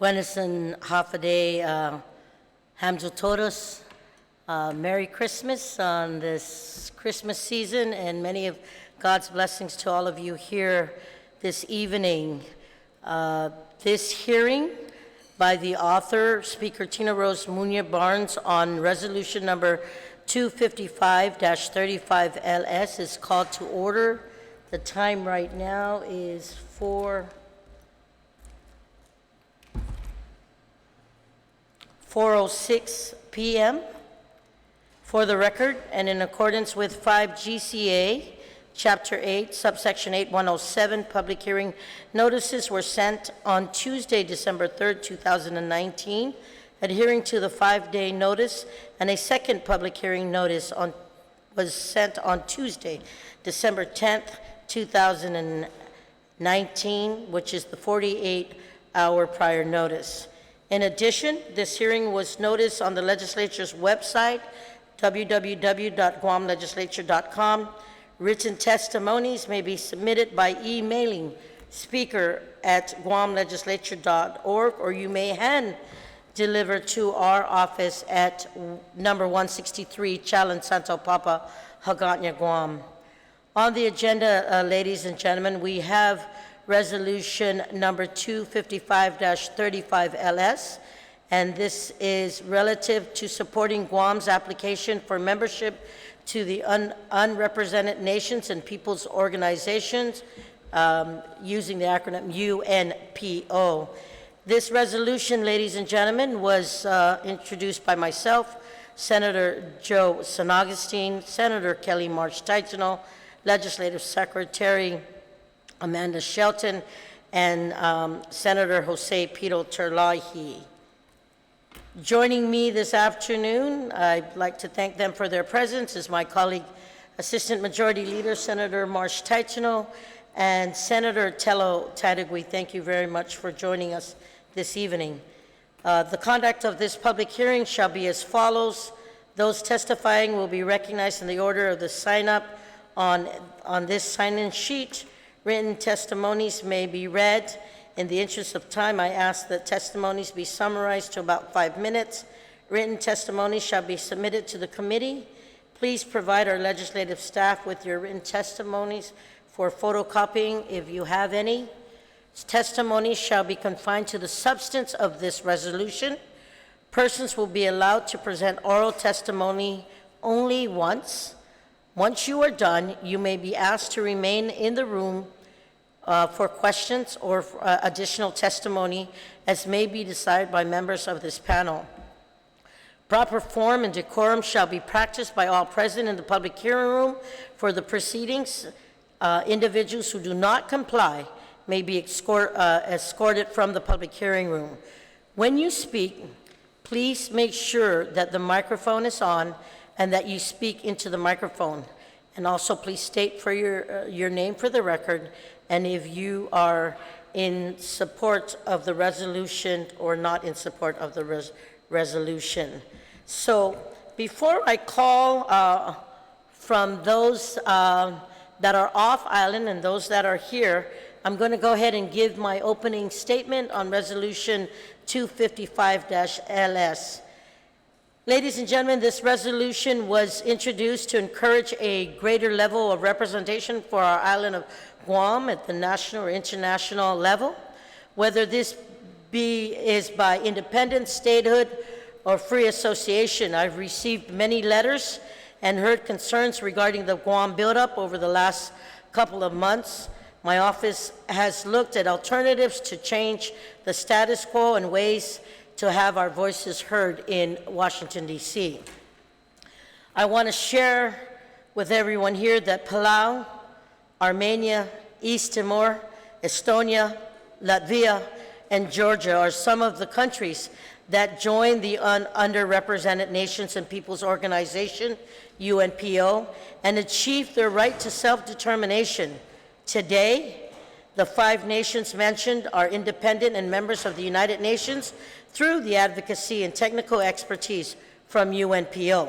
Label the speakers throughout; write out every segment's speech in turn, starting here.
Speaker 1: Buenas and Hafaday, Hamza Todos. Merry Christmas on this Christmas season, and many of God's blessings to all of you here this evening. This hearing by the author, Speaker Tina Rose Muña Barnes, on resolution number 255-35 LS is called to order. The time right now is 4:06 p.m. For the record, and in accordance with 5 GCA, Chapter 8, Subsection 8107, public hearing notices were sent on Tuesday, December 3rd, 2019, adhering to the 5-day notice, and a second public hearing notice was sent on Tuesday, December 10th, 2019, which is the 48-hour prior notice. In addition, this hearing was noticed on the legislature's website, www.guamlegislature.com. Written testimonies may be submitted by emailing speaker@guamlegislature.org, or you may hand deliver to our office at number 163 Chalan Santo Papa, Hagåtña, Guam. On the agenda, ladies and gentlemen, we have resolution number 255-35 LS, and this is relative to supporting Guam's application for membership to the Unrepresented Nations and Peoples Organizations, using the acronym UNPO. This resolution, ladies and gentlemen, was introduced by myself, Senator Joe San Augustine, Senator Kelly March Titano, Legislative Secretary Amanda Shelton, and Senator Jose Pito Terlahi. Joining me this afternoon, I'd like to thank them for their presence, is my colleague, Assistant Majority Leader Senator March Titano, and Senator Tello Tadagui. Thank you very much for joining us this evening. The conduct of this public hearing shall be as follows. Those testifying will be recognized in the order of the sign-up on this sign-in sheet. Written testimonies may be read. In the interest of time, I ask that testimonies be summarized to about 5 minutes. Written testimonies shall be submitted to the committee. Please provide our legislative staff with your written testimonies for photocopying if you have any. Testimonies shall be confined to the substance of this resolution. Persons will be allowed to present oral testimony only once. Once you are done, you may be asked to remain in the room for questions or additional testimony as may be decided by members of this panel. Proper form and decorum shall be practiced by all present in the public hearing room for the proceedings. Individuals who do not comply may be escorted from the public hearing room. When you speak, please make sure that the microphone is on and that you speak into the microphone. And also please state for your name for the record, and if you are in support of the resolution or not in support of the resolution. So before I call from those that are off island and those that are here, I'm going to go ahead and give my opening statement on resolution 255-LS. Ladies and gentlemen, this resolution was introduced to encourage a greater level of representation for our island of Guam at the national or international level, whether this is by independent, statehood, or free association. I've received many letters and heard concerns regarding the Guam buildup over the last couple of months. My office has looked at alternatives to change the status quo and ways to have our voices heard in Washington, D.C. I want to share with everyone here that Palau, Armenia, East Timor, Estonia, Latvia, and Georgia are some of the countries that joined the Underrepresented Nations and Peoples Organization, UNPO, and achieved their right to self-determination. Today, the 5 nations mentioned are independent and members of the United Nations through the advocacy and technical expertise from UNPO.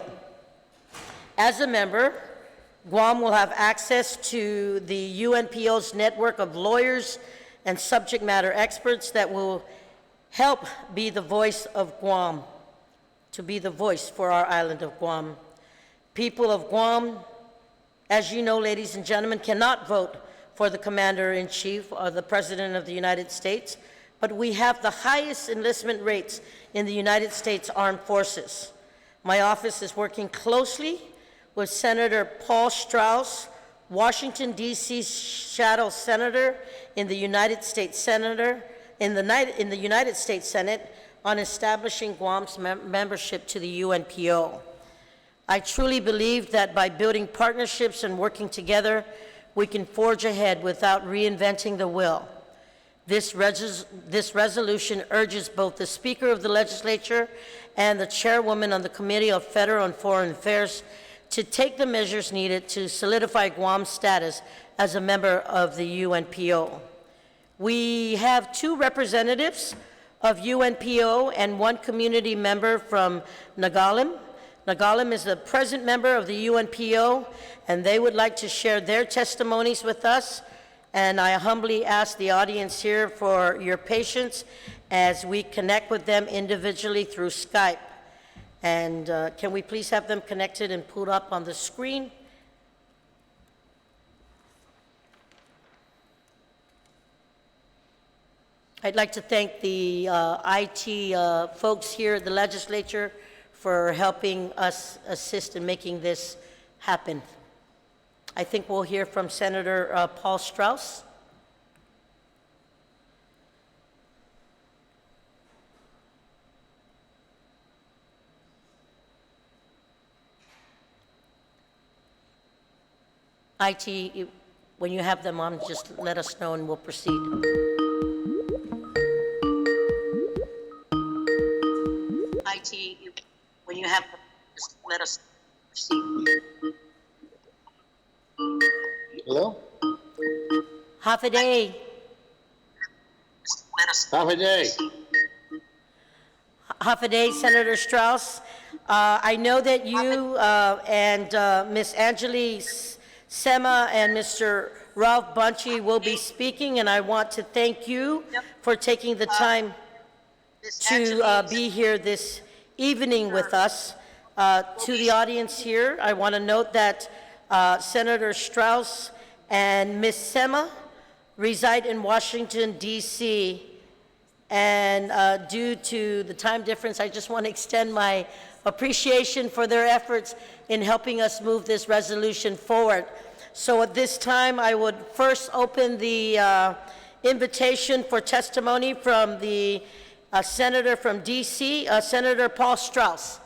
Speaker 1: As a member, Guam will have access to the UNPO's network of lawyers and subject matter experts that will help be the voice of Guam, to be the voice for our island of Guam. People of Guam, as you know, ladies and gentlemen, cannot vote for the Commander-in-Chief or the President of the United States, but we have the highest enlistment rates in the United States Armed Forces. My office is working closely with Senator Paul Strauss, Washington, D.C. Shadow Senator in the United States in the United States Senate on establishing Guam's membership to the UNPO. I truly believe that by building partnerships and working together, we can forge ahead without reinventing the wheel. This resolution urges both the Speaker of the Legislature and the Chairwoman on the Committee of Federal and Foreign Affairs to take the measures needed to solidify Guam's status as a member of the UNPO. We have 2 representatives of UNPO and 1 community member from Nagalim. Nagalim is the present member of the UNPO, and they would like to share their testimonies with us. And I humbly ask the audience here for your patience as we connect with them individually through Skype. And can we please have them connected and put up on the screen? I'd like to thank the IT folks here at the legislature for helping us assist in making this happen. I think we'll hear from Senator Paul Strauss. IT, when you have them on, just let us know and we'll proceed. IT, when you have them, just let us proceed.
Speaker 2: Hello?
Speaker 1: Half a day.
Speaker 2: Half a day.
Speaker 1: Half a day, Senator Strauss. I know that you and Ms. Angeli Sema and Mr. Ralph Bunchy will be speaking, and I want to thank you for taking the time to be here this evening with us. To the audience here, I want to note that Senator Strauss and Ms. Sema reside in Washington, D.C., and due to the time difference, I just want to extend my appreciation for their efforts in helping us move this resolution forward. So at this time, I would first open the invitation for testimony from the Senator from D.C., Senator Paul Strauss.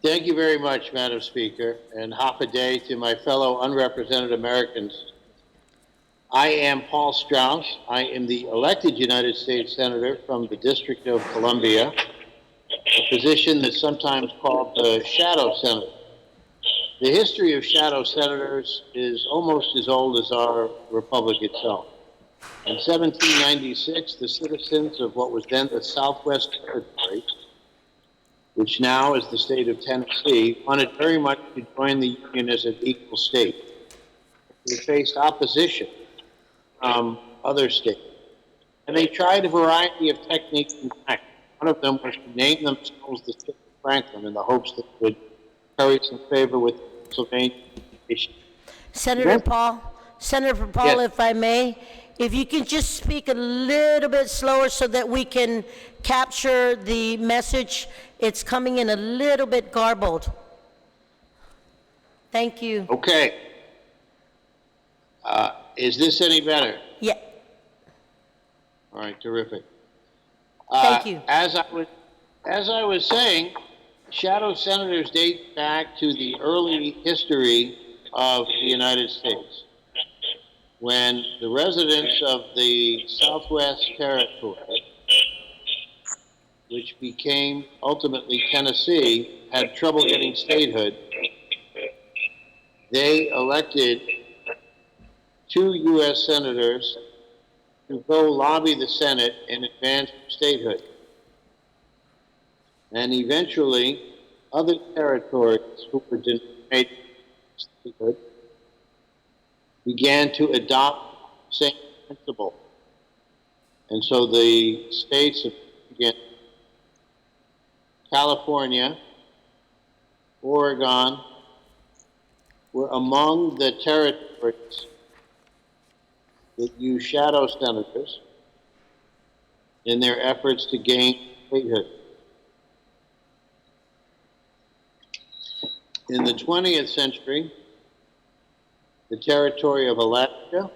Speaker 2: Thank you very much, Madam Speaker, and half a day to my fellow unrepresented Americans. I am Paul Strauss. I am the elected United States Senator from the District of Columbia, a position that's sometimes called the shadow senator. The history of shadow senators is almost as old as our republic itself. In 1796, the citizens of what was then the Southwest Territory, which now is the state of Tennessee, wanted very much to join the Union as an equal state. They faced opposition from other states. And they tried a variety of techniques and tactics. One of them was to name themselves the state of Franklin in the hopes that it would curry some favor with Pennsylvania.
Speaker 1: Senator Paul,
Speaker 2: Yes.
Speaker 1: if I may, if you can just speak a little bit slower so that we can capture the message. It's coming in a little bit garbled. Thank you.
Speaker 2: Okay. Is this any better?
Speaker 1: Yeah,
Speaker 2: All right, terrific.
Speaker 1: thank you.
Speaker 2: As I was saying, shadow senators date back to the early history of the United States, when the residents of the Southwest Territory, which became ultimately Tennessee, had trouble getting statehood. They elected 2 U.S. senators to go lobby the Senate in advance of statehood. And eventually, other territories who were denied statehood began to adopt the same principle. And so the states of again, California, Oregon, were among the territories that use shadow senators in their efforts to gain statehood. In the 20th century, the territory of Alaska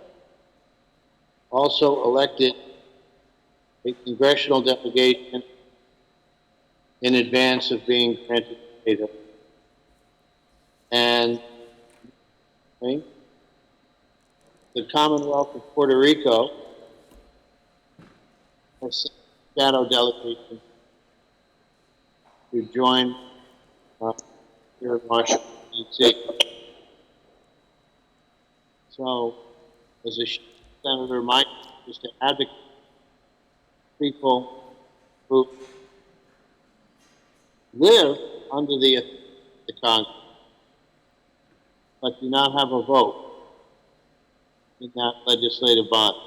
Speaker 2: also elected a congressional delegation in advance of being granted statehood. And okay, the Commonwealth of Puerto Rico has sent a shadow delegation to join here in Washington, D.C. So, as a senator, my job is to advocate for people who live under the Congress but do not have a vote in that legislative body.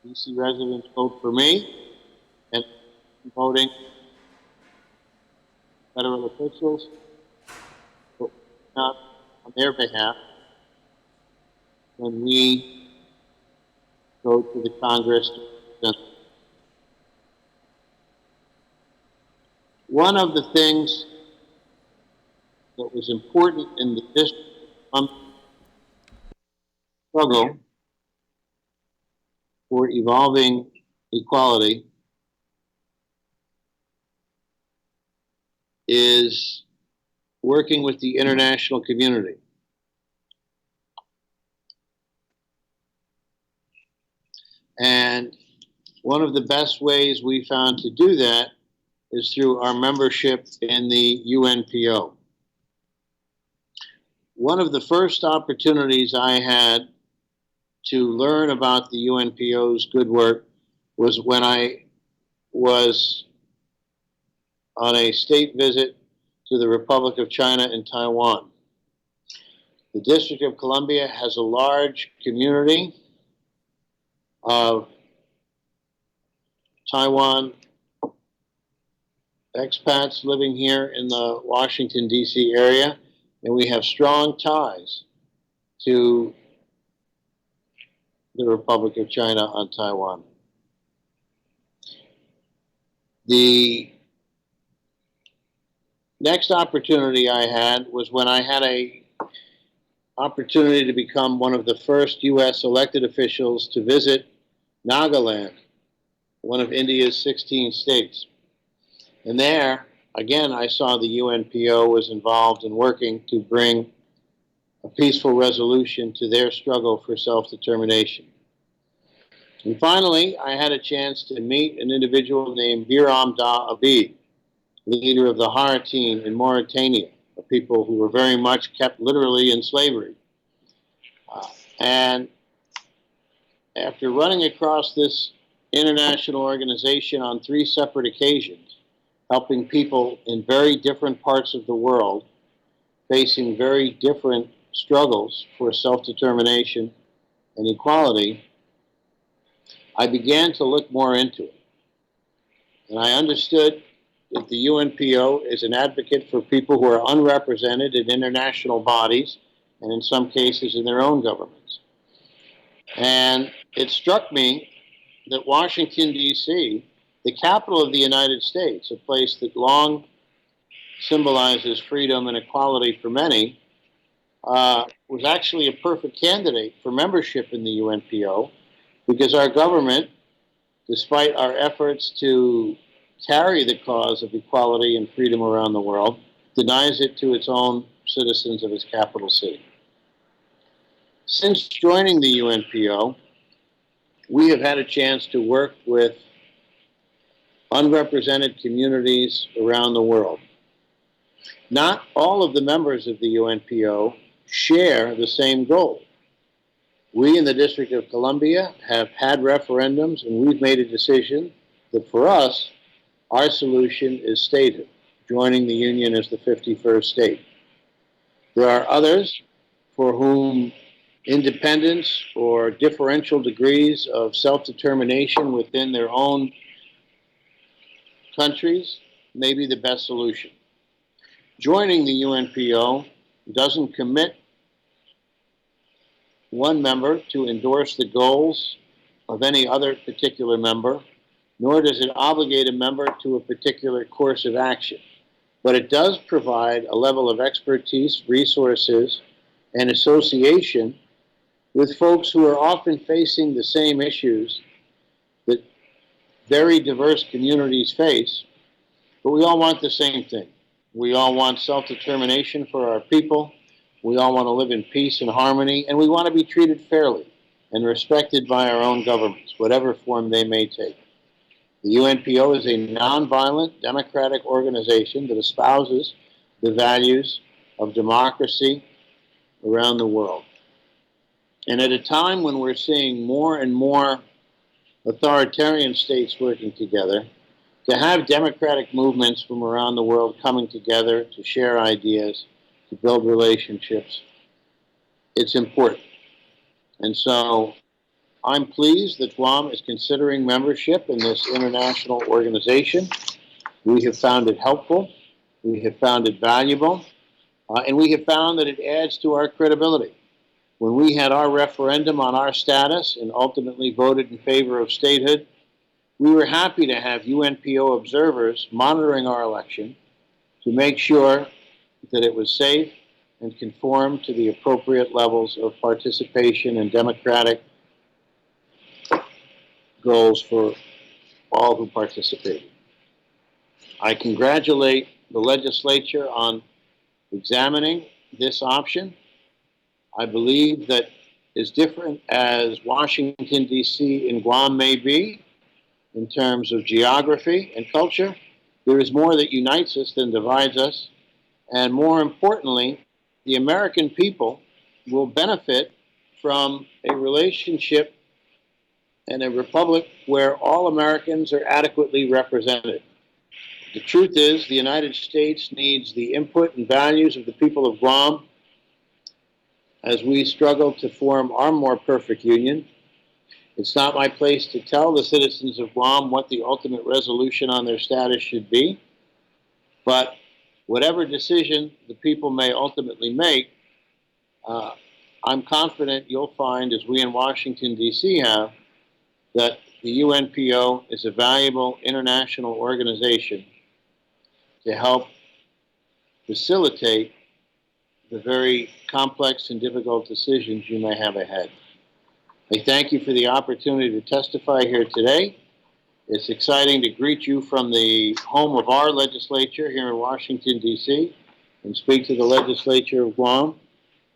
Speaker 2: D.C. residents vote for me, and voting federal officials, but not on their behalf when we go to the Congress to present. One of the things that was important in the district struggle for evolving equality is working with the international community. And one of the best ways we found to do that is through our membership in the UNPO. One of the first opportunities I had to learn about the UNPO's good work was when I was on a state visit to the Republic of China and Taiwan. The District of Columbia has a large community of Taiwan expats living here in the Washington, D.C. area, and we have strong ties to the Republic of China on Taiwan. The next opportunity I had was when I had a opportunity to become one of the first U.S. elected officials to visit Nagaland, one of India's 16 states. And there, again, I saw the UNPO was involved in working to bring a peaceful resolution to their struggle for self-determination. And finally, I had a chance to meet an individual named Biram Da Abid, leader of the Haratin in Mauritania, a people who were very much kept literally in slavery. And after running across this international organization on 3 separate occasions, helping people in very different parts of the world, facing very different struggles for self-determination and equality, I began to look more into it. And I understood that the UNPO is an advocate for people who are unrepresented in international bodies and in some cases in their own governments. And it struck me that Washington, D.C., the capital of the United States, a place that long symbolizes freedom and equality for many, was actually a perfect candidate for membership in the UNPO because our government, despite our efforts to carry the cause of equality and freedom around the world, denies it to its own citizens of its capital city. Since joining the UNPO, we have had a chance to work with unrepresented communities around the world. Not all of the members of the UNPO share the same goal. We in the District of Columbia have had referendums, and we've made a decision that for us, our solution is statehood, joining the Union as the 51st state. There are others for whom independence or differential degrees of self-determination within their own countries may be the best solution. Joining the UNPO doesn't commit one member to endorse the goals of any other particular member, nor does it obligate a member to a particular course of action. But it does provide a level of expertise, resources, and association with folks who are often facing the same issues that very diverse communities face, but we all want the same thing. We all want self-determination for our people. We all want to live in peace and harmony, and we want to be treated fairly and respected by our own governments, whatever form they may take. The UNPO is a nonviolent, democratic organization that espouses the values of democracy around the world. And at a time when we're seeing more and more authoritarian states working together, to have democratic movements from around the world coming together to share ideas, to build relationships, it's important. And so I'm pleased that Guam is considering membership in this international organization. We have found it helpful, we have found it valuable, and we have found that it adds to our credibility. When we had our referendum on our status and ultimately voted in favor of statehood, we were happy to have UNPO observers monitoring our election to make sure that it was safe and conformed to the appropriate levels of participation and democratic goals for all who participated. I congratulate the legislature on examining this option. I believe that as different as Washington, D.C. and Guam may be in terms of geography and culture, there is more that unites us than divides us. And more importantly, the American people will benefit from a relationship and a republic where all Americans are adequately represented. The truth is, the United States needs the input and values of the people of Guam as we struggle to form our more perfect union. It's not my place to tell the citizens of Guam what the ultimate resolution on their status should be, but whatever decision the people may ultimately make, I'm confident you'll find, as we in Washington, D.C. have, that the UNPO is a valuable international organization to help facilitate the very complex and difficult decisions you may have ahead. I thank you for the opportunity to testify here today. It's exciting to greet you from the home of our legislature here in Washington, D.C., and speak to the legislature of Guam.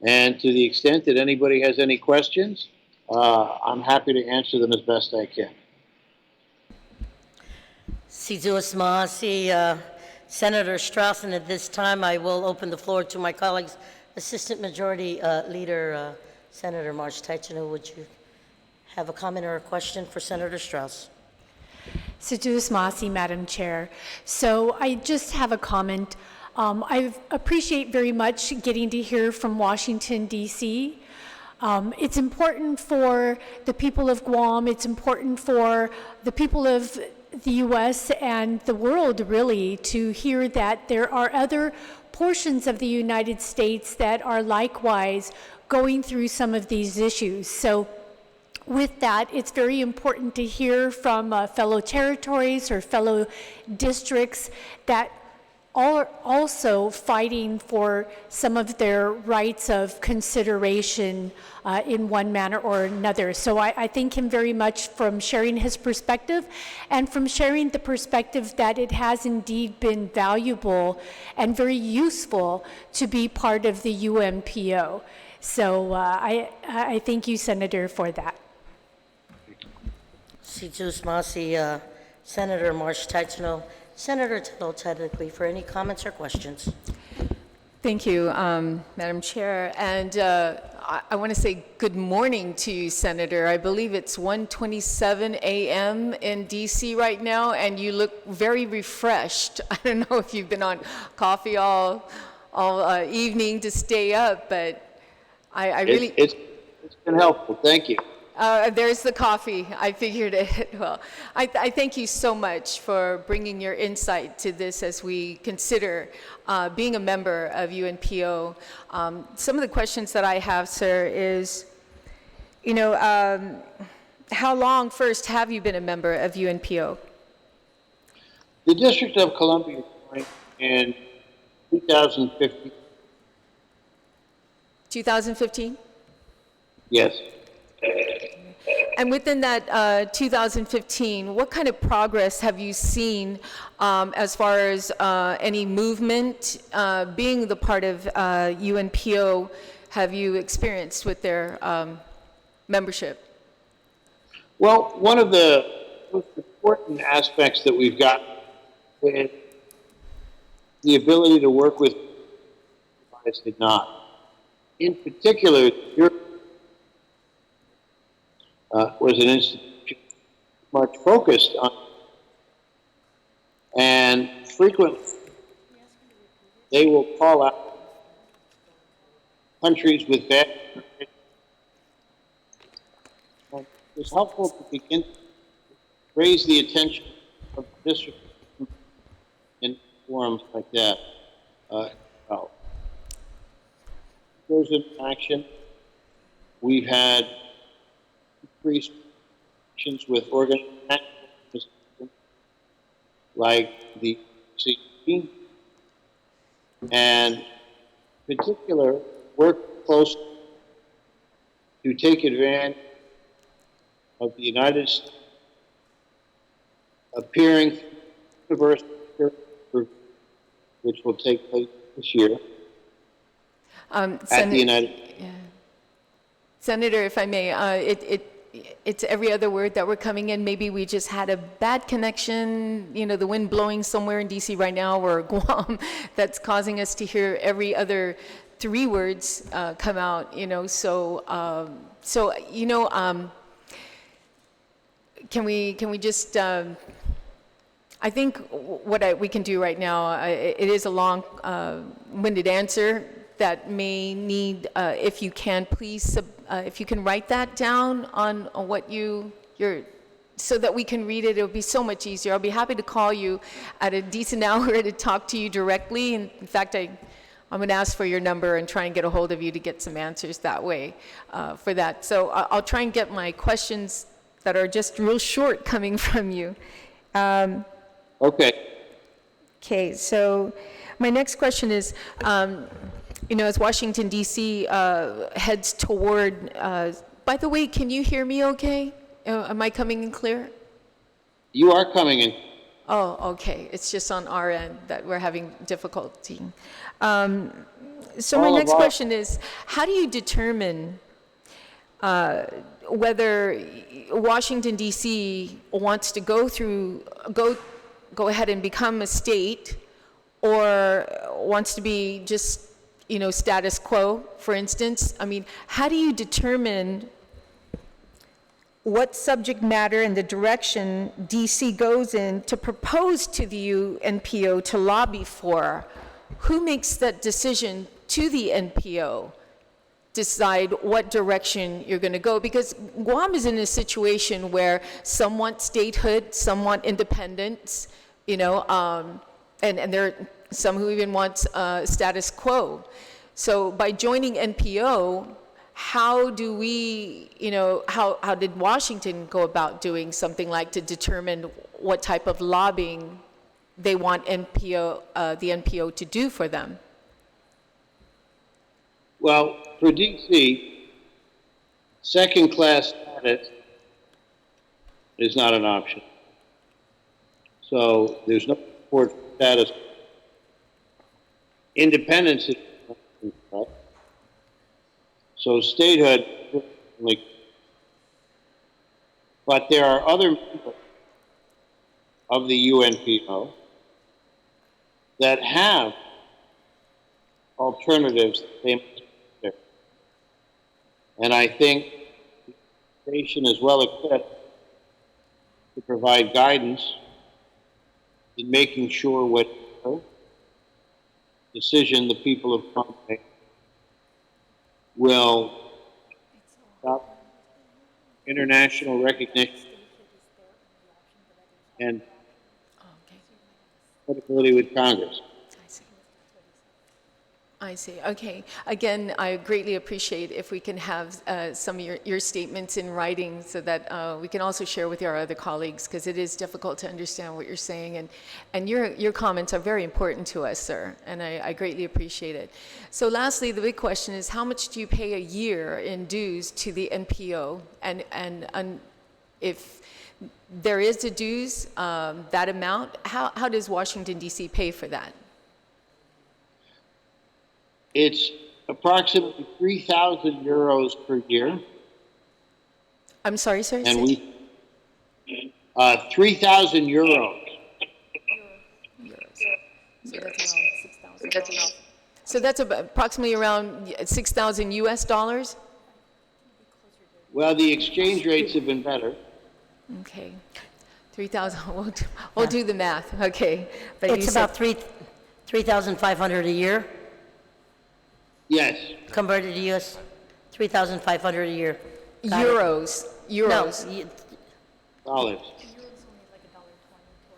Speaker 2: And to the extent that anybody has any questions, I'm happy to answer them as best I can.
Speaker 1: Sizuas Mahasi, Senator Strauss, and at this time I will open the floor to my colleagues. Assistant Majority Leader Senator March Taichino, would you have a comment or a question for Senator Strauss?
Speaker 3: Sidus Masi, Madam Chair. So I just have a comment. I appreciate very much getting to hear from Washington, D.C. It's important for the people of Guam, it's important for the people of the U.S. and the world, really, to hear that there are other portions of the United States that are likewise going through some of these issues. So with that, it's very important to hear from fellow territories or fellow districts that are also fighting for some of their rights of consideration in one manner or another. So I thank him very much from sharing his perspective and from sharing the perspective that it has indeed been valuable and very useful to be part of the UNPO. So I thank you, Senator, for that.
Speaker 1: Sizus Masi, Senator March Taichino, Senator Tilo Tedickley, for any comments or questions.
Speaker 4: Thank you, Madam Chair. And I want to say good morning to you, Senator. I believe it's 1:27 a.m. in D.C. right now, and you look very refreshed. I don't know if you've been on coffee all evening to stay up, but I really...
Speaker 2: It's been helpful. Thank you.
Speaker 4: There's the coffee. I figured it. Well, I thank you so much for bringing your insight to this as we consider being a member of UNPO. Some of the questions that I have, sir, is, how long first have you been a member of UNPO?
Speaker 2: The District of Columbia joined in 2015.
Speaker 4: 2015?
Speaker 2: Yes.
Speaker 4: And within that 2015, what kind of progress have you seen as far as any movement being the part of UNPO have you experienced with their membership?
Speaker 2: Well, one of the most important aspects that we've got is the ability to work with clients did not. In particular, Europe was an institution much focused on, and frequently they will call out countries with bad. It's helpful to begin to raise the attention of the district in forums like that. Well, there's an action. We've had increased actions with organizations like the CE, and in particular work closely to take advantage of the United States appearing universal, which will take place this year at the United States.
Speaker 4: Yeah. Senator, if I may, it's every other word that we're coming in. Maybe we just had a bad connection, the wind blowing somewhere in DC right now or Guam that's causing us to hear every other 3 words come out, can we just, I think what we can do right now, it is a long-winded answer that may need, if you can, please, if you can write that down on what you're, so that we can read it. It'll be so much easier. I'll be happy to call you at a decent hour to talk to you directly. And in fact, I'm going to ask for your number and try and get a hold of you to get some answers that way for that. So I'll try and get my questions that are just real short coming from you.
Speaker 2: Okay.
Speaker 4: Okay, so my next question is, as Washington, D.C. Heads toward, by the way, can you hear me okay? Am I coming in clear?
Speaker 2: You are coming in.
Speaker 4: Oh, okay. It's just on our end that we're having difficulty. So my next question is, how do you determine whether Washington, D.C. wants to go ahead and become a state or wants to be just, status quo, for instance? I mean, how do you determine what subject matter and the direction DC goes in to propose to the UNPO to lobby for? Who makes that decision to the NPO? Decide what direction you're going to go, because Guam is in a situation where some want statehood, some want independence, and there are some who even want status quo. So by joining NPO, how do we, how did Washington go about doing something like to determine what type of lobbying they want the NPO to do for them?
Speaker 2: Well, for DC, second-class status is not an option. So there's no support for status. Independence is not an option, right? So statehood, but there are other members of the UNPO that have alternatives that they must consider. And I think the nation is well equipped to provide guidance in making sure what decision the people of Guam will up international recognition and
Speaker 4: Oh, okay.
Speaker 2: credibility with Congress.
Speaker 4: I see. I see. Okay. Again, I greatly appreciate if we can have some of your statements in writing so that we can also share with our other colleagues, because it is difficult to understand what you're saying. And your comments are very important to us, sir, and I greatly appreciate it. So lastly, the big question is, how much do you pay a year in dues to the NPO? And if there is a dues, that amount, how does Washington, D.C. pay for that?
Speaker 2: It's approximately 3,000 euros per year,
Speaker 4: I'm sorry, sir?
Speaker 2: and we 3,000 euros.
Speaker 4: So that's approximately around 6,000 US dollars?
Speaker 2: Well, the exchange rates have been better.
Speaker 4: Okay. 3,000, we'll do the math, okay. But you
Speaker 1: It's
Speaker 4: said-
Speaker 1: about 3,500 a year,
Speaker 2: Yes,
Speaker 1: converted to US, 3,500 a year. Got it.
Speaker 4: Euros,
Speaker 1: No,
Speaker 4: euros.
Speaker 2: dollars.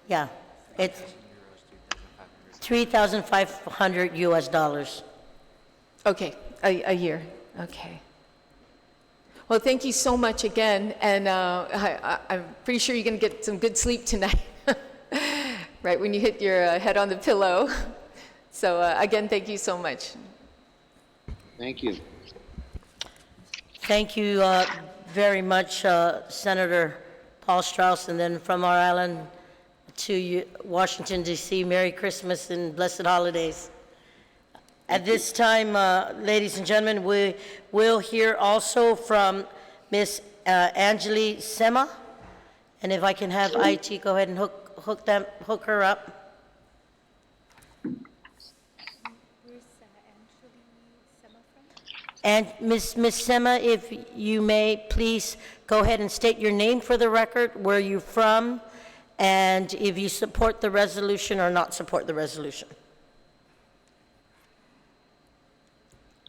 Speaker 1: yeah, it's 3,500 US dollars.
Speaker 4: Okay, a year, okay. Well, thank you so much again, and I'm pretty sure you're going to get some good sleep tonight, right when you hit your head on the pillow. So again, thank you so much.
Speaker 2: Thank you.
Speaker 1: Thank you very much, Senator Paul Strauss, and then from our island to Washington, D.C., Merry Christmas and blessed holidays. At this time, ladies and gentlemen, we will hear also from Miss Angeli Sema, and if I can have IT go ahead and hook her up. And Miss Sema, if you may, please go ahead and state your name for the record, where you're from, and if you support the resolution or not support the resolution.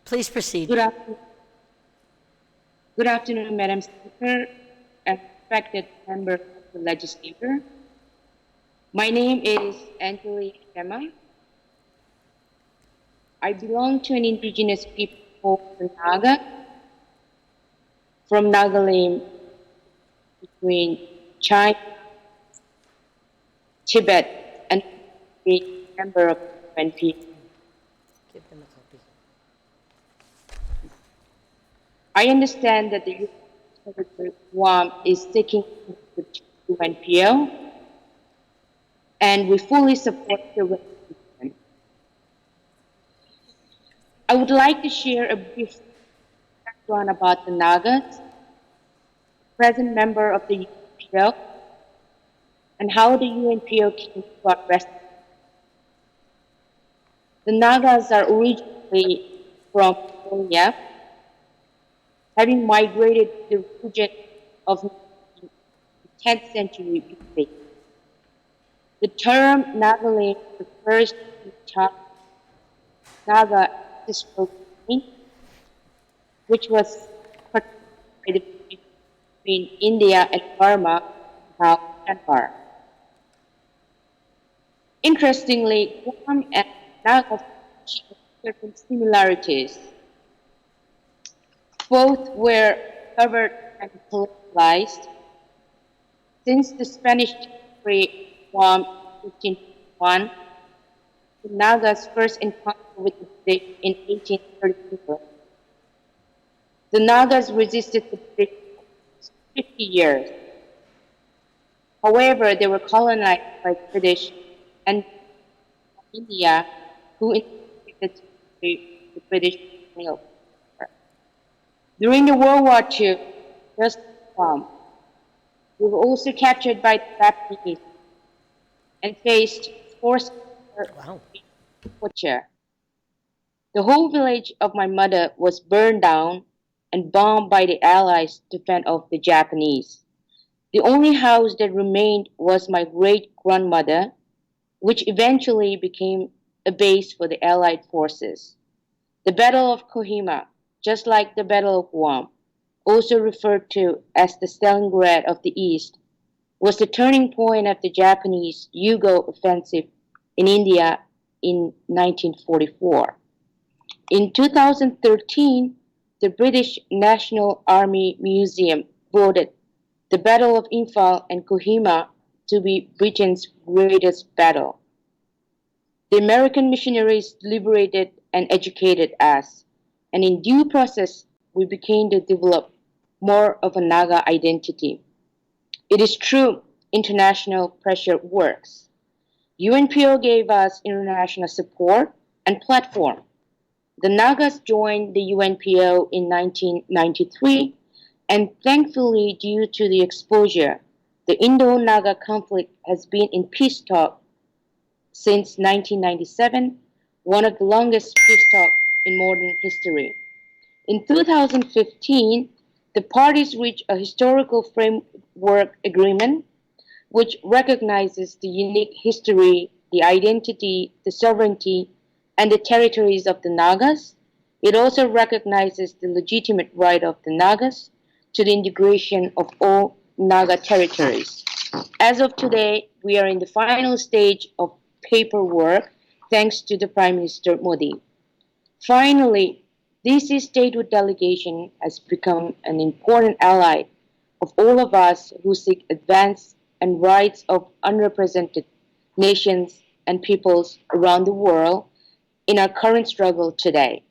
Speaker 1: Please proceed.
Speaker 5: Good afternoon, Madam Speaker and respected member of the legislature. My name is Angeli Sema. I belong to an indigenous people called the Naga from Nagaland between China, Tibet, and a member of the UNP.
Speaker 1: Give them a copy.
Speaker 5: I understand that the U.S. Secretary Guam is seeking the UNPO, and we fully support the resolution. I would like to share a brief background about the Nagas, present member of the UNPO, and how the UNPO came about rescue. The Nagas are originally from Muña, having migrated to the region of the 10th century BC. The term Nagaland refers to the Naga ancestral line, which was participated between India and Burma, now Myanmar. Interestingly, Guam and Naga share certain similarities. Both were covered and colonialized. Since the Spanish discovery Guam in 1501, the Nagas first encountered with the British in 1834. The Nagas resisted the British for 50 years. However, they were colonized by the British and India, who infiltrated the British colonial. During the World War II, just Guam, we were also captured by the Japanese and faced forced torture. The whole village of my mother was burned down and bombed by the Allies to fend off the Japanese. The only house that remained was my great-grandmother, which eventually became a base for the Allied forces. The Battle of Kohima, just like the Battle of Guam, also referred to as the Stalingrad of the East, was the turning point of the Japanese Yugo offensive in India in 1944. In 2013, the British National Army Museum voted the Battle of Imphal and Kohima to be Britain's greatest battle. The American missionaries liberated and educated us, and in due process, we began to develop more of a Naga identity. It is true international pressure works. UNPO gave us international support and platform. The Nagas joined the UNPO in 1993, and thankfully, due to the exposure, the Indo-Naga conflict has been in peace talk since 1997, one of the longest peace talks in modern history. In 2015, the parties reached a historical framework agreement which recognizes the unique history, the identity, the sovereignty, and the territories of the Nagas. It also recognizes the legitimate right of the Nagas to the integration of all Naga territories. As of today, we are in the final stage of paperwork thanks to the Prime Minister Modi. Finally, DC statehood delegation has become an important ally of all of us who seek advance and rights of underrepresented nations and peoples around the world in our current struggle today.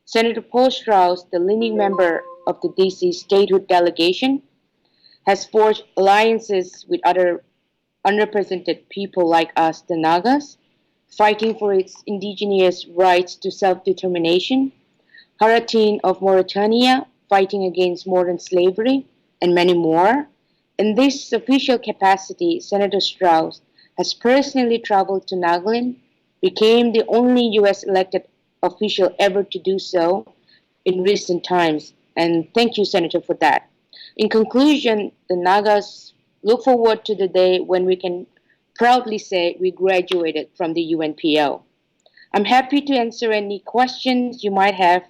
Speaker 5: Senator Paul Strauss, the leading member of the DC statehood delegation, has forged alliances with other underrepresented people like us, the Nagas, fighting for its indigenous rights to self-determination, Haratin of Mauritania, fighting against modern slavery, and many more. In this official capacity, Senator Strauss has personally traveled to Nagaland, became the only U.S. elected official ever to do so in recent times. And thank you, Senator, for that. In conclusion, the Nagas look forward to the day when we can proudly say we graduated from the UNPO. I'm happy to answer any questions you might have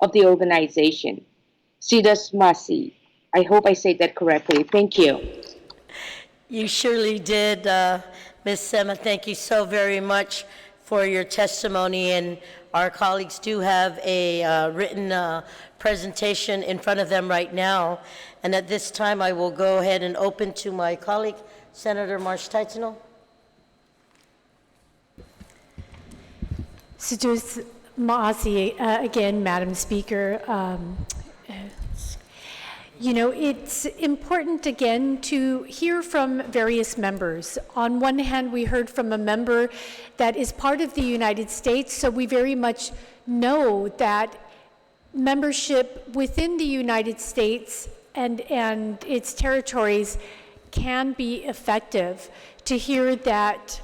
Speaker 5: of the organization. Sidas Masi. I hope I said that correctly. Thank you.
Speaker 1: You surely did, Ms. Sema. Thank you so very much for your testimony. And our colleagues do have a written presentation in front of them right now. And at this time, I will go ahead and open to my colleague, Senator Marsh Taitino.
Speaker 3: Sujus Maasi, again, Madam Speaker. You know, it's important again to hear from various members. On one hand, we heard from a member that is part of the United States, so we very much know that membership within the United States and its territories can be effective. To hear that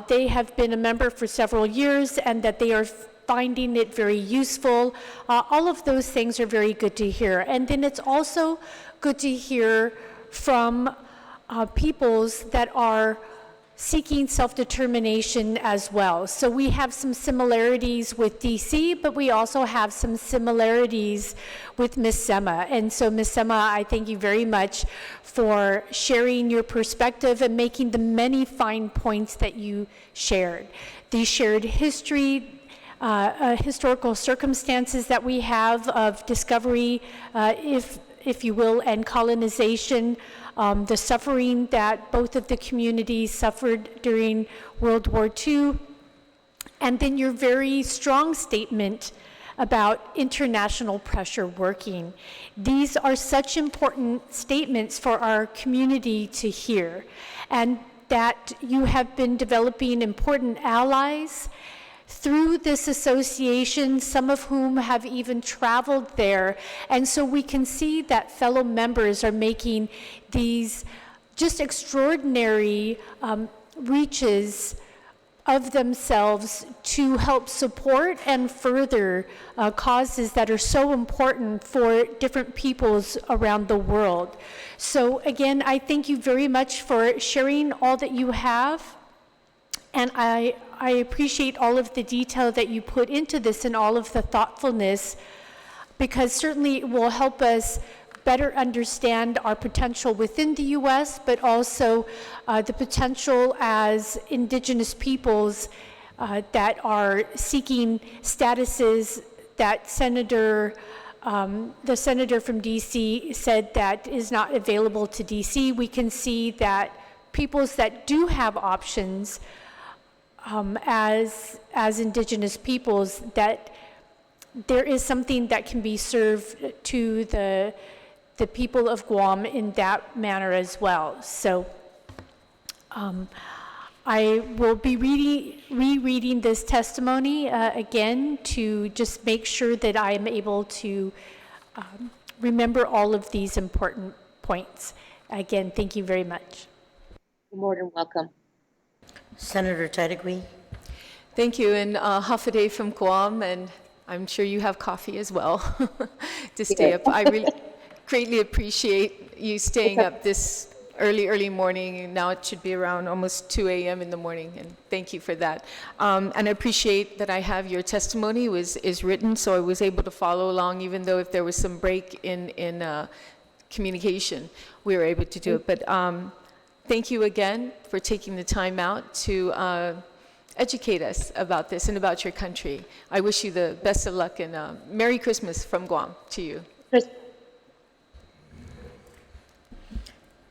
Speaker 3: they have been a member for several years and that they are finding it very useful. All of those things are very good to hear. And then it's also good to hear from peoples that are seeking self-determination as well. So we have some similarities with DC, but we also have some similarities with Ms. Sema. And so Ms. Sema, I thank you very much for sharing your perspective and making the many fine points that you shared. The shared history, historical circumstances that we have of discovery, if you will, and colonization, the suffering that both of the communities suffered during World War II, and then your very strong statement about international pressure working. These are such important statements for our community to hear, and that you have been developing important allies through this association, some of whom have even traveled there. And so we can see that fellow members are making these just extraordinary reaches of themselves to help support and further causes that are so important for different peoples around the world. So again, I thank you very much for sharing all that you have. And I appreciate all of the detail that you put into this and all of the thoughtfulness. because certainly it will help us better understand our potential within the U.S., but also the potential as Indigenous peoples that are seeking statuses that the senator from D.C. said that is not available to D.C. We can see that peoples that do have options as Indigenous peoples, that there is something that can be served to the people of Guam in that manner as well. So I will be rereading this testimony again to just make sure that I am able to remember all of these important points. Again, thank you very much.
Speaker 5: You're more than welcome.
Speaker 1: Senator Tadegui.
Speaker 4: Thank you, and half a day from Guam, and I'm sure you have coffee as well to stay up. I really greatly appreciate you staying up this early morning. Now it should be around almost 2 a.m. in the morning, and thank you for that. And I appreciate that I have your testimony is written, so I was able to follow along, even though if there was some break in communication, we were able to do it. But thank you again for taking the time out to educate us about this and about your country. I wish you the best of luck, and Merry Christmas from Guam to you.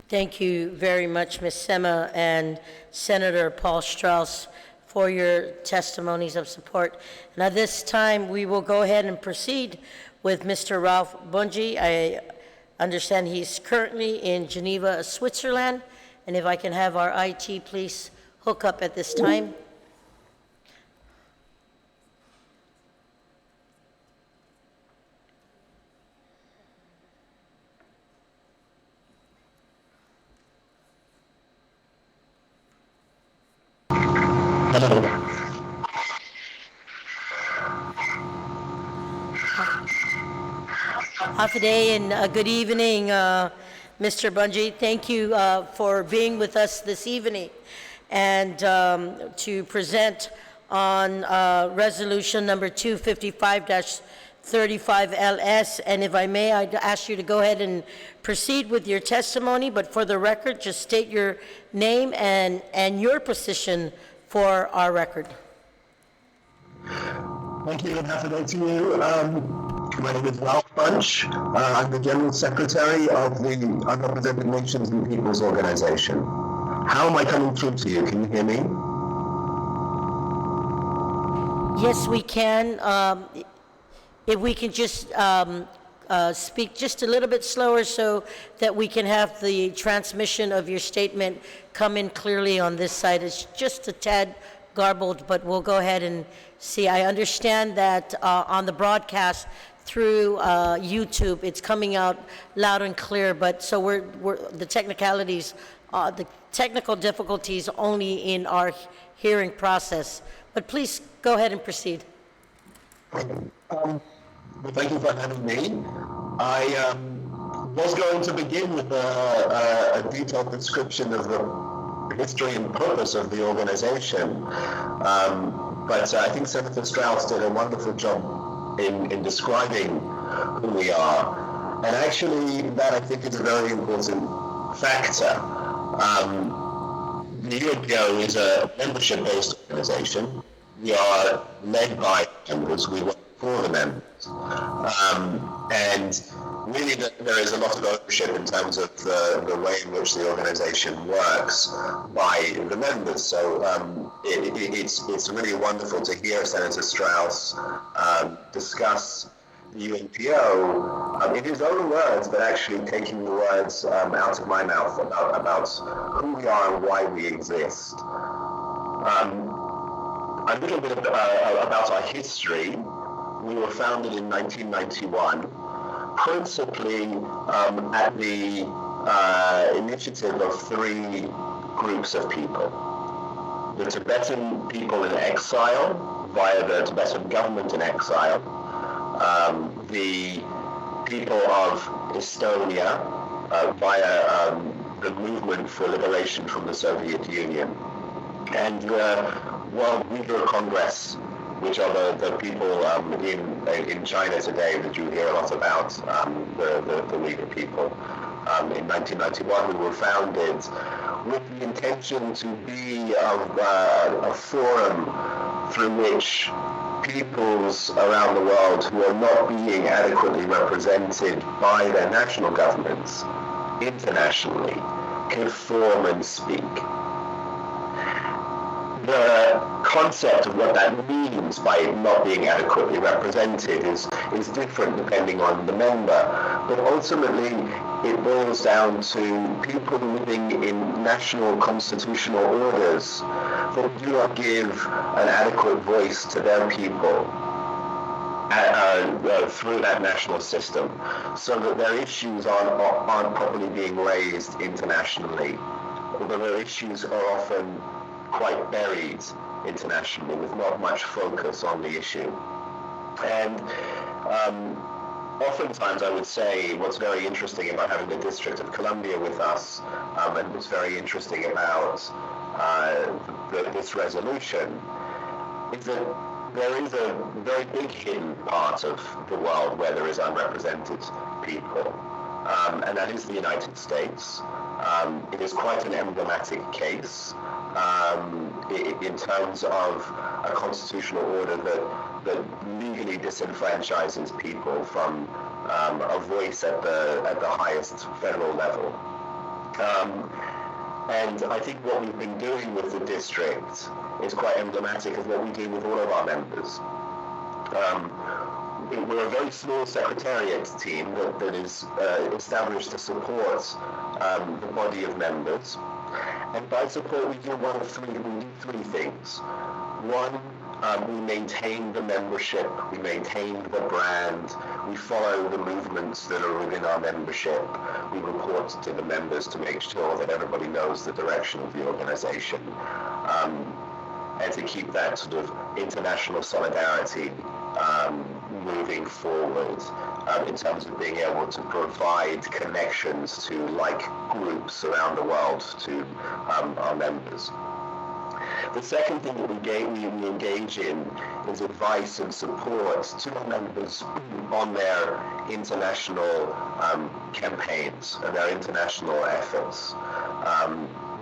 Speaker 1: Thank you very much, Ms. Sema and Senator Paul Strauss, for your testimonies of support. And at this time, we will go ahead and proceed with Mr. Ralph Bunji. I understand he's currently in Geneva, Switzerland. And if I can have our IT please hook up at this time. Half a day and good evening, Mr. Bunji. Thank you for being with us this evening and to present on resolution number 255-35LS. And if I may, I'd ask you to go ahead and proceed with your testimony, but for the record, just state your name and your position for our record.
Speaker 6: Thank you, and happy day to you. My name is Ralph Bunch. I'm the General Secretary of the Unrepresented Nations and Peoples Organization. How am I coming through to you? Can you hear me?
Speaker 1: Yes, we can. If we can just speak just a little bit slower so that we can have the transmission of your statement come in clearly on this side. It's just a tad garbled, but we'll go ahead and see. I understand that on the broadcast through YouTube, it's coming out loud and clear, but so we're the technicalities, the technical difficulties only in our hearing process. But please go ahead and proceed.
Speaker 6: Well, thank you for having me. I was going to begin with a detailed description of the history and purpose of the organization, but I think Senator Strauss did a wonderful job in describing who we are, and actually that I think is a very important factor. The UNPO is a membership-based organization. We are led by members. We work for the members, and really there is a lot of ownership in terms of the way in which the organization works by the members. So it's really wonderful to hear Senator Strauss discuss the UNPO in his own words, but actually taking the words out of my mouth about who we are and why we exist. A little bit about our history. We were founded in 1991, principally at the initiative of three groups of people. The Tibetan people in exile, via the Tibetan government in exile, the people of Estonia, via the movement for liberation from the Soviet Union, and the World Uyghur Congress which are the people in China today that you hear a lot about, the Uyghur people. In 1991, we were founded with the intention to be a forum through which peoples around the world who are not being adequately represented by their national governments internationally can form and speak. The concept of what that means by not being adequately represented is different depending on the member, but ultimately it boils down to people living in national constitutional orders that do not give an adequate voice to their people through that national system, so that their issues aren't properly being raised internationally, although their issues are often quite buried internationally with not much focus on the issue. And oftentimes I would say what's very interesting about having the District of Columbia with us, and what's very interesting about this resolution, is that there is a very big hidden part of the world where there is unrepresented people, and that is the United States. It is quite an emblematic case in terms of a constitutional order that legally disenfranchises people from a voice at the highest federal level. And I think what we've been doing with the district is quite emblematic of what we do with all of our members. We're a very small secretariat team that is established to support the body of members. And by support, we do three things. One, we maintain the membership, we maintain the brand, we follow the movements that are within our membership, we report to the members to make sure that everybody knows the direction of the organization, and to keep that sort of international solidarity moving forward in terms of being able to provide connections to like groups around the world to our members. The second thing that we engage in is advice and support to our members on their international campaigns and their international efforts.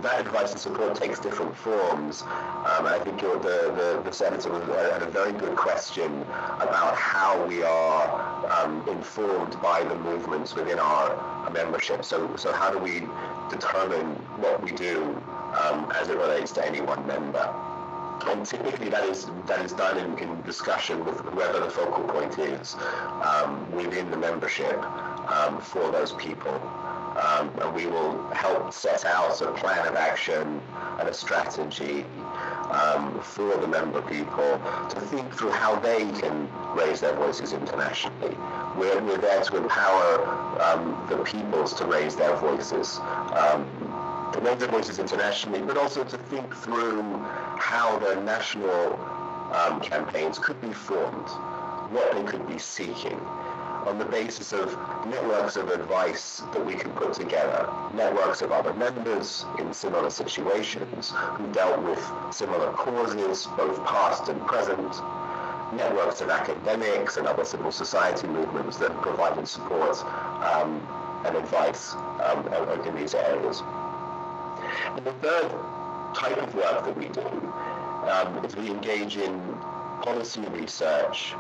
Speaker 6: That advice and support takes different forms. I think the Senator had a very good question about how we are informed by the movements within our membership. So how do we determine what we do as it relates to any one member? And typically that is done in discussion with whoever the focal point is within the membership for those people. And we will help set out a plan of action and a strategy for the member people to think through how they can raise their voices internationally. We're there to empower the peoples to raise their voices. To raise their voices internationally, but also to think through how their national campaigns could be formed, what they could be seeking, on the basis of networks of advice that we can put together, networks of other members in similar situations who dealt with similar causes, both past and present, networks of academics and other civil society movements that have provided support and advice in these areas. And the third type of work that we do is we engage in policy research,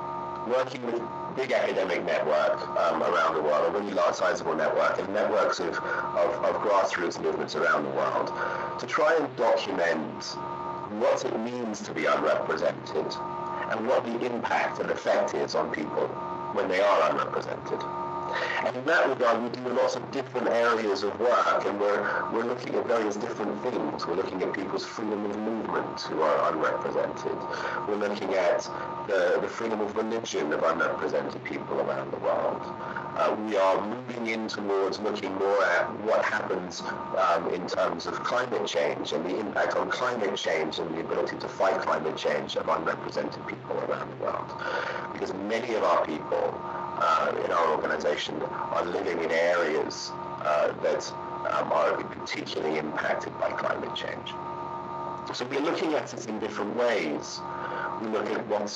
Speaker 6: working with big academic network around the world, a really large sizable network, and networks of grassroots movements around the world, to try and document what it means to be unrepresented and what the impact and effect is on people when they are unrepresented. And in that regard, we do lots of different areas of work, and we're looking at various different things. We're looking at people's freedom of movement who are unrepresented. We're looking at the freedom of religion of unrepresented people around the world. We are moving in towards looking more at what happens in terms of climate change and the impact on climate change and the ability to fight climate change of unrepresented people around the world. Because many of our people in our organization are living in areas that are particularly impacted by climate change. So we're looking at it in different ways. we look at what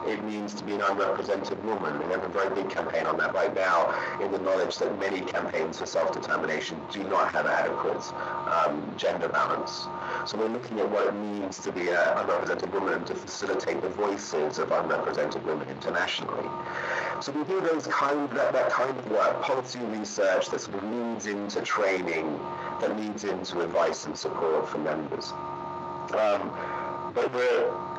Speaker 6: it means to be an unrepresented woman. We have a very big campaign on that right now, in the knowledge that many campaigns for self-determination do not have adequate gender balance. So we're looking at what it means to be an unrepresented woman and to facilitate the voices of unrepresented women internationally. So we do that kind of work, policy research that sort of leads into training, that leads into advice and support for members. But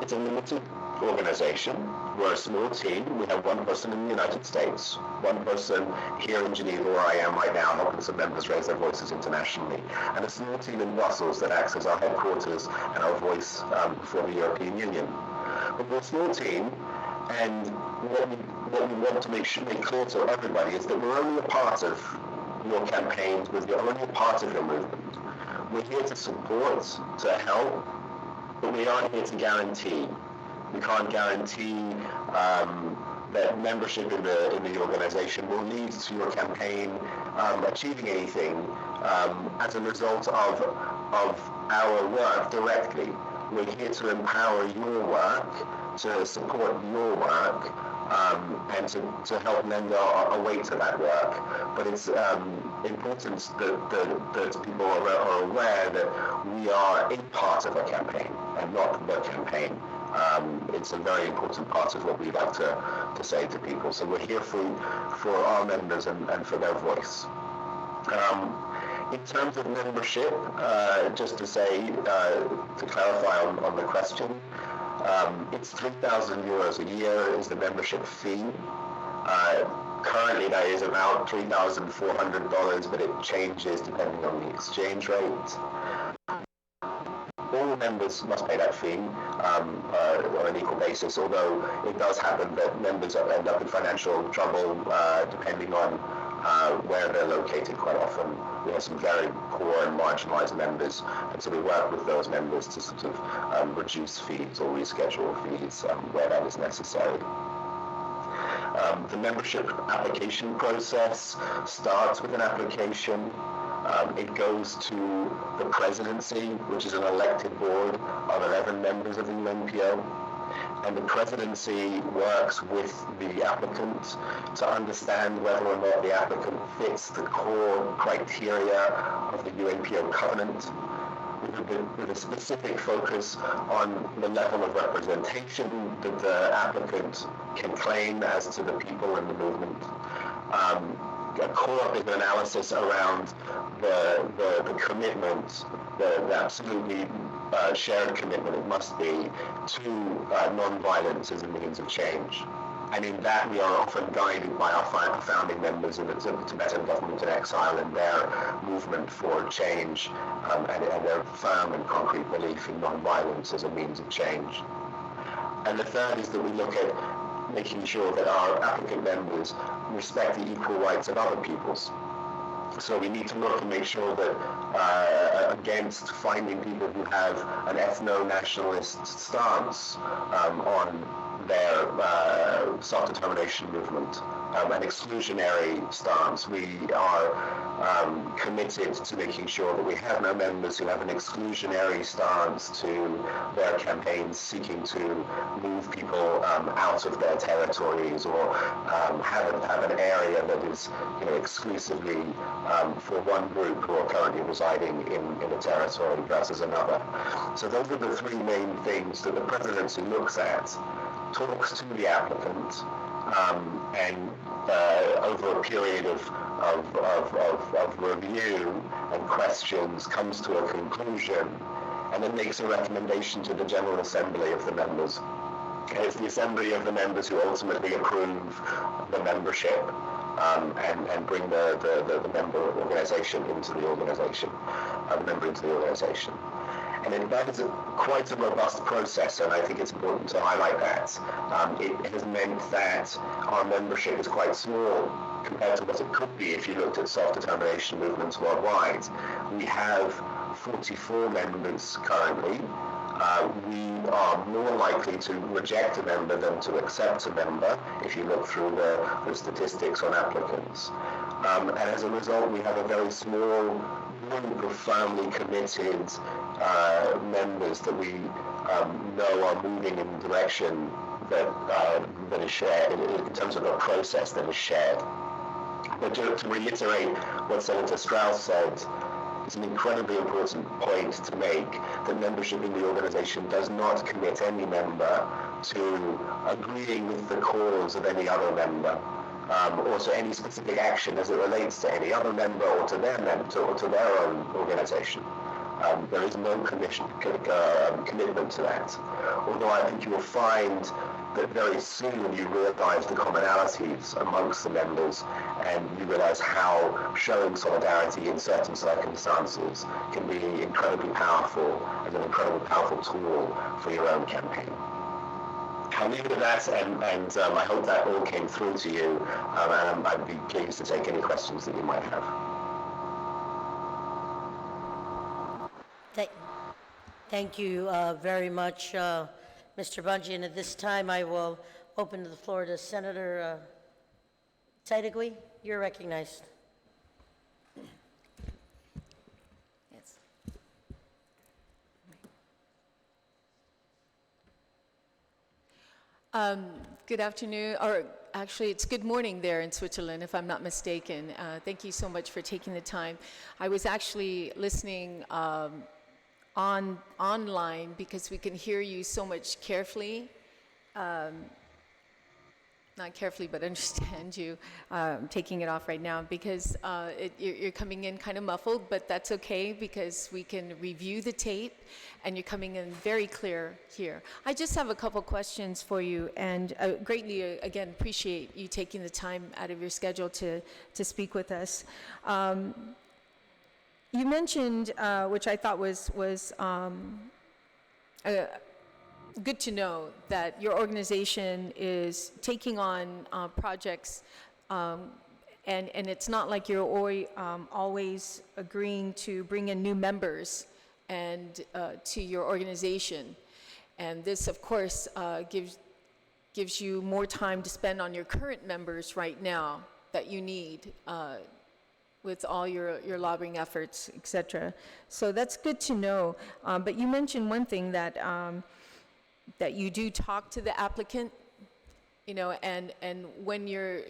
Speaker 6: it's a limited organization. We're a small team. We have one person in the United States, one person here in Geneva, where I am right now, helping some members raise their voices internationally, and a small team in Brussels that acts as our headquarters and our voice for the European Union. But we're a small team, and what we want to make clear to everybody is that we're only a part of your campaigns, we're only a part of your movement. We're here to support, to help, but we aren't here to guarantee. We can't guarantee that membership in the organization will lead to your campaign achieving anything as a result of our work directly. We're here to empower your work, to support your work, and to help lend our weight to that work. But it's important that people are aware that we are a part of a campaign and not the campaign. It's a very important part of what we like to say to people. So we're here for our members and for their voice. In terms of membership, just to say, to clarify on the question, it's 3,000 euros a year is the membership fee. Currently that is about $3,400, but it changes depending on the exchange rate. All members must pay that fee on an equal basis, although it does happen that members end up in financial trouble depending on where they're located. Quite often we have some very poor and marginalized members, and so we work with those members to sort of reduce fees or reschedule fees where that is necessary. The membership application process starts with an application. It goes to the presidency, which is an elected board of 11 members of the UNPO. And the presidency works with the applicant to understand whether or not the applicant fits the core criteria of the UNPO covenant, with a specific focus on the level of representation that the applicant can claim as to the people in the movement. A cooperative analysis around the commitment, the absolutely shared commitment it must be to non-violence as a means of change. And in that we are often guided by our founding members in the Tibetan government in exile and their movement for change and their firm and concrete belief in non-violence as a means of change. And the third is that we look at making sure that our applicant members respect the equal rights of other peoples. So we need to look and make sure that against finding people who have an ethno-nationalist stance on their self-determination movement, an exclusionary stance, we are committed to making sure that we have no members who have an exclusionary stance to their campaigns seeking to move people out of their territories or have an area that is exclusively for one group who are currently residing in a territory versus another. So those are the three main things that the presidency looks at, talks to the applicant, and over a period of review and questions comes to a conclusion, and then makes a recommendation to the General Assembly of the members. And it's the Assembly of the members who ultimately approve the membership and bring the member organization into the organization, the member into the organization. And that is quite a robust process, and I think it's important to highlight that. It has meant that our membership is quite small compared to what it could be if you looked at self-determination movements worldwide. We have 44 members currently. We are more likely to reject a member than to accept a member if you look through the statistics on applicants. And as a result, we have a very small group of firmly committed members that we know are moving in the direction that is shared, in terms of the process that is shared. But to reiterate what Senator Strauss said, it's an incredibly important point to make that membership in the organization does not commit any member to agreeing with the cause of any other member, or to any specific action as it relates to any other member or to their member or to their own organization. There is no commitment to that. Although I think you will find that very soon you realize the commonalities amongst the members, and you realize how showing solidarity in certain circumstances can be incredibly powerful, as an incredibly powerful tool for your own campaign. I'll leave it at that, and I hope that all came through to you, and I'd be pleased to take any questions that you might have.
Speaker 1: Thank you very much, Mr. Bungie. And at this time, I will open the floor to Senator Teitigui. You're recognized.
Speaker 4: Yes. Good afternoon, or actually it's good morning there in Switzerland, if I'm not mistaken. Thank you so much for taking the time. I was actually listening online because we can hear you so much carefully. Not carefully, but understand you. Taking it off right now because you're coming in kind of muffled, but that's okay because we can review the tape and you're coming in very clear here. I just have a couple questions for you, and greatly, again, appreciate you taking the time out of your schedule to speak with us. You mentioned, which I thought was good to know, that your organization is taking on projects, and it's not like you're always agreeing to bring in new members and to your organization. And this, of course, gives you more time to spend on your current members right now that you need with all your lobbying efforts, et cetera. So that's good to know. But you mentioned one thing that you do talk to the applicant, you know, and when you're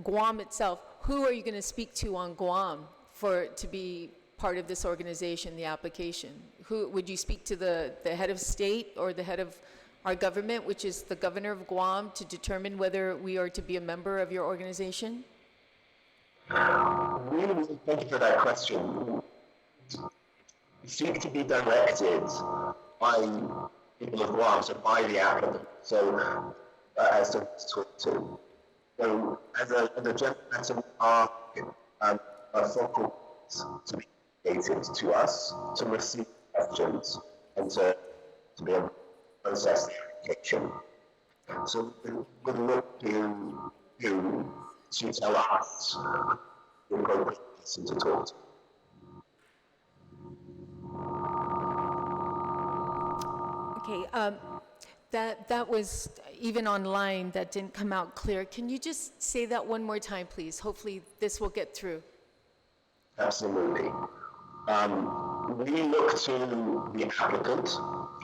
Speaker 4: Guam itself, who are you going to speak to on Guam to be part of this organization, the application? Who would you speak to, the head of state or the head of our government, which is the governor of Guam, to determine whether we are to be a member of your organization?
Speaker 6: Really, thank you for that question. Seek to be directed by people of Guam, so by the applicant. So, as to talk to. So, as a general matter, we are focal to be communicated to us, to receive questions, and to be able to process the application. So, we would look to tell us the appropriate person to talk to.
Speaker 4: Okay, that was, even online, that didn't come out clear. Can you just say that one more time, please? Hopefully this will get through.
Speaker 6: Absolutely. We look to the applicant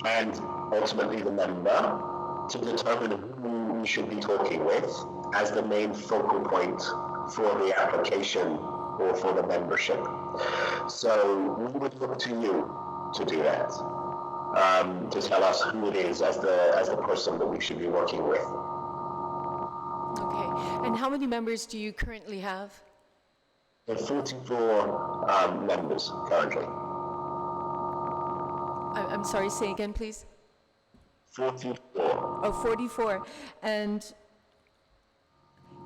Speaker 6: and ultimately the member to determine who we should be talking with as the main focal point for the application or for the membership. So we would look to you to do that. To tell us who it is as the person that we should be working with.
Speaker 4: Okay, and how many members do you currently have?
Speaker 6: There are 44 members currently.
Speaker 4: I'm sorry, say again, please.
Speaker 6: 44.
Speaker 4: Oh, 44. And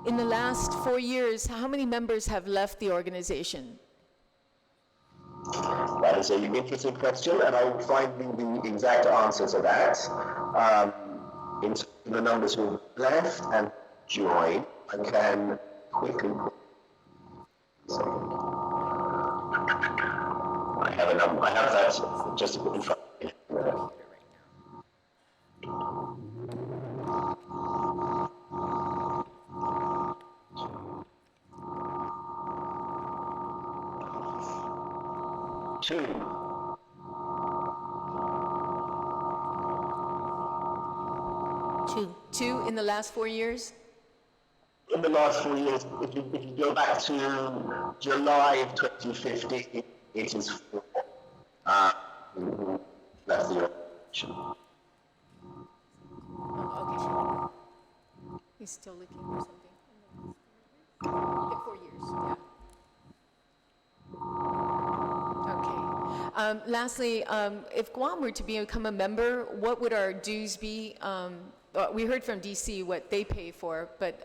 Speaker 4: in the last 4 years, how many members have left the organization?
Speaker 6: That is an interesting question, and I will find the exact answer to that. In terms of the numbers who have left and joined, I can quickly put I have a number. I have that just in front of me. Two.
Speaker 1: Two.
Speaker 4: 2 in the last 4 years?
Speaker 6: In the last 4 years, if you go back to July of 2015, it is 4. That's the election.
Speaker 4: Oh, okay. He's still looking for something. In 4 years, yeah. Okay. Lastly, if Guam were to become a member, what would our dues be? We heard from DC what they pay for, but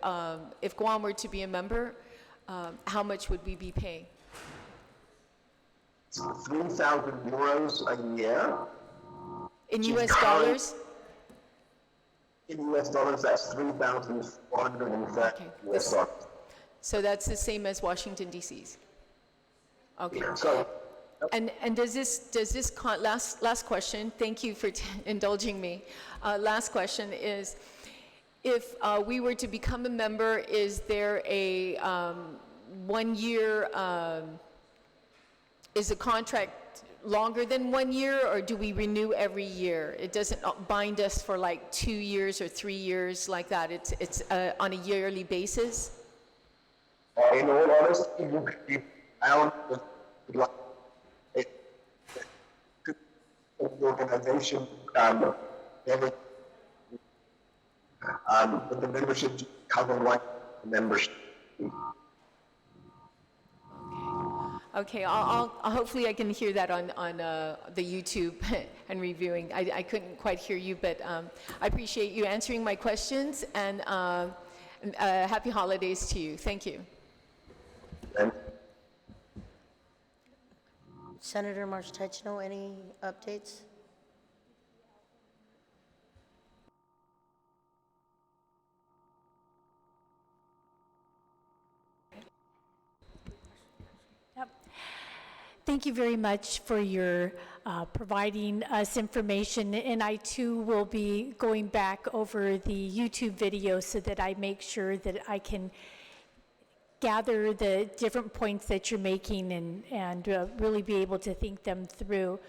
Speaker 4: if Guam were to be a member, how much would we be paying?
Speaker 6: 3,000 euros a year.
Speaker 4: In US dollars?
Speaker 6: In US dollars, that's 3,430
Speaker 4: Okay.
Speaker 6: US dollars.
Speaker 4: So that's the same as Washington DC's? Okay.
Speaker 6: So,
Speaker 4: And does this last question, thank you for indulging me. Last question is, if we were to become a member, is there a 1 year, is the contract longer than 1 year, or do we renew every year? It doesn't bind us for like 2 years or 3 years like that. It's on a yearly basis?
Speaker 6: in all honesty, you could be bound with like the organization, every, but the membership cover like membership.
Speaker 4: Okay, I'll hopefully I can hear that on the YouTube and reviewing. I couldn't quite hear you, but I appreciate you answering my questions, and happy holidays to you. Thank you.
Speaker 6: And
Speaker 1: Senator March-Teichner, any updates?
Speaker 3: Thank you very much for your providing us information, and I too will be going back over the YouTube video so that I make sure that I can gather the different points that you're making and really be able to think them through.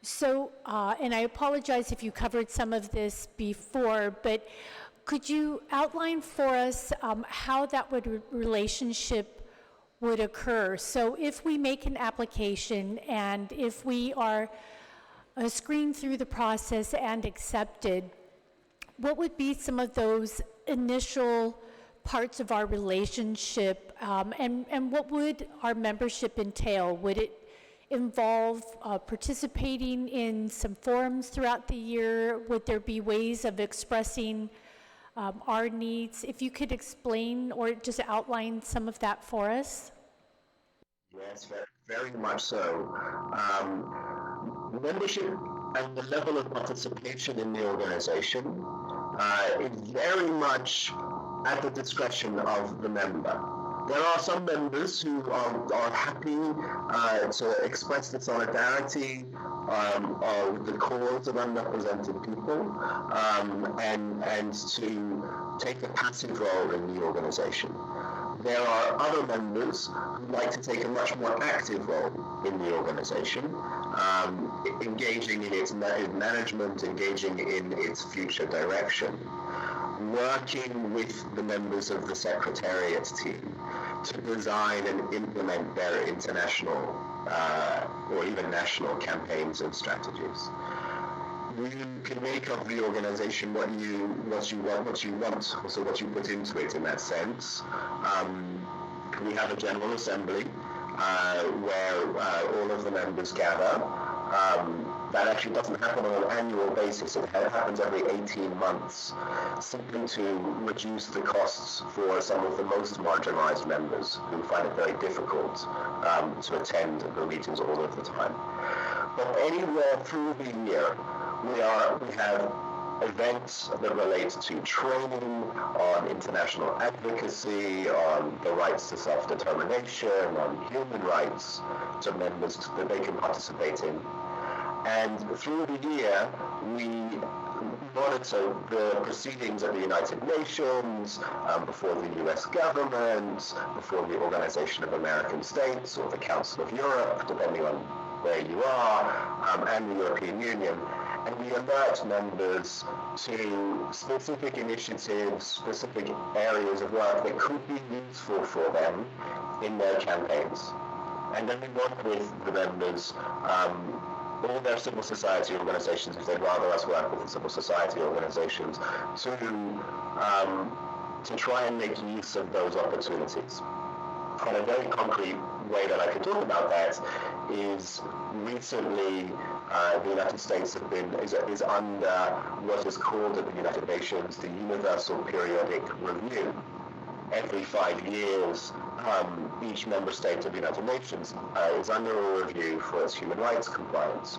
Speaker 3: So, and I apologize if you covered some of this before, but could you outline for us how that relationship would occur? So if we make an application and if we are screened through the process and accepted, what would be some of those initial parts of our relationship, and what would our membership entail? Would it involve participating in some forums throughout the year? Would there be ways of expressing our needs? If you could explain or just outline some of that for us.
Speaker 6: yes, very much so. Membership and the level of participation in the organization is very much at the discretion of the member. There are some members who are happy to express the solidarity of the cause of underrepresented people and to take a passive role in the organization. There are other members who like to take a much more active role in the organization, engaging in its management, engaging in its future direction, working with the members of the Secretariat team to design and implement their international or even national campaigns and strategies. You can make of the organization what you want, so what you put into it in that sense. We have a General Assembly where all of the members gather. That actually doesn't happen on an annual basis. It happens every 18 months, simply to reduce the costs for some of the most marginalized members who find it very difficult to attend the meetings all of the time. But anywhere through the year, we have events that relate to training on international advocacy, on the rights to self-determination, on human rights to members that they can participate in. And through the year, we monitor the proceedings at the United Nations, before the US government, before the Organization of American States or the Council of Europe, depending on where you are, and the European Union. and we alert members to specific initiatives, specific areas of work that could be useful for them in their campaigns. And then we work with the members, all their civil society organizations, if they'd rather us work with the civil society organizations, to try and make use of those opportunities. And a very concrete way that I can talk about that is recently the United States is under what is called at the United Nations the Universal Periodic Review. Every 5 years, each member state of the United Nations is under a review for its human rights compliance.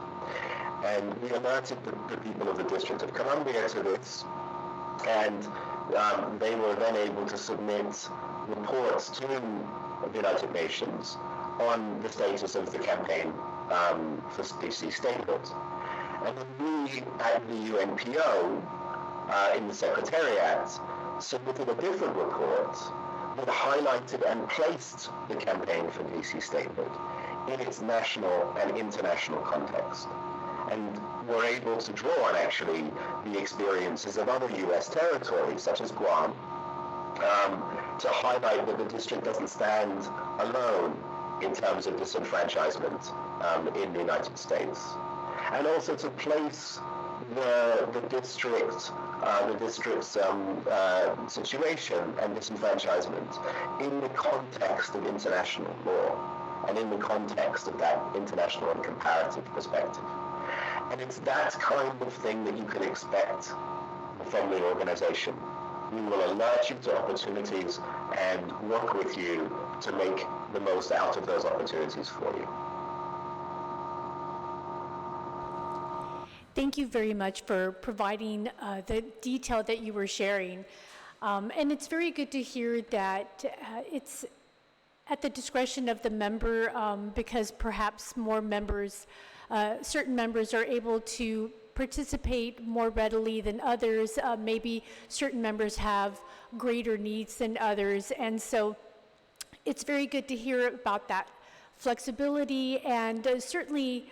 Speaker 6: And we alerted the people of the District of Columbia to this, and they were then able to submit reports to the United Nations on the status of the campaign for DC statehood. And then we, at the UNPO, in the Secretariat, submitted a different report that highlighted and placed the campaign for DC statehood in its national and international context. And were able to draw on actually the experiences of other U.S. territories, such as Guam, to highlight that the district doesn't stand alone in terms of disenfranchisement in the United States. And also to place the district's situation and disenfranchisement in the context of international law and in the context of that international and comparative perspective. And it's that kind of thing that you can expect from the organization. We will alert you to opportunities and work with you to make the most out of those opportunities for you.
Speaker 3: Thank you very much for providing the detail that you were sharing. And it's very good to hear that it's at the discretion of the member because perhaps more members, certain members are able to participate more readily than others. Maybe certain members have greater needs than others. And so it's very good to hear about that flexibility, and certainly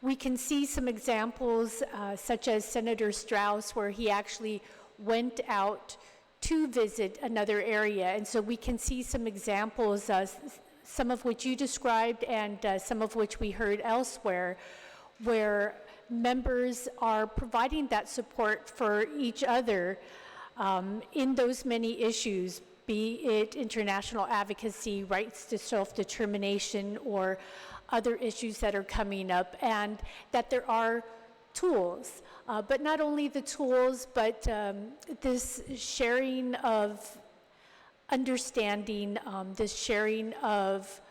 Speaker 3: we can see some examples such as Senator Strauss, where he actually went out to visit another area. And so we can see some examples, some of which you described and some of which we heard elsewhere, where members are providing that support for each other in those many issues, be it international advocacy, rights to self-determination, or other issues that are coming up, and that there are tools. But not only the tools, but this sharing of understanding, this sharing of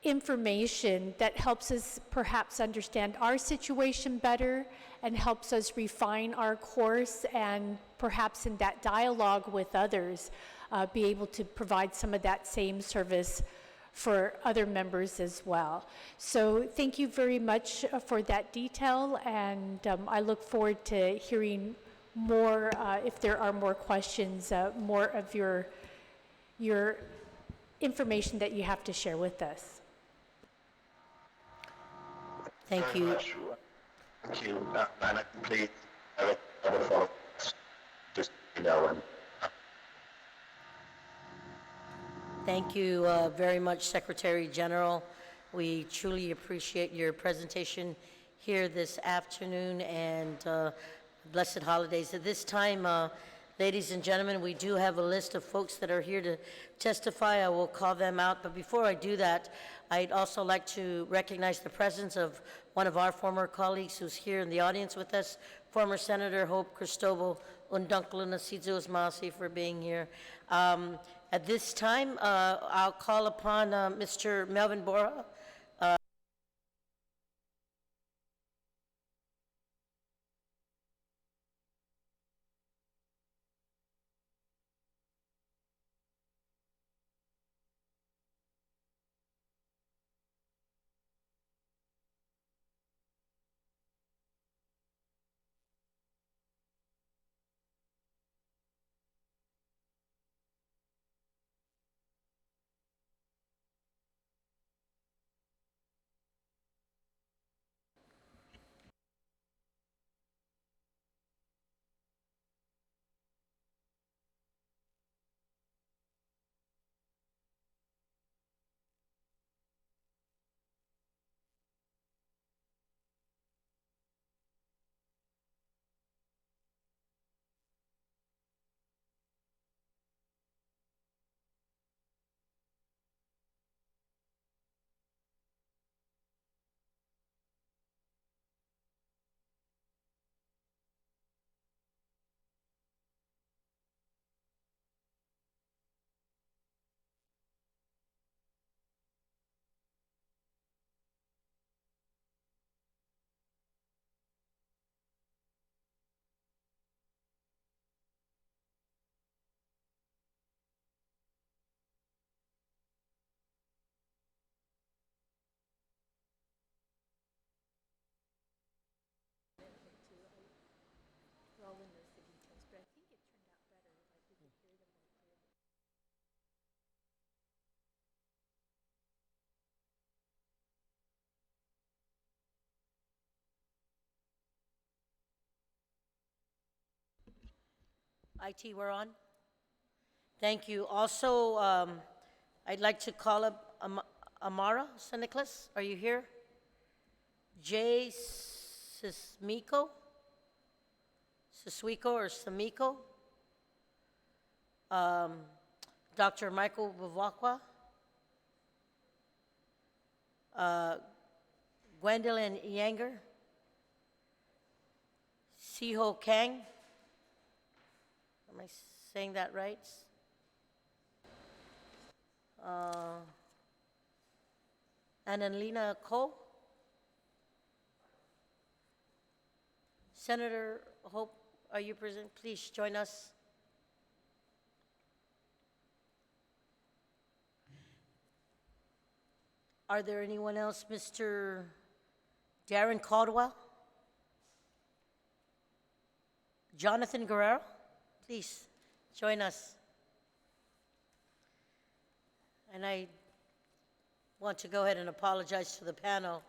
Speaker 3: information that helps us perhaps understand our situation better and helps us refine our course, and perhaps in that dialogue with others, be able to provide some of that same service for other members as well. So thank you very much for that detail, and I look forward to hearing more, if there are more questions, more of your information that you have to share with us.
Speaker 1: Thank you.
Speaker 6: Thank you. And I complete other follow-ups, just, and
Speaker 1: Thank you very much, Secretary General. We truly appreciate your presentation here this afternoon, and blessed holidays. At this time, ladies and gentlemen, we do have a list of folks that are here to testify. I will call them out, but before I do that, I'd also like to recognize the presence of one of our former colleagues who's here in the audience with us, former Senator Hope Cristobal Undunklunasidzos Masi, for being here. At this time, I'll call upon Mr. Melvin Borja. IT, we're on? Thank you. Also, I'd like to call up Amara Seneclas. Are you here? Jay Sismico? Siswico or Samiko? Dr. Michael Bavakwa? Gwendolyn Yanger? Siho Kang? Am I saying that right? Annalena Ko? Senator Hope, are you present? Please join us. Are there anyone else? Mr. Darren Caldwell? Jonathan Guerrero? Please join us. And I want to go ahead and apologize to the panel.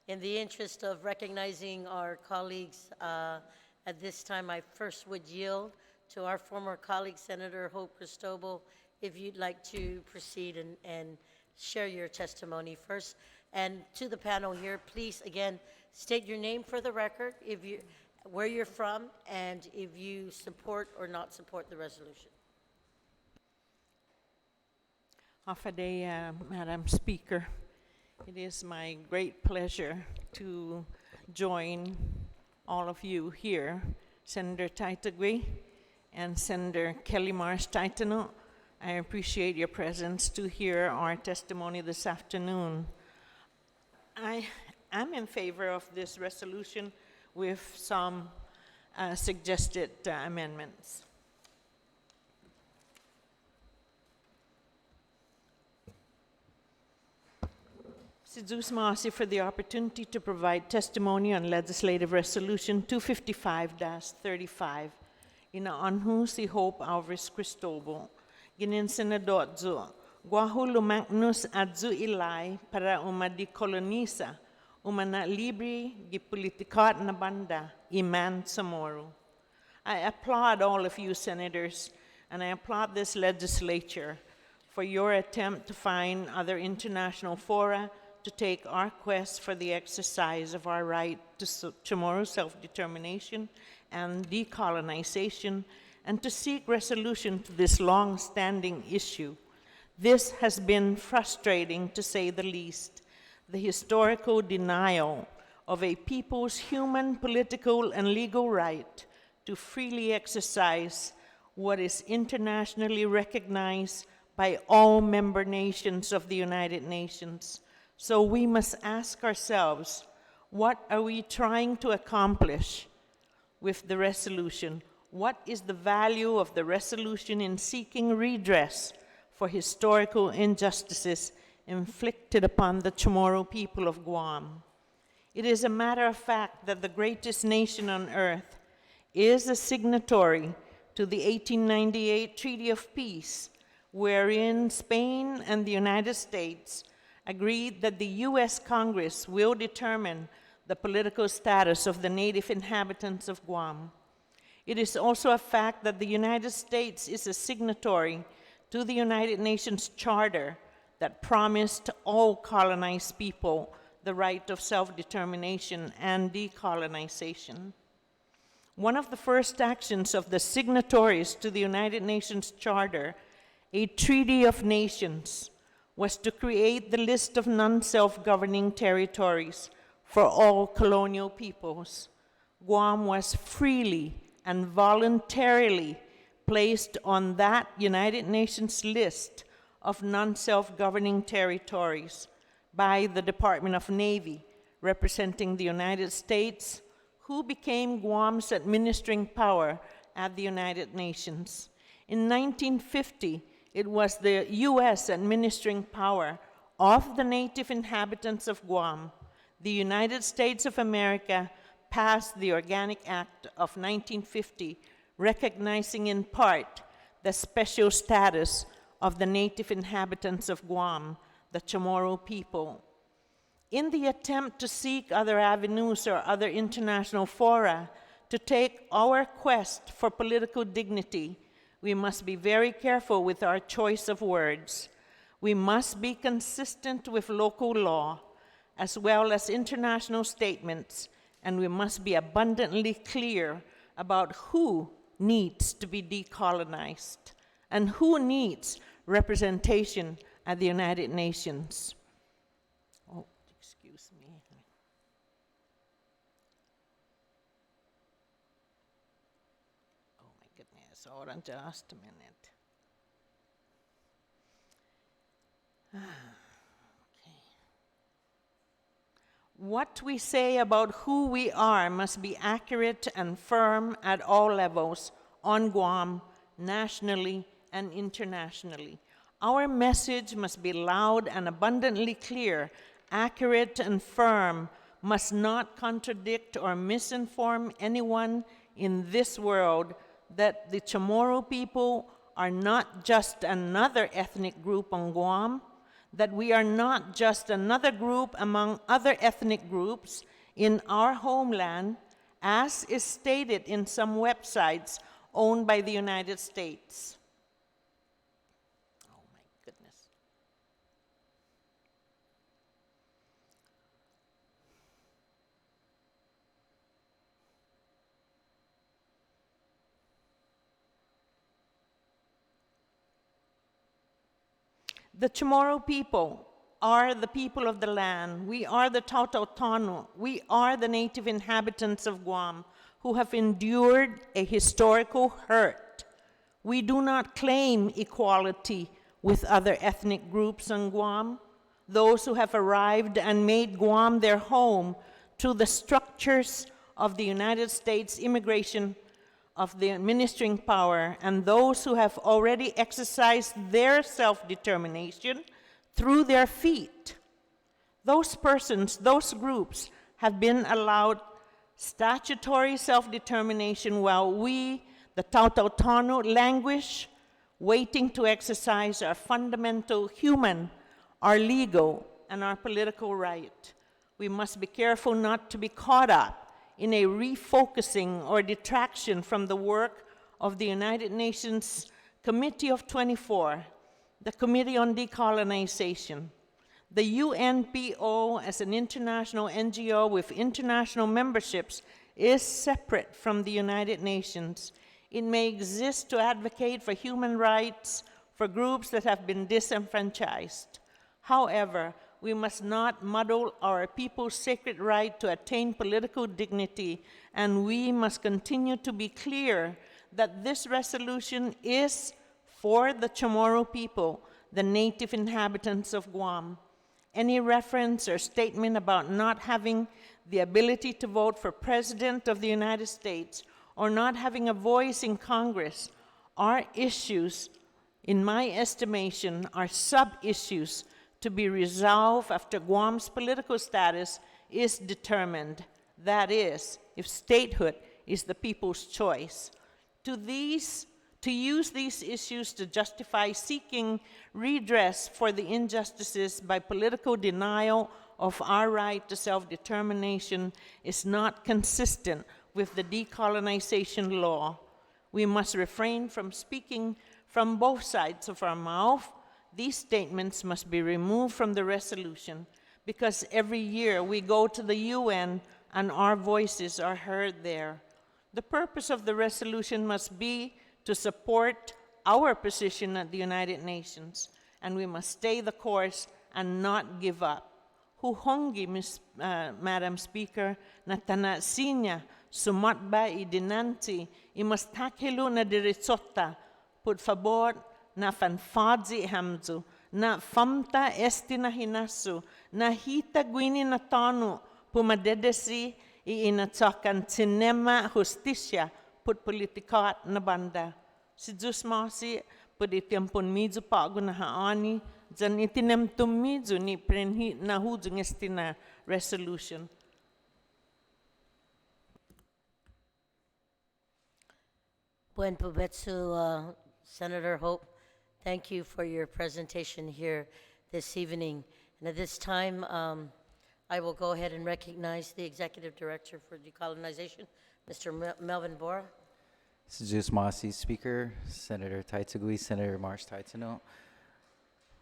Speaker 1: In the interest of recognizing our colleagues, at this time, I first would yield to our former colleague, Senator Hope Cristobal, if you'd like to proceed and share your testimony first. And to the panel here, please, again, state your name for the record, where you're from, and if you support or not support the resolution.
Speaker 7: Hafadei, Madam Speaker. It is my great pleasure to join all of you here, Senator Taitagwe and Senator Kelly Mars Taitano. I appreciate your presence to hear our testimony this afternoon. I'm in favor of this resolution with some suggested amendments. Sidus Masi for the opportunity to provide testimony on Legislative Resolution 255-35. Inaanhu si Hope Alvarez Cristobal. Ginin senadotzo. Guahu lumagnus adzu ilay para umadikolonisa. Umana libre gipolitikat na banda. Iman Samoro. I applaud all of you senators, and I applaud this legislature for your attempt to find other international fora to take our quest for the exercise of our right to tomorrow self-determination and decolonization, and to seek resolution to this long-standing issue. This has been frustrating, to say the least. The historical denial of a people's human, political, and legal right to freely exercise what is internationally recognized by all member nations of the United Nations. So we must ask ourselves, what are we trying to accomplish with the resolution? What is the value of the resolution in seeking redress for historical injustices inflicted upon the Chamorro people of Guam? It is a matter of fact that the greatest nation on earth is a signatory to the 1898 Treaty of Peace, wherein Spain and the United States agreed that the U.S. Congress will determine the political status of the native inhabitants of Guam. It is also a fact that the United States is a signatory to the United Nations Charter that promised all colonized people the right of self-determination and decolonization. One of the first actions of the signatories to the United Nations Charter, a Treaty of Nations, was to create the list of non-self-governing territories for all colonial peoples. Guam was freely and voluntarily placed on that United Nations list of non-self-governing territories by the Department of Navy, representing the United States, who became Guam's administering power at the United Nations. In 1950, it was the U.S. administering power of the native inhabitants of Guam. The United States of America passed the Organic Act of 1950, recognizing in part the special status of the native inhabitants of Guam, the Chamorro people. In the attempt to seek other avenues or other international fora to take our quest for political dignity We must be very careful with our choice of words. We must be consistent with local law as well as international statements, and we must be abundantly clear about who needs to be decolonized and who needs representation at the United Nations. Oh, excuse me. Oh my goodness, hold on just a minute. What we say about who we are must be accurate and firm at all levels on Guam, nationally and internationally. Our message must be loud and abundantly clear, accurate and firm, must not contradict or misinform anyone in this world that the Chamorro people are not just another ethnic group on Guam, that we are not just another group among other ethnic groups in our homeland, as is stated in some websites owned by the United States. Oh my goodness. The Chamorro people are the people of the land. We are the Tautautanu. We are the native inhabitants of Guam who have endured a historical hurt. We do not claim equality with other ethnic groups on Guam, those who have arrived and made Guam their home through the structures of the United States immigration of the administering power, and those who have already exercised their self-determination through their feet. Those persons, those groups have been allowed statutory self-determination while we, the Tautautanu, languish, waiting to exercise our fundamental human, our legal, and our political right. We must be careful not to be caught up in a refocusing or detraction from the work of the United Nations Committee of 24, the Committee on Decolonization. The UNPO, as an international NGO with international memberships, is separate from the United Nations. It may exist to advocate for human rights for groups that have been disenfranchised. However, we must not muddle our people's sacred right to attain political dignity, and we must continue to be clear that this resolution is for the Chamorro people, the native inhabitants of Guam. Any reference or statement about not having the ability to vote for President of the United States or not having a voice in Congress are issues, in my estimation, are sub-issues to be resolved after Guam's political status is determined. That is, if statehood is the people's choice. To use these issues to justify seeking redress for the injustices by political denial of our right to self-determination is not consistent with the decolonization law. We must refrain from speaking from both sides of our mouth. These statements must be removed from the resolution because every year we go to the UN and our voices are heard there. The purpose of the resolution must be to support our position at the United Nations, and we must stay the course and not give up. Huhongi, Madam Speaker, na tanasinya sumatba idinanti imastakhilu na diritsota por favor na fanfadzi hamzu na famta esti na hinasu na hita gwini na tanu pumadedesi I inatsakan cinema justicia put politikat na banda. Si Diyos masi put itiampun midyo pago na haani dyan itinem tumidyo ni prenhi na hudjong esti na resolution.
Speaker 1: Buen Pubetsu, Senator Hope, thank you for your presentation here this evening. And at this time, I will go ahead and recognize the Executive Director for Decolonization, Mr. Melvin Bora.
Speaker 8: Sejus Masi, Speaker, Senator Taitagui, Senator Marsh Taitano.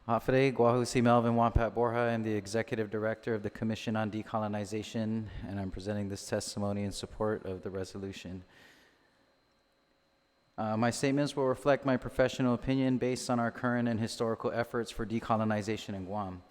Speaker 8: Hafere, Guahusi Melvin Wampat Borja. I'm the Executive Director of the Commission on Decolonization, and I'm presenting this testimony in support of the resolution. My statements will reflect my professional opinion based on our current and historical efforts for decolonization in Guam.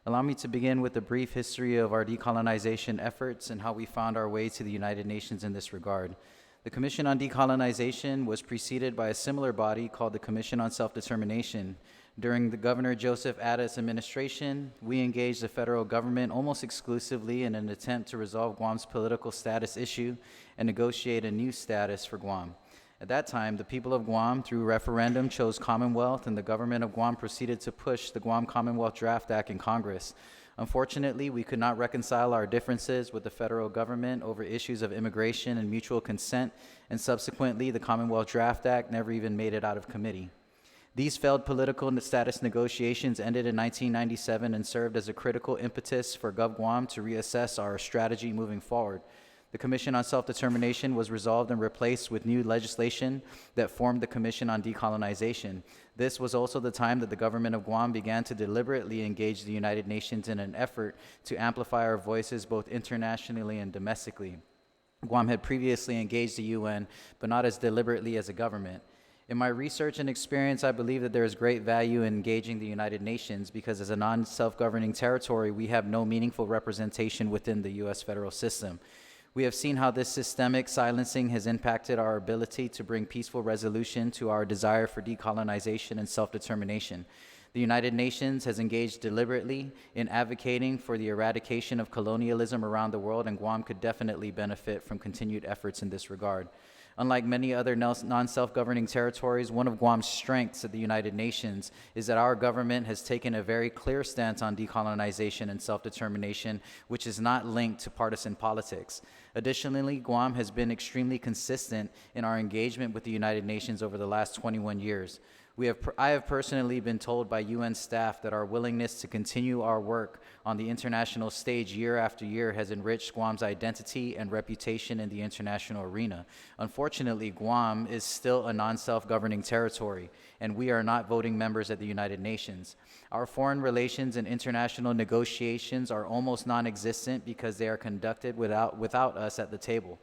Speaker 8: Allow me to begin with a brief history of our decolonization efforts and how we found our way to the United Nations in this regard. The Commission on Decolonization was preceded by a similar body called the Commission on Self-Determination. During the Governor Joseph Addis administration, we engaged the federal government almost exclusively in an attempt to resolve Guam's political status issue and negotiate a new status for Guam. At that time, the people of Guam, through referendum, chose Commonwealth, and the government of Guam proceeded to push the Guam Commonwealth Draft Act in Congress. Unfortunately, we could not reconcile our differences with the federal government over issues of immigration and mutual consent, and subsequently, the Commonwealth Draft Act never even made it out of committee. These failed political status negotiations ended in 1997 and served as a critical impetus for Gov Guam to reassess our strategy moving forward. The Commission on Self-Determination was resolved and replaced with new legislation that formed the Commission on Decolonization. This was also the time that the government of Guam began to deliberately engage the United Nations in an effort to amplify our voices both internationally and domestically. Guam had previously engaged the UN, but not as deliberately as a government. In my research and experience, I believe that there is great value in engaging the United Nations because as a non-self-governing territory, we have no meaningful representation within the U.S. federal system. We have seen how this systemic silencing has impacted our ability to bring peaceful resolution to our desire for decolonization and self-determination. The United Nations has engaged deliberately in advocating for the eradication of colonialism around the world, and Guam could definitely benefit from continued efforts in this regard. Unlike many other non-self-governing territories, one of Guam's strengths at the United Nations is that our government has taken a very clear stance on decolonization and self-determination, which is not linked to partisan politics. Additionally, Guam has been extremely consistent in our engagement with the United Nations over the last 21 years. I have personally been told by UN staff that our willingness to continue our work on the international stage year after year has enriched Guam's identity and reputation in the international arena. Unfortunately, Guam is still a non-self-governing territory, and we are not voting members at the United Nations. Our foreign relations and international negotiations are almost non-existent because they are conducted without us at the table.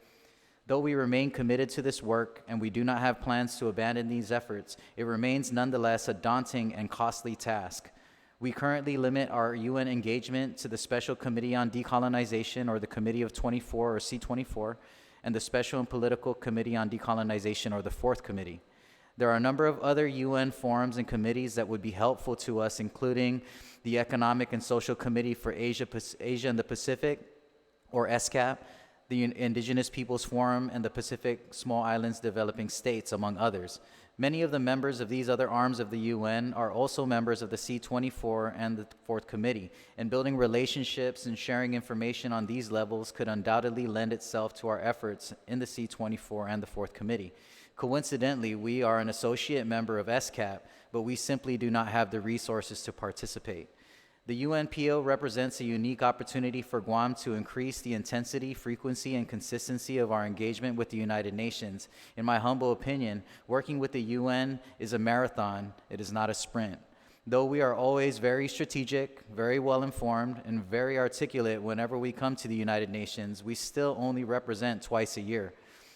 Speaker 8: Though we remain committed to this work and we do not have plans to abandon these efforts, it remains nonetheless a daunting and costly task. We currently limit our UN engagement to the Special Committee on Decolonization, or the Committee of 24, or C24, and the Special and Political Committee on Decolonization, or the Fourth Committee. There are a number of other UN forums and committees that would be helpful to us, including the Economic and Social Committee for Asia and the Pacific, or ESCAP, the Indigenous Peoples Forum, and the Pacific Small Islands Developing States, among others. Many of the members of these other arms of the UN are also members of the C24 and the Fourth Committee, and building relationships and sharing information on these levels could undoubtedly lend itself to our efforts in the C24 and the Fourth Committee. Coincidentally, we are an associate member of ESCAP, but we simply do not have the resources to participate. The UNPO represents a unique opportunity for Guam to increase the intensity, frequency, and consistency of our engagement with the United Nations. In my humble opinion, working with the UN is a marathon, it is not a sprint. Though we are always very strategic, very well informed, and very articulate whenever we come to the United Nations, we still only represent twice a year.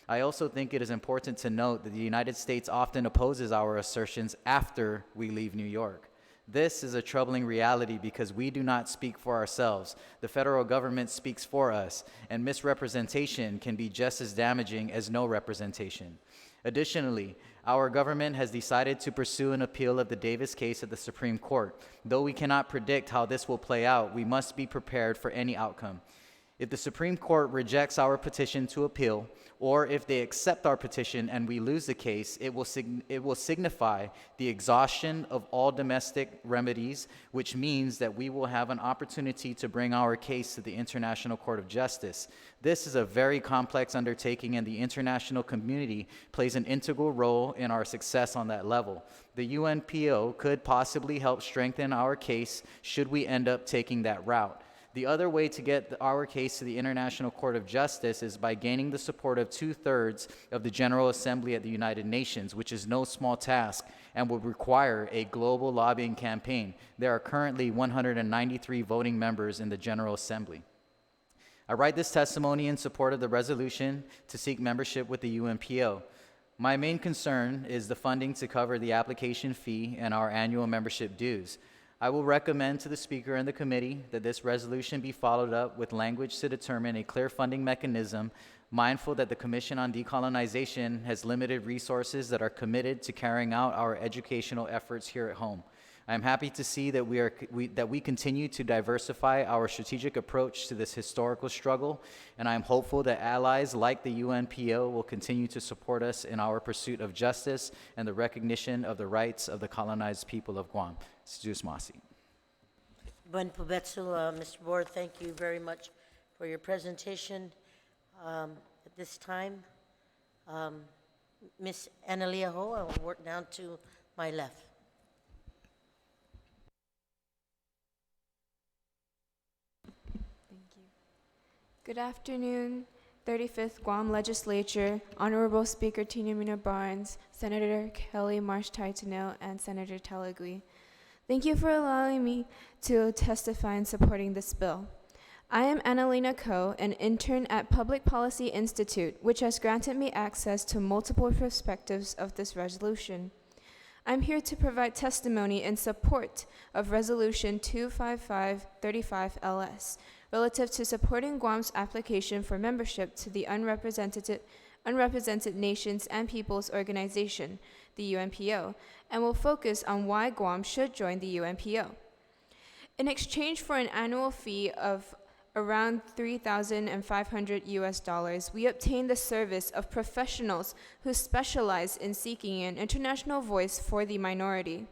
Speaker 8: I also think it is important to note that the United States often opposes our assertions after we leave New York. This is a troubling reality because we do not speak for ourselves. The federal government speaks for us, and misrepresentation can be just as damaging as no representation. Additionally, our government has decided to pursue an appeal of the Davis case at the Supreme Court. Though we cannot predict how this will play out, we must be prepared for any outcome. If the Supreme Court rejects our petition to appeal, or if they accept our petition and we lose the case, it will signify the exhaustion of all domestic remedies, which means that we will have an opportunity to bring our case to the International Court of Justice. This is a very complex undertaking, and the international community plays an integral role in our success on that level. The UNPO could possibly help strengthen our case should we end up taking that route. The other way to get our case to the International Court of Justice is by gaining the support of 2/3 of the General Assembly at the United Nations, which is no small task and would require a global lobbying campaign. There are currently 193 voting members in the General Assembly. I write this testimony in support of the resolution to seek membership with the UNPO. My main concern is the funding to cover the application fee and our annual membership dues. I will recommend to the Speaker and the committee that this resolution be followed up with language to determine a clear funding mechanism, mindful that the Commission on Decolonization has limited resources that are committed to carrying out our educational efforts here at home. I am happy to see that we continue to diversify our strategic approach to this historical struggle, and I am hopeful that allies like the UNPO will continue to support us in our pursuit of justice and the recognition of the rights of the colonized people of Guam. Sijus Masi.
Speaker 1: Buen provecho, Mr. Board. Thank you very much for your presentation. At this time, Ms. Analia Ho, I will work down to my left.
Speaker 9: Good afternoon, 35th Guam Legislature, Honorable Speaker Tina Muña Barnes, Senator Kelly Marsh Taitano, and Senator Telegui. Thank you for allowing me to testify in supporting this bill. I am Annalena Ko, an intern at Public Policy Institute, which has granted me access to multiple perspectives of this resolution. I'm here to provide testimony in support of Resolution 25535 LS, relative to supporting Guam's application for membership to the Unrepresented Nations and Peoples Organization, the UNPO, and will focus on why Guam should join the UNPO. In exchange for an annual fee of around $3,500 we obtain the service of professionals who specialize in seeking an international voice for the minority.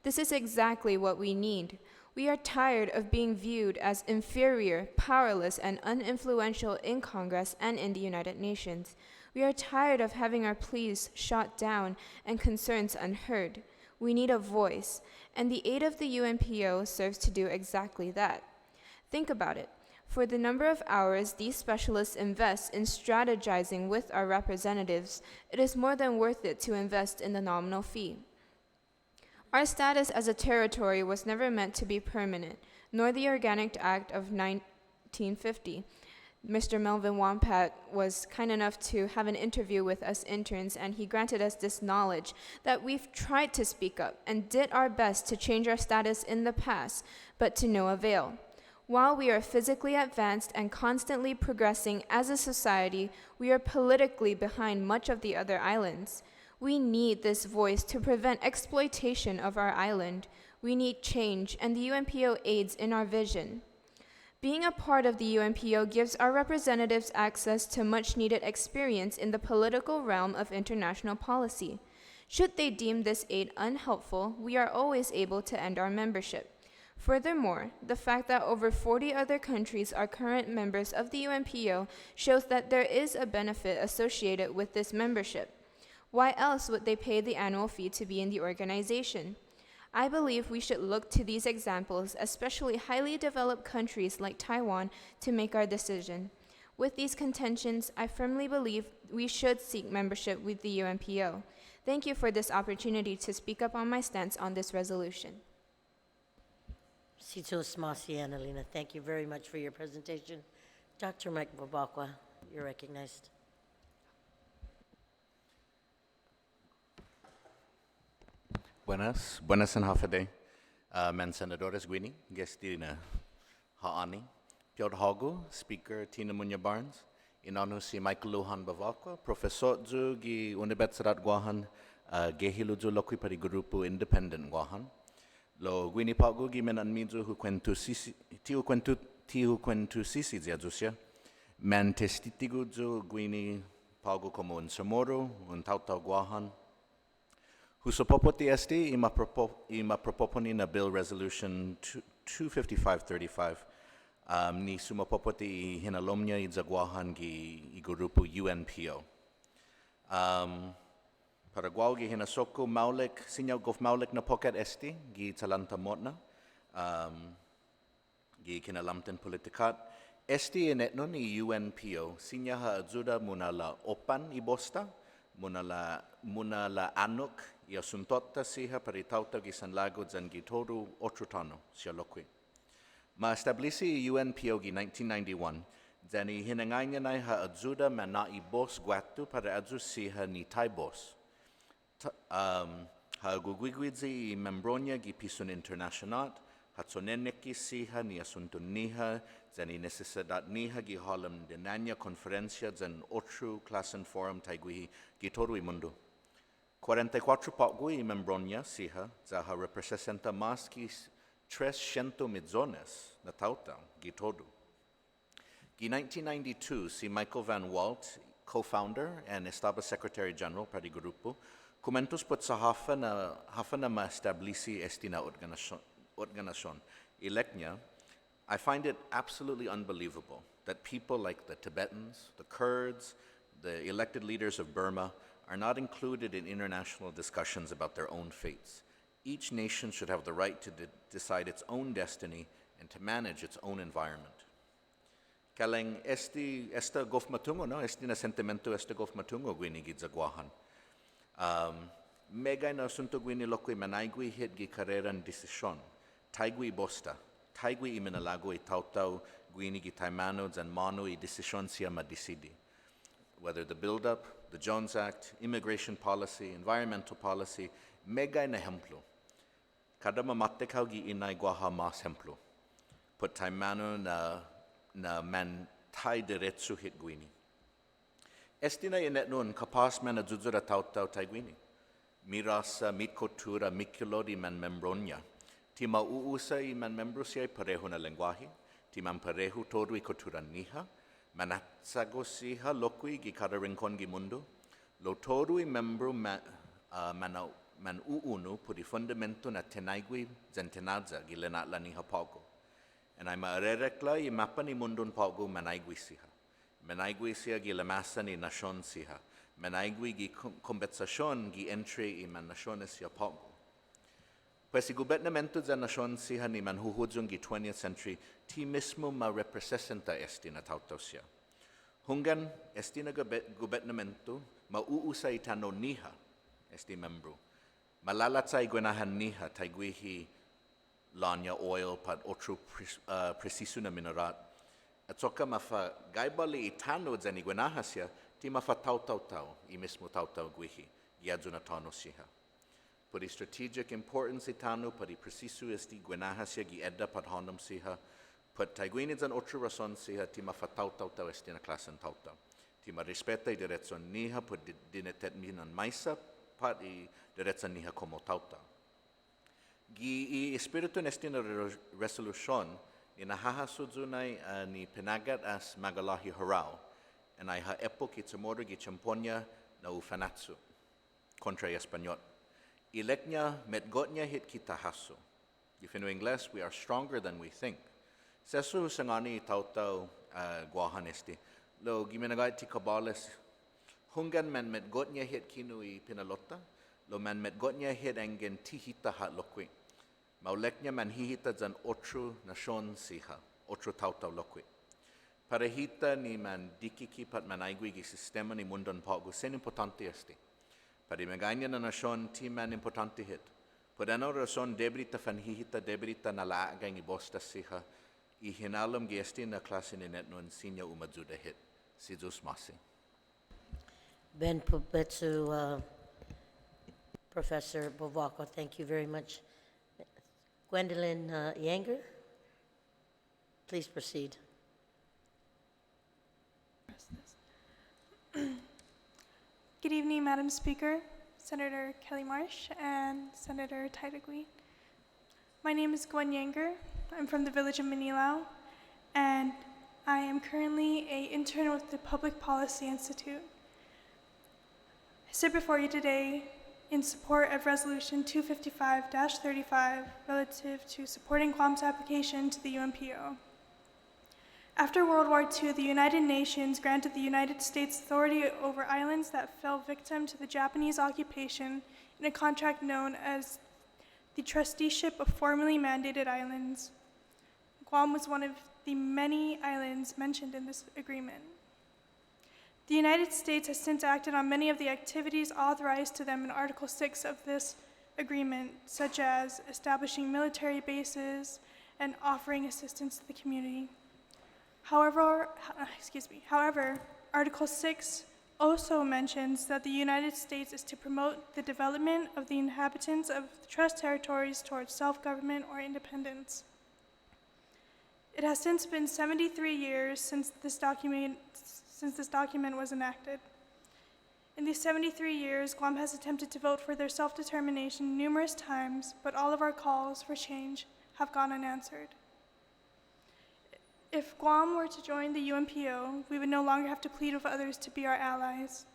Speaker 9: This is exactly what we need. We are tired of being viewed as inferior, powerless, and uninfluential in Congress and in the United Nations. We are tired of having our pleas shot down and concerns unheard. We need a voice, and the aid of the UNPO serves to do exactly that. Think about it. For the number of hours these specialists invest in strategizing with our representatives, it is more than worth it to invest in the nominal fee. Our status as a territory was never meant to be permanent, nor the Organic Act of 1950. Mr. Melvin Wampat was kind enough to have an interview with us interns, and he granted us this knowledge that we've tried to speak up and did our best to change our status in the past, but to no avail. While we are physically advanced and constantly progressing as a society, we are politically behind much of the other islands. We need this voice to prevent exploitation of our island. We need change, and the UNPO aids in our vision. Being a part of the UNPO gives our representatives access to much-needed experience in the political realm of international policy. Should they deem this aid unhelpful, we are always able to end our membership. Furthermore, the fact that over 40 other countries are current members of the UNPO shows that there is a benefit associated with this membership. Why else would they pay the annual fee to be in the organization? I believe we should look to these examples, especially highly developed countries like Taiwan, to make our decision. With these contentions, I firmly believe we should seek membership with the UNPO. Thank you for this opportunity to speak up on my stance on this resolution.
Speaker 1: Sitos Masi, Annalena, thank you very much for your presentation. Dr. Mike Babakwa, you're recognized.
Speaker 10: Buenas and hafade. Men senadores Gwini, gestina haani. Piod Hagu, Speaker Tina Muña Barnes. Inanu si Michael Luhan Bavakwa, Professor Zu gi Universidad Guahan, Gehilu Zu Lokwi pari Grupo Independent Guahan. Lo Gwini Pagu gi menan mizu hu kwentu sisi zia Zusia. Men testitigu Zu Gwini Pagu como un Samoro, un Tautau Guahan. Husopopoti esti ima propoponi na bill resolution 25535 ni sumapopoti I hinalomnia I zaguahan gi grupo UNPO. Para guau gi hinasoko maulek sinyaw gof maulek na pocket esti gi talanta motna. gi kinalamtan politikat, esti enetnon i UNPO, sinyaha ajuda muna la opan i bosta, muna la anuk i asuntotta siha paritauta gi San Lago zan gi toru otrutano siya lokwi. Ma establisi i UNPO gi 1991, zani hinanganya na ha ajuda mana i bos guatu para aju siha ni tai bos. Ha gugwigwidzi i membronya gi pisun internationat, ha tsoneneki siha ni asuntun niha, zani necesidad niha gi halam denanya konferencia zan otru klasen forum taigui gi toru i mundo. 44 pagui i membronya siha, za ha representa mas ki 300 millones na tauta gi toru. In 1992, si Michael Van Walt, co-founder and established Secretary General para di grupo, comentos pot sa hafa na ma-establisi esti na organizasyon. Ileknya, I find it absolutely unbelievable that people like the Tibetans, the Kurds, the elected leaders of Burma are not included in international discussions about their own fates. Each nation should have the right to decide its own destiny and to manage its own environment. Kaleng esta gof matungo, no? Esti na sentimento esta gof matungo gwini gidzaguahan. Megay na asunto gwini lokwi manaygwi hit gi kareran desisyon. Taygwi bosta. Taygwi iminalago I tautau gwini gi taimano zan mano I desisyon siya madisidi. Whether the build-up, the Jones Act, immigration policy, environmental policy, megay na hemplo. Kada mamatekaw gi inay guaha mas hemplo. Put taimano na man tai diretsu hit gwini. Esti na inet nun kapas man adzuzura tautau tai gwini. Mirasa, mit kultura, mikulodi man membronya. Ti mauusa I man membro siya pareho na lengwahi. Ti man pareho todo I kultura niha. Manatsago siha lokwi gi kada rincon gi mundo. Lo todo I membro man uunu pudi fundamento na tenaigwi zan tenadza gi lenat la niha pago. And I'm a rerekla I mapa ni mundun pago manaigwi siha. Manaigwi siya gi lamasa ni nation siha. Manaigwi gi compensasyon gi entry I man nation siya pago. Pues I gubernamento za nation siha ni man huhudzong gi 20th century ti mismo ma representa esti na tautaw siya. Hungan esti na gubernamento mauusa itano niha esti membro. Malalatsay gwenahan niha taigwihi lanya oil pad otro preciso na minerat. At soka mafa gaibali itano zani gwenahasya ti mafa tau I mismo tau gwihi giadzo na tano siha. Padi strategic importance itano padi preciso esti gwenahasya gi edda pad honam siha. Pad taigwini zan otro rason siha ti mafa tau esti na klasen tau. Ti ma respeta I direzon niha pad dinetet minan maisa pad I direzon niha como tau. Gi espiritu nesti na resolution inahahasudunay ni penagat as magalahi harao and ay ha epok itzamoro gi champonya na ufanatsu contra Espanyol. Ileknya metgotnya hit kitahaso. If in English we are stronger than we think. Sesu sangani tautau guahan esti. Lo gimenagay ti kabales hungan man metgotnya hit kinui pinalota. Lo man metgotnya hit engen tihita hat lokwi. Mauleknya man hihita zan otro nation siha, otro tautaw lokwi. Parehita ni man dikiki pat manaigwi gi sistema ni mundon pago sen importante esti. Pari meganya na nation ti man importante hit. Podano rason debrita fan hihita debrita na laaga ngi bosta siha. I hinalom gi esti na klase ni net non sinya umadzuda hit. Si Diyos masi.
Speaker 1: Ben Pupetsu, Professor Bovako, thank you very much. Gwendolyn Yanger, please proceed.
Speaker 11: Good evening, Madam Speaker, Senator Kelly Marsh, and Senator Taitagui. My name is Gwen Yanger. I'm from the village of Manilao, and I am currently an intern with the Public Policy Institute. I sit before you today in support of Resolution 255-35 relative to supporting Guam's application to the UNPO. After World War II, the United Nations granted the United States authority over islands that fell victim to the Japanese occupation in a contract known as the Trusteeship of Formerly Mandated Islands. Guam was one of the many islands mentioned in this agreement. The United States has since acted on many of the activities authorized to them in Article 6 of this agreement, such as establishing military bases and offering assistance to the community. However, Article 6 also mentions that the United States is to promote the development of the inhabitants of the trust territories towards self-government or independence. It has since been 73 years since this document was enacted. In these 73 years, Guam has attempted to vote for their self-determination numerous times, but all of our calls for change have gone unanswered. If Guam were to join the UNPO, we would no longer have to plead with others to be our allies.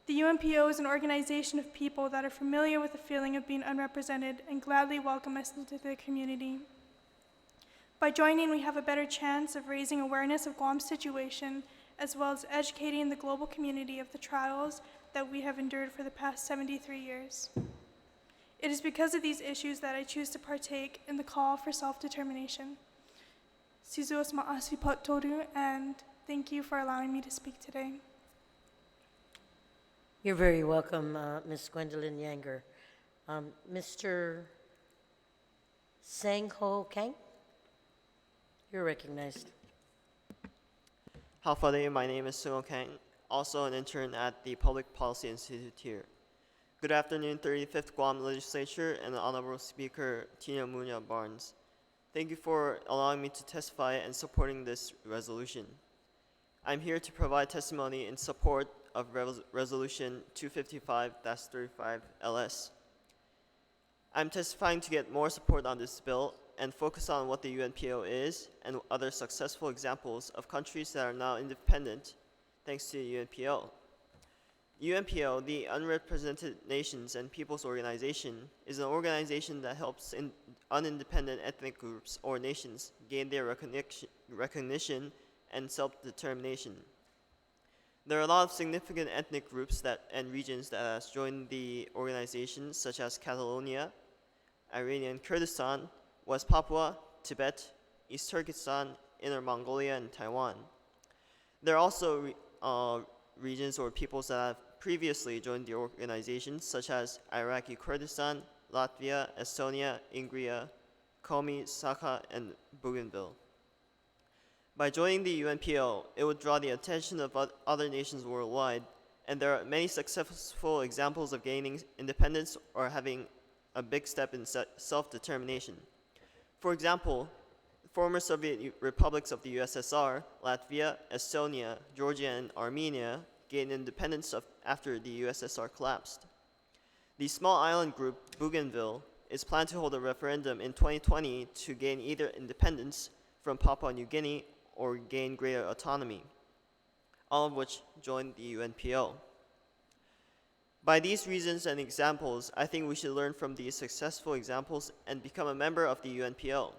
Speaker 11: The UNPO is an organization of people that are familiar with the feeling of being unrepresented and gladly welcome us into their community. By joining, we have a better chance of raising awareness of Guam's situation, as well as educating the global community of the trials that we have endured for the past 73 years. It is because of these issues that I choose to partake in the call for self-determination. Sizuos ma'asi toru, and thank you for allowing me to speak today.
Speaker 1: You're very welcome, Ms. Gwendolyn Yanger. Mr. Sang Ho Kang, you're recognized.
Speaker 12: Howdy, my name is Sung Kang, also an intern at the Public Policy Institute here. Good afternoon, 35th Guam Legislature and Honorable Speaker Tina Muña Barnes. Thank you for allowing me to testify and supporting this resolution. I'm here to provide testimony in support of Resolution 255-35 LS. I'm testifying to get more support on this bill and focus on what the UNPO is and other successful examples of countries that are now independent thanks to the UNPO. UNPO, the Unrepresented Nations and Peoples Organization, is an organization that helps unindependent ethnic groups or nations gain their recognition and self-determination. There are a lot of significant ethnic groups and regions that have joined the organization, such as Catalonia, Iranian Kurdistan, West Papua, Tibet, East Turkestan, Inner Mongolia, and Taiwan. There are also regions or peoples that have previously joined the organization, such as Iraqi Kurdistan, Latvia, Estonia, Ingria, Komi, Sakha, and Bougainville. By joining the UNPO, it would draw the attention of other nations worldwide, and there are many successful examples of gaining independence or having a big step in self-determination. For example, former Soviet republics of the USSR, Latvia, Estonia, Georgia, and Armenia gained independence after the USSR collapsed. The small island group, Bougainville, is planned to hold a referendum in 2020 to gain either independence from Papua New Guinea or gain greater autonomy, all of which joined the UNPO. By these reasons and examples, I think we should learn from these successful examples and become a member of the UNPO.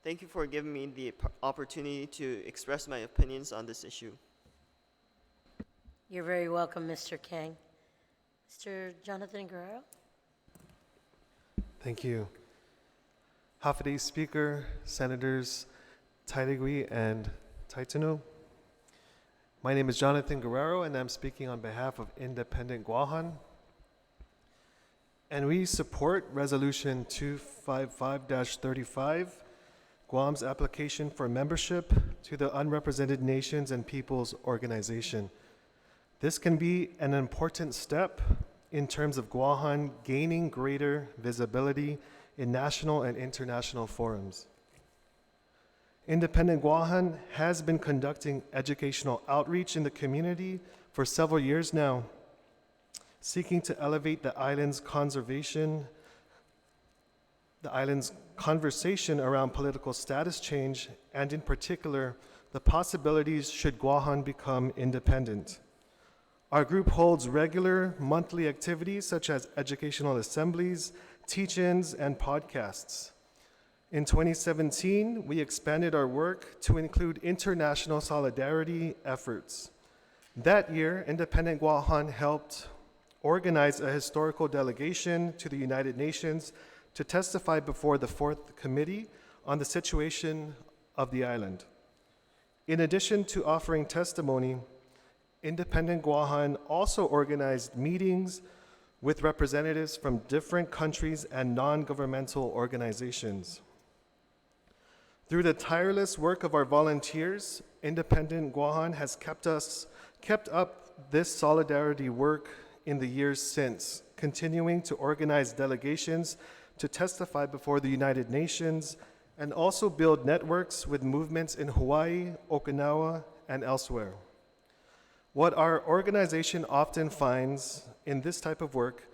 Speaker 12: Thank you for giving me the opportunity to express my opinions on this issue.
Speaker 1: You're very welcome, Mr. Kang. Mr. Jonathan Guerrero?
Speaker 13: Thank you. Hafa Speaker, Senators Taitigui and Taitunu. My name is Jonathan Guerrero, and I'm speaking on behalf of Independent Guahan. And we support Resolution 255-35, Guam's application for membership to the Unrepresented Nations and Peoples Organization. This can be an important step in terms of Guahan gaining greater visibility in national and international forums. Independent Guahan has been conducting educational outreach in the community for several years now, seeking to elevate the island's conversation around political status change, and in particular, the possibilities should Guahan become independent. Our group holds regular monthly activities such as educational assemblies, teach-ins, and podcasts. In 2017, we expanded our work to include international solidarity efforts. That year, Independent Guahan helped organize a historical delegation to the United Nations to testify before the Fourth Committee on the situation of the island. In addition to offering testimony, Independent Guahan also organized meetings with representatives from different countries and non-governmental organizations. Through the tireless work of our volunteers, Independent Guahan has kept up this solidarity work in the years since, continuing to organize delegations to testify before the United Nations and also build networks with movements in Hawaii, Okinawa, and elsewhere. What our organization often finds in this type of work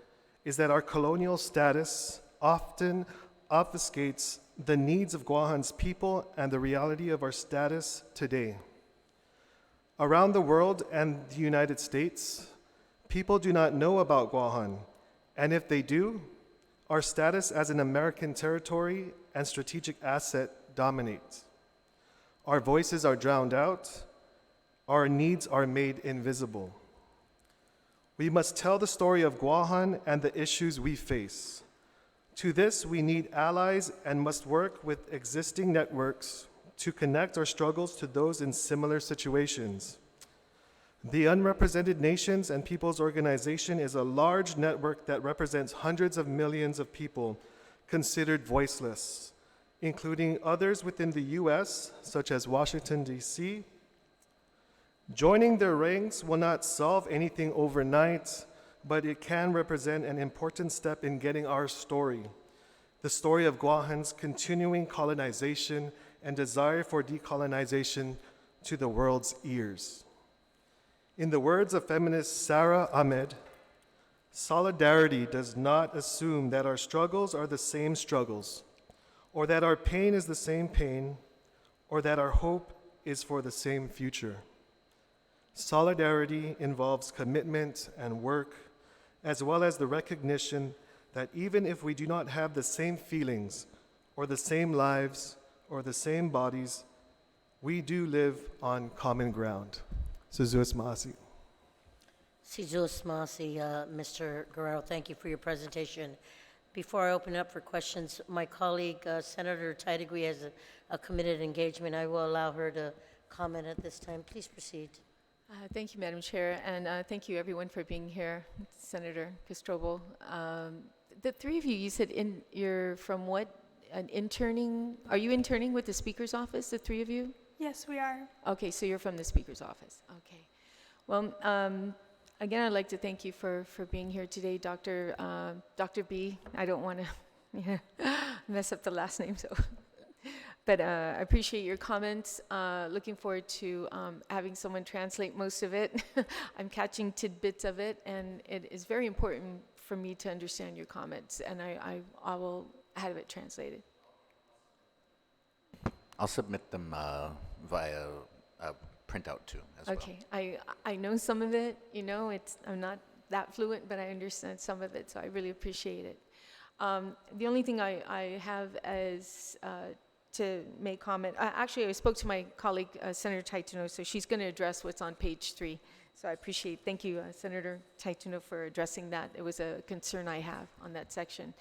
Speaker 13: is that our colonial status often obfuscates the needs of Guahan's people and the reality of our status today. Around the world and the United States, people do not know about Guahan, and if they do, our status as an American territory and strategic asset dominates. Our voices are drowned out, our needs are made invisible. We must tell the story of Guahan and the issues we face. To this, we need allies and must work with existing networks to connect our struggles to those in similar situations. The Unrepresented Nations and Peoples Organization is a large network that represents hundreds of millions of people considered voiceless, including others within the US, such as Washington, D.C. Joining their ranks will not solve anything overnight, but it can represent an important step in getting our story, the story of Guahan's continuing colonization and desire for decolonization, to the world's ears. In the words of feminist Sarah Ahmed, solidarity does not assume that our struggles are the same struggles, or that our pain is the same pain, or that our hope is for the same future. Solidarity involves commitment and work, as well as the recognition that even if we do not have the same feelings, or the same lives, or the same bodies, we do live on common ground. Suzuis Masi.
Speaker 1: Sizus Masi, Mr. Guerrero, thank you for your presentation. Before I open up for questions, my colleague, Senator Taitigui, has a committed engagement. I will allow her to comment at this time. Please proceed.
Speaker 4: Thank you, Madam Chair, and thank you everyone for being here. Senator Castrobo. The three of you, you said you're from what? An interning? Are you interning with the Speaker's office, the three of you?
Speaker 11: Yes, we are.
Speaker 4: Okay, so you're from the Speaker's office. Okay. Well, again, I'd like to thank you for being here today, Dr. B. I don't want to mess up the last name, so. But I appreciate your comments. Looking forward to having someone translate most of it. I'm catching tidbits of it, and it is very important for me to understand your comments, and I will have it translated.
Speaker 10: I'll submit them via printout too, as well.
Speaker 4: Okay, I know some of it, I'm not that fluent, but I understand some of it, so I really appreciate it. The only thing I have is to make comment. Actually, I spoke to my colleague, Senator Taituno, so she's going to address what's on page 3. So I thank you, Senator Taituno, for addressing that. It was a concern I have on that section.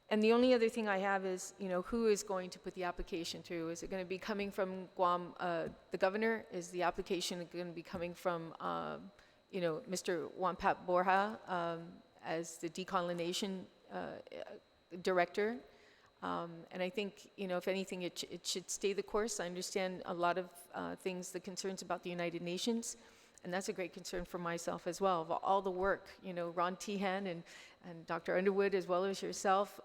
Speaker 4: And the only other thing I have is, who is going to put the application through? Is it going to be coming from Guam, the governor? Is the application going to be coming from, Mr. Wampat Borja as the decolonization director? And I think, if anything, it should stay the course. I understand a lot of things, the concerns about the United Nations, and that's a great concern for myself as well. Of all the work, Ron Tehan and Dr. Underwood, as well as yourself,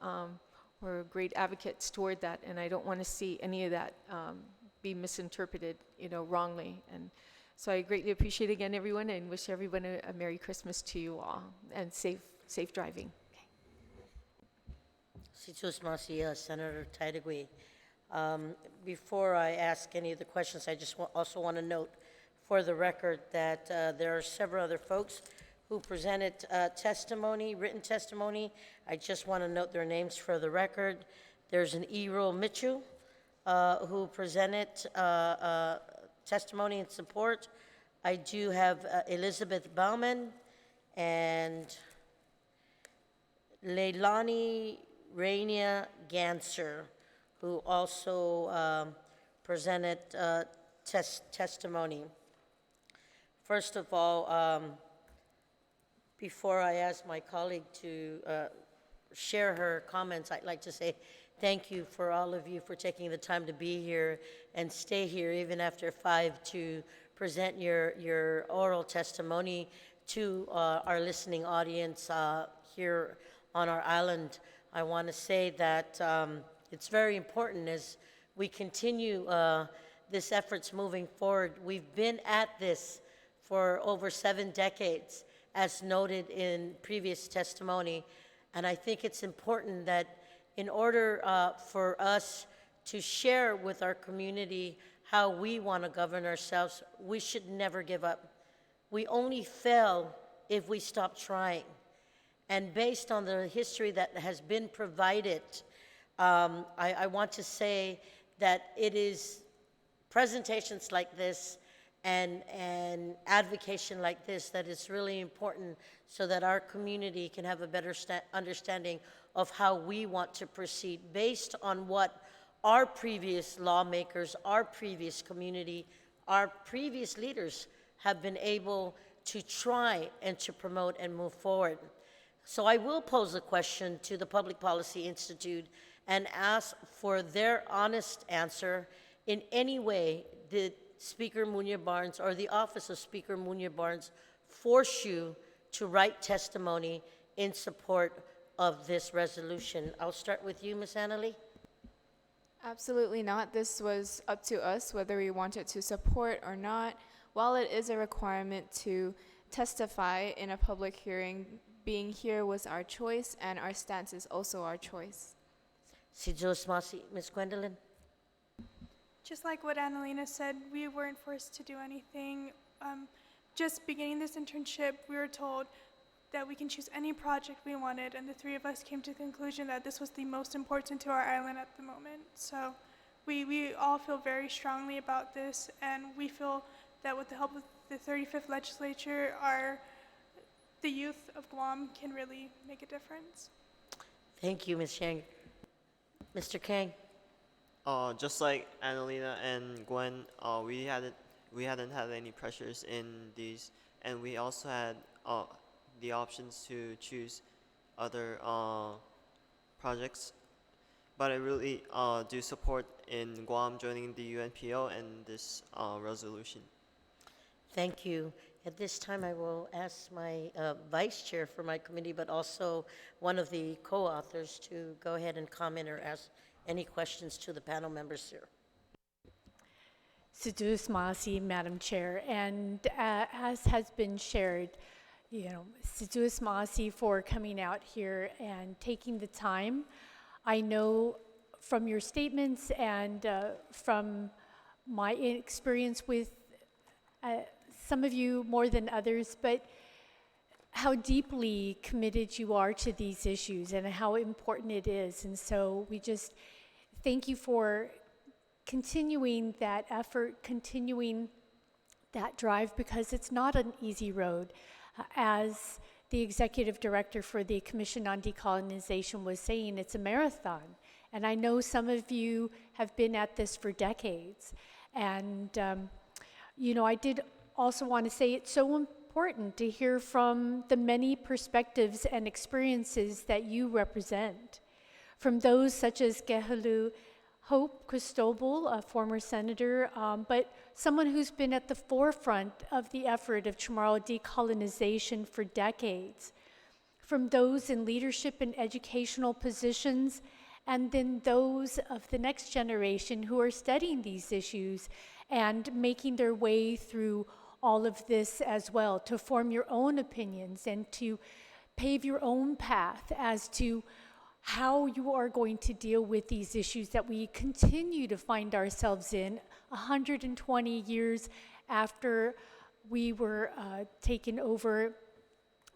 Speaker 4: were great advocates toward that, and I don't want to see any of that be misinterpreted, wrongly. And so I greatly appreciate again everyone, and wish everyone a Merry Christmas to you all, and safe driving.
Speaker 1: Sizus Masi, Senator Taitigui. Before I ask any of the questions, I just also want to note for the record that there are several other folks who presented written testimony. I just want to note their names for the record. There's an Errol Mitchell who presented testimony in support. I do have Elizabeth Bauman and Leilani Rainier Ganser, who also presented testimony. First of all, before I ask my colleague to share her comments, I'd like to say thank you for all of you for taking the time to be here and stay here even after 5 to present your oral testimony to our listening audience here on our island. I want to say that it's very important as we continue this efforts moving forward. We've been at this for over 7 decades, as noted in previous testimony, and I think it's important that in order for us to share with our community how we want to govern ourselves, we should never give up. We only fail if we stop trying. And based on the history that has been provided, I want to say that it is presentations like this and advocation like this that is really important so that our community can have a better understanding of how we want to proceed based on what our previous lawmakers, our previous community, our previous leaders have been able to try and to promote and move forward. So I will pose a question to the Public Policy Institute and ask for their honest answer. In any way, did Speaker Muña Barnes or the Office of Speaker Muña Barnes force you to write testimony in support of this resolution? I'll start with you, Ms. Annalee.
Speaker 9: Absolutely not. This was up to us whether we wanted to support or not. While it is a requirement to testify in a public hearing, being here was our choice, and our stance is also our choice.
Speaker 1: Si Diyos Masi, Ms. Gwendolyn.
Speaker 11: Just like what Annalena said, we weren't forced to do anything. Just beginning this internship, we were told that we can choose any project we wanted, and the 3 of us came to the conclusion that this was the most important to our island at the moment. So we all feel very strongly about this, and we feel that with the help of the 35th legislature, the youth of Guam can really make a difference.
Speaker 1: Thank you, Ms. Yang. Mr. Kang.
Speaker 12: Just like Annalena and Gwen, we hadn't had any pressures in these, and we also had the options to choose other projects. But I really do support in Guam joining the UNPO and this resolution.
Speaker 1: Thank you. At this time, I will ask my vice chair for my committee, but also one of the co-authors to go ahead and comment or ask any questions to the panel members here.
Speaker 3: Sidus Masi, Madam Chair, and as has been shared, Sidus Masi for coming out here and taking the time. I know from your statements and from my experience with some of you more than others, but how deeply committed you are to these issues and how important it is. And so we just thank you for continuing that effort, continuing that drive, because it's not an easy road. As the executive director for the Commission on Decolonization was saying, it's a marathon. And I know some of you have been at this for decades. And, I did also want to say it's so important to hear from the many perspectives and experiences that you represent. From those such as Gehelu Hope Cristobal, a former senator, but someone who's been at the forefront of the effort of Chamorro decolonization for decades. From those in leadership and educational positions, and then those of the next generation who are studying these issues and making their way through all of this as well, to form your own opinions and to pave your own path as to how you are going to deal with these issues that we continue to find ourselves in 120 years after we were taken over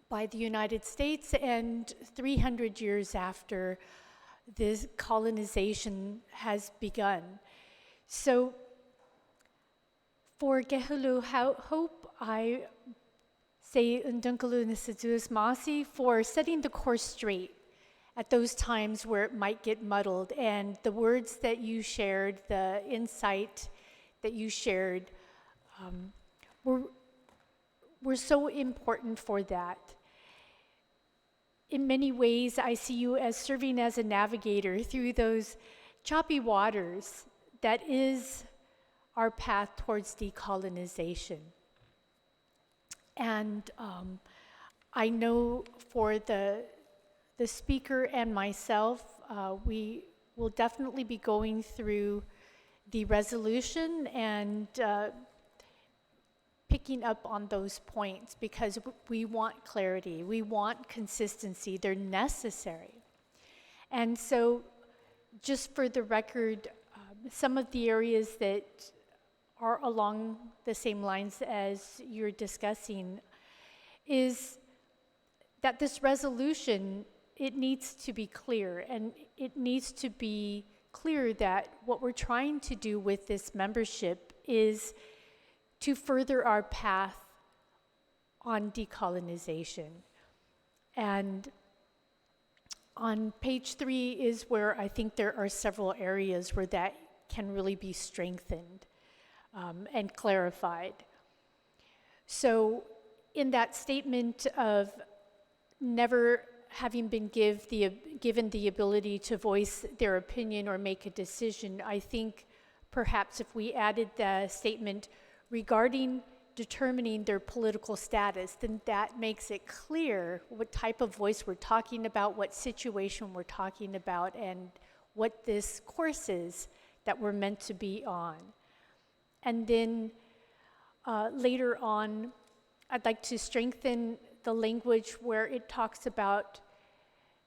Speaker 3: by the United States and 300 years after this colonization has begun. So for Gehelu Hope, I say Undunkalu Nisiduas Masi for setting the course straight at those times where it might get muddled. And the words that you shared, the insight that you shared, were so important for that. In many ways, I see you as serving as a navigator through those choppy waters that is our path towards decolonization. And I know for the speaker and myself, we will definitely be going through the resolution and picking up on those points because we want clarity, we want consistency, they're necessary. And so just for the record, some of the areas that are along the same lines as you're discussing is that this resolution, it needs to be clear, and it needs to be clear that what we're trying to do with this membership is to further our path on decolonization. And on page 3 is where I think there are several areas where that can really be strengthened and clarified. So in that statement of never having been given the ability to voice their opinion or make a decision, I think perhaps if we added the statement regarding determining their political status, then that makes it clear what type of voice we're talking about, what situation we're talking about, and what this course is that we're meant to be on. And then later on, I'd like to strengthen the language where it talks about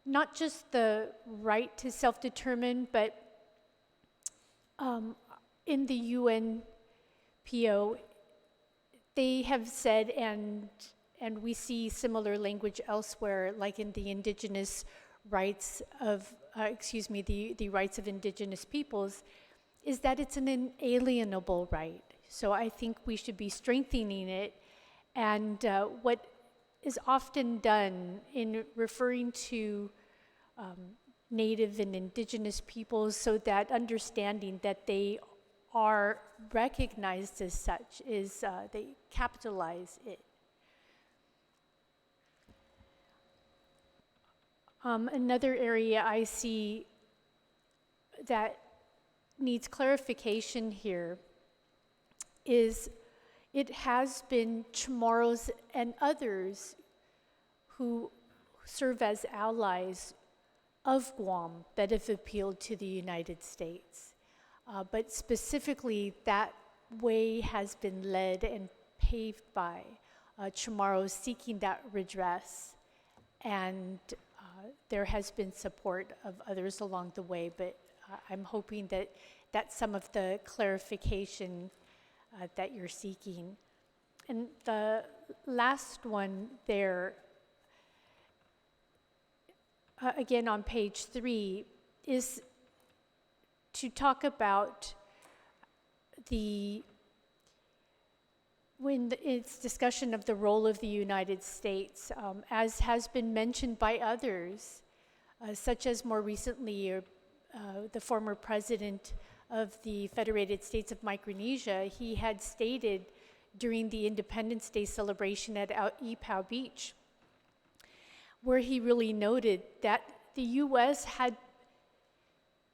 Speaker 3: not just the right to self-determine, but in the UNPO, they have said, and we see similar language elsewhere, like in the indigenous rights of, the rights of indigenous peoples, is that it's an inalienable right. So I think we should be strengthening it. And what is often done in referring to Native and indigenous peoples, so that understanding that they are recognized as such is they capitalize it. Another area I see that needs clarification here is it has been Chamorros and others who serve as allies of Guam that have appealed to the United States. But specifically, that way has been led and paved by Chamorros seeking that redress. And there has been support of others along the way, but I'm hoping that that's some of the clarification that you're seeking. And the last one there, again on page 3, is to talk about it's discussion of the role of the United States, as has been mentioned by others, such as more recently the former president of the Federated States of Micronesia. He had stated during the Independence Day celebration at Ipoh Beach, where he really noted that the U.S. had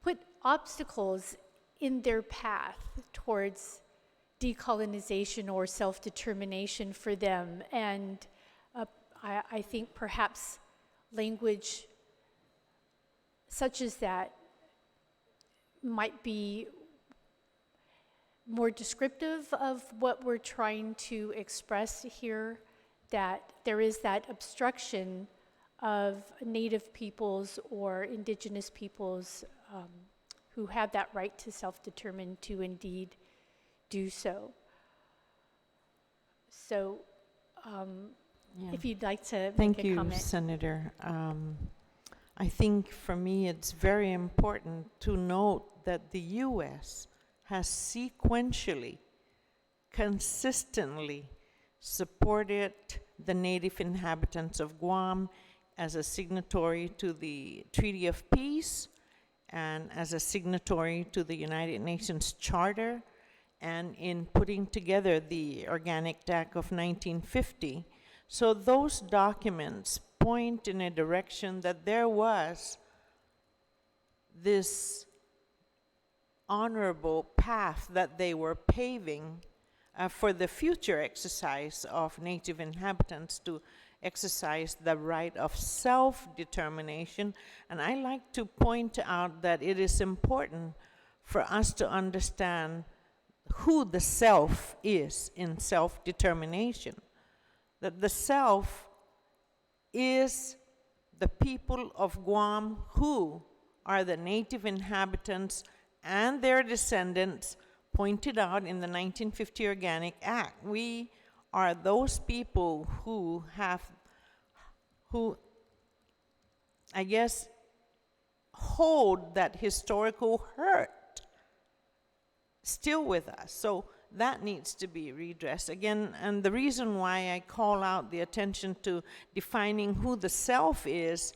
Speaker 3: put obstacles in their path towards decolonization or self-determination for them. And I think perhaps language such as that might be more descriptive of what we're trying to express here, that there is that obstruction of Native peoples or indigenous peoples who have that right to self-determine to indeed do so. So if you'd like to
Speaker 7: Thank
Speaker 3: make a
Speaker 7: you,
Speaker 3: comment.
Speaker 7: Senator. I think for me it's very important to note that the U.S. has sequentially, consistently supported the native inhabitants of Guam as a signatory to the Treaty of Peace and as a signatory to the United Nations Charter, and in putting together the Organic Act of 1950. So those documents point in a direction that there was this honorable path that they were paving for the future exercise of Native inhabitants to exercise the right of self-determination. And I like to point out that it is important for us to understand who the self is in self-determination. That the self is the people of Guam who are the native inhabitants and their descendants pointed out in the 1950 Organic Act. We are those people who I guess, hold that historical hurt still with us. So that needs to be redressed. Again, and the reason why I call out the attention to defining who the self is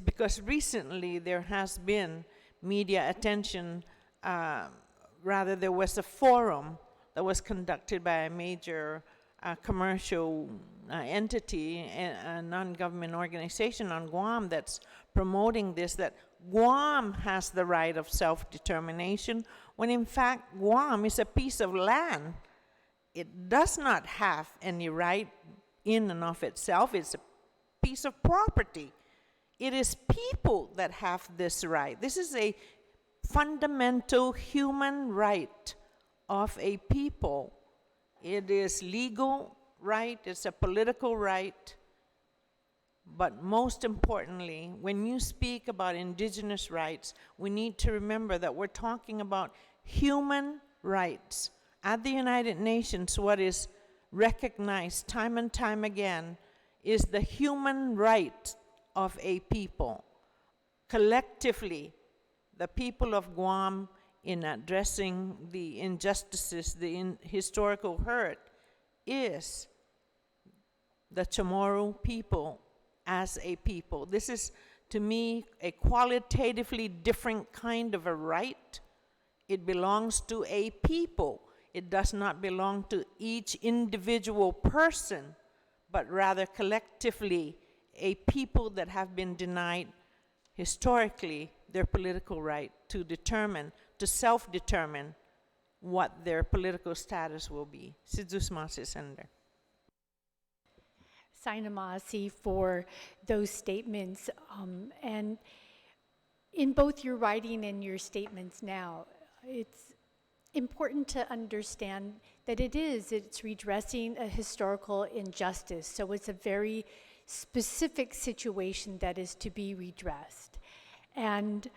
Speaker 7: because recently there has been media attention, there was a forum that was conducted by a major commercial entity, a non-government organization on Guam that's promoting this, that Guam has the right of self-determination, when in fact Guam is a piece of land. It does not have any right in and of itself. It's a piece of property. It is people that have this right. This is a fundamental human right of a people. It is legal right, it's a political right, but most importantly, when you speak about indigenous rights, we need to remember that we're talking about human rights. At the United Nations, what is recognized time and time again is the human right of a people. Collectively, the people of Guam, in addressing the injustices, the historical hurt, is the Chamorro people as a people. This is, to me, a qualitatively different kind of a right. It belongs to a people. It does not belong to each individual person, but rather collectively a people that have been denied historically their political right to determine, to self-determine what their political status will be. Sidusmasi, Senator.
Speaker 3: Sainamasi for those statements. And in both your writing and your statements now, it's important to understand that it's redressing a historical injustice. So it's a very specific situation that is to be redressed. And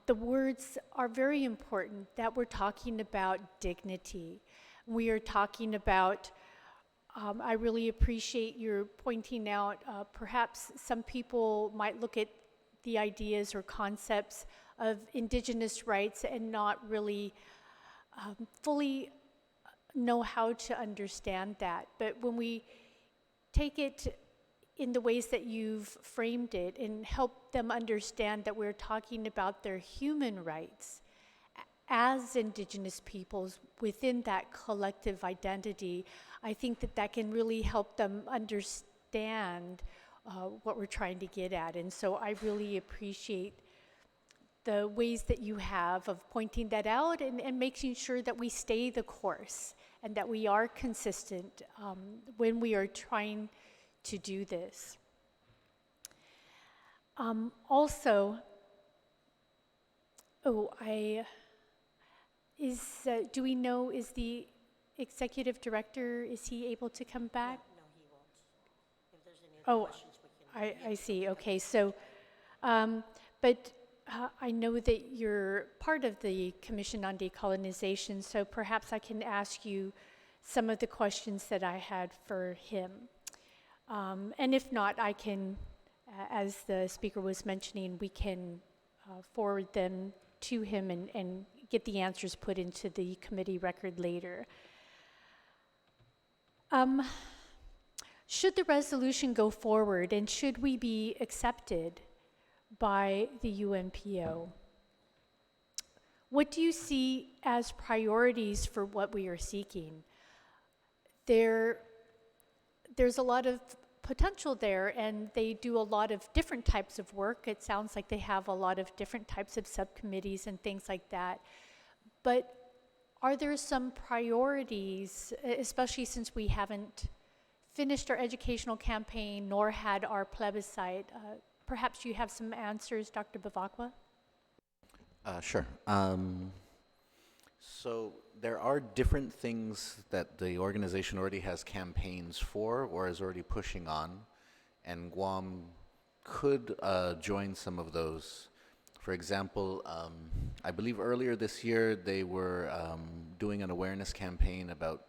Speaker 3: the words are very important, that we're talking about dignity. We are talking about, I really appreciate your pointing out, perhaps some people might look at the ideas or concepts of indigenous rights and not really fully know how to understand that. But when we take it in the ways that you've framed it and help them understand that we're talking about their human rights as indigenous peoples within that collective identity, I think that that can really help them understand what we're trying to get at. And so I really appreciate the ways that you have of pointing that out and making sure that we stay the course and that we are consistent when we are trying to do this. Do we know, is the executive director, is he able to come back?
Speaker 1: No, he won't. If there's any other questions, we can.
Speaker 3: I see, okay, so, I know that you're part of the Commission on Decolonization, so perhaps I can ask you some of the questions that I had for him. And if not, I can, as the speaker was mentioning, we can forward them to him and get the answers put into the committee record later. Should the resolution go forward and should we be accepted by the UNPO? What do you see as priorities for what we are seeking? There's a lot of potential there, and they do a lot of different types of work. It sounds like they have a lot of different types of subcommittees and things like that. But are there some priorities, especially since we haven't finished our educational campaign nor had our plebiscite? Perhaps you have some answers, Dr. Bavakwa?
Speaker 10: Sure. So there are different things that the organization already has campaigns for or is already pushing on, and Guam could join some of those. For example, I believe earlier this year they were doing an awareness campaign about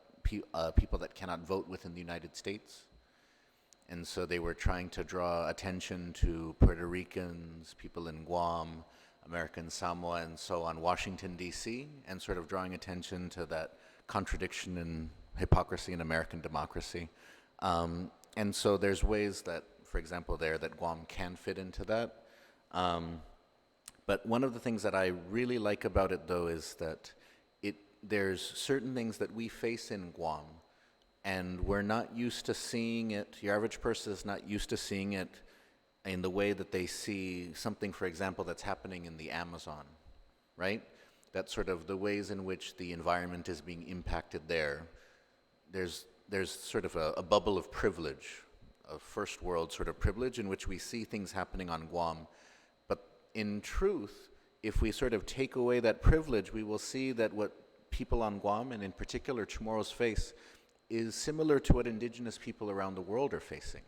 Speaker 10: people that cannot vote within the United States. And so they were trying to draw attention to Puerto Ricans, people in Guam, American Samoa, and so on, Washington, D.C., and sort of drawing attention to that contradiction and hypocrisy in American democracy. And so there's ways that, for example, that Guam can fit into that. But one of the things that I really like about it, though, is that there's certain things that we face in Guam, and we're not used to seeing it. Your average person is not used to seeing it in the way that they see something, for example, that's happening in the Amazon, right? That's sort of the ways in which the environment is being impacted there. There's sort of a bubble of privilege, a first world sort of privilege in which we see things happening on Guam. But in truth, if we sort of take away that privilege, we will see that what people on Guam, and in particular Chamorros, face is similar to what indigenous people around the world are facing.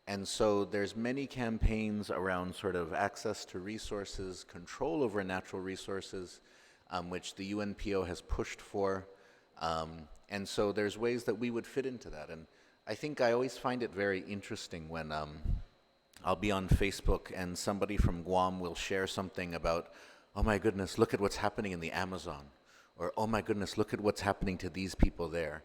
Speaker 10: And so there's many campaigns around sort of access to resources, control over natural resources, which the UNPO has pushed for. And so there's ways that we would fit into that. And I think I always find it very interesting when I'll be on Facebook and somebody from Guam will share something about, oh my goodness, look at what's happening in the Amazon. Or, oh my goodness, look at what's happening to these people there.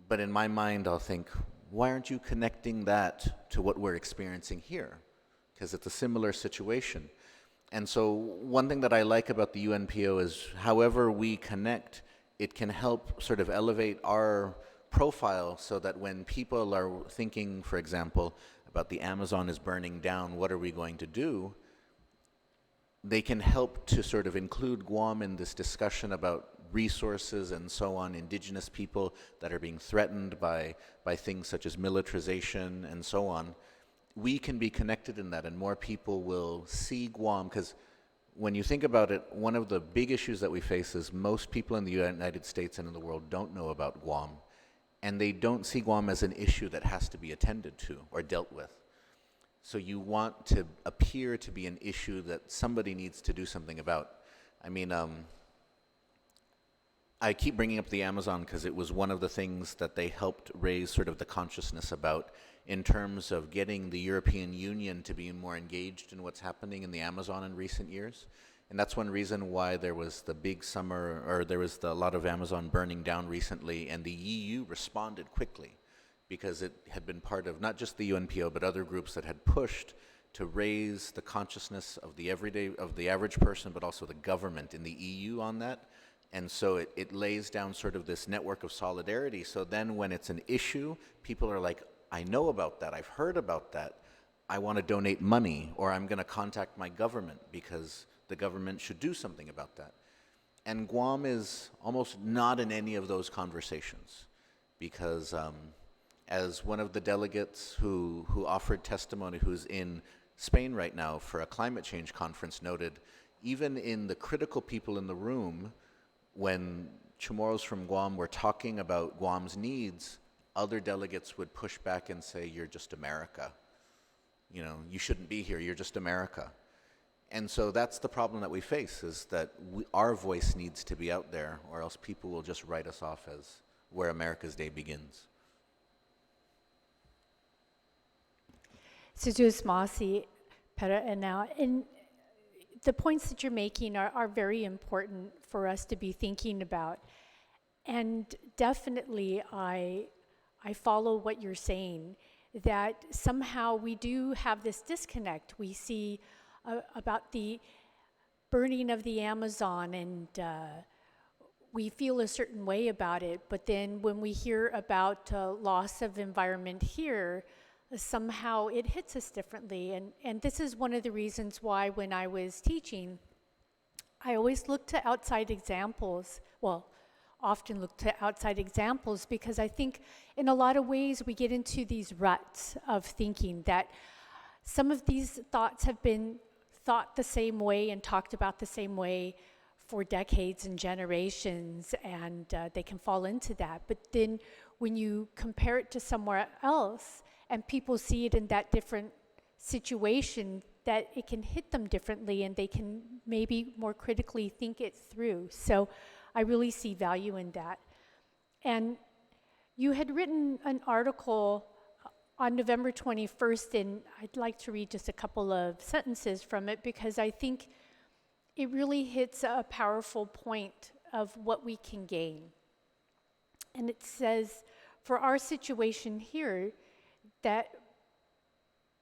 Speaker 10: But in my mind, I'll think, why aren't you connecting that to what we're experiencing here? Because it's a similar situation. And so one thing that I like about the UNPO is however we connect, it can help sort of elevate our profile so that when people are thinking, for example, about the Amazon is burning down, what are we going to do? They can help to sort of include Guam in this discussion about resources and so on, indigenous people that are being threatened by things such as militarization and so on. We can be connected in that, and more people will see Guam, because when you think about it, one of the big issues that we face is most people in the United States and in the world don't know about Guam, and they don't see Guam as an issue that has to be attended to or dealt with. So you want to appear to be an issue that somebody needs to do something about. I mean, I keep bringing up the Amazon because it was one of the things that they helped raise sort of the consciousness about in terms of getting the European Union to be more engaged in what's happening in the Amazon in recent years. And that's one reason why there was the big summer, or there was a lot of Amazon burning down recently, and the EU responded quickly, because it had been part of not just the UNPO, but other groups that had pushed to raise the consciousness of the average person, but also the government in the EU on that. And so it lays down sort of this network of solidarity. So then when it's an issue, people are like, I know about that, I've heard about that, I want to donate money, or I'm going to contact my government because the government should do something about that. And Guam is almost not in any of those conversations, because as one of the delegates who offered testimony, who's in Spain right now for a climate change conference, noted, even in the critical people in the room, when Chamorros from Guam were talking about Guam's needs, other delegates would push back and say, you're just America. You know, you shouldn't be here, you're just America. And so that's the problem that we face, is that our voice needs to be out there, or else people will just write us off as where America's Day begins.
Speaker 3: Sejus Masi, Pera Enau, and the points that you're making are very important for us to be thinking about. And definitely I I follow what you're saying, that somehow we do have this disconnect. We see about the burning of the Amazon, and we feel a certain way about it, but then when we hear about loss of environment here, somehow it hits us differently. And this is one of the reasons why when I was teaching, I always look to outside examples, often look to outside examples, because I think in a lot of ways we get into these ruts of thinking that some of these thoughts have been thought the same way and talked about the same way for decades and generations, and they can fall into that. But then when you compare it to somewhere else and people see it in that different situation, that it can hit them differently and they can maybe more critically think it through. So I really see value in that. And you had written an article on November 21st, and I'd like to read just a couple of sentences from it because I think it really hits a powerful point of what we can gain. And it says, for our situation here, that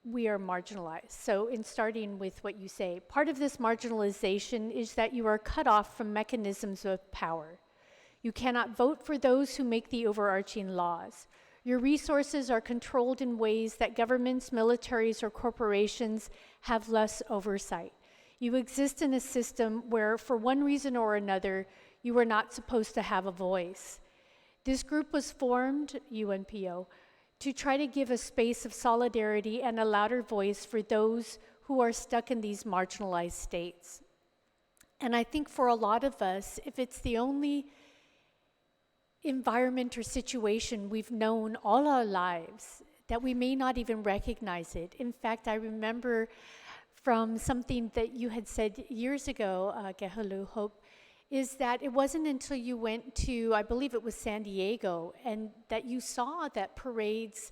Speaker 3: we are marginalized. So in starting with what you say, part of this marginalization is that you are cut off from mechanisms of power. You cannot vote for those who make the overarching laws. Your resources are controlled in ways that governments, militaries, or corporations have less oversight. You exist in a system where, for one reason or another, you are not supposed to have a voice. This group was formed, UNPO, to try to give a space of solidarity and a louder voice for those who are stuck in these marginalized states. And I think for a lot of us, if it's the only environment or situation we've known all our lives, that we may not even recognize it. In fact, I remember from something that you had said years ago, Gehalu Hope, is that it wasn't until you went to, I believe it was San Diego, and that you saw that parades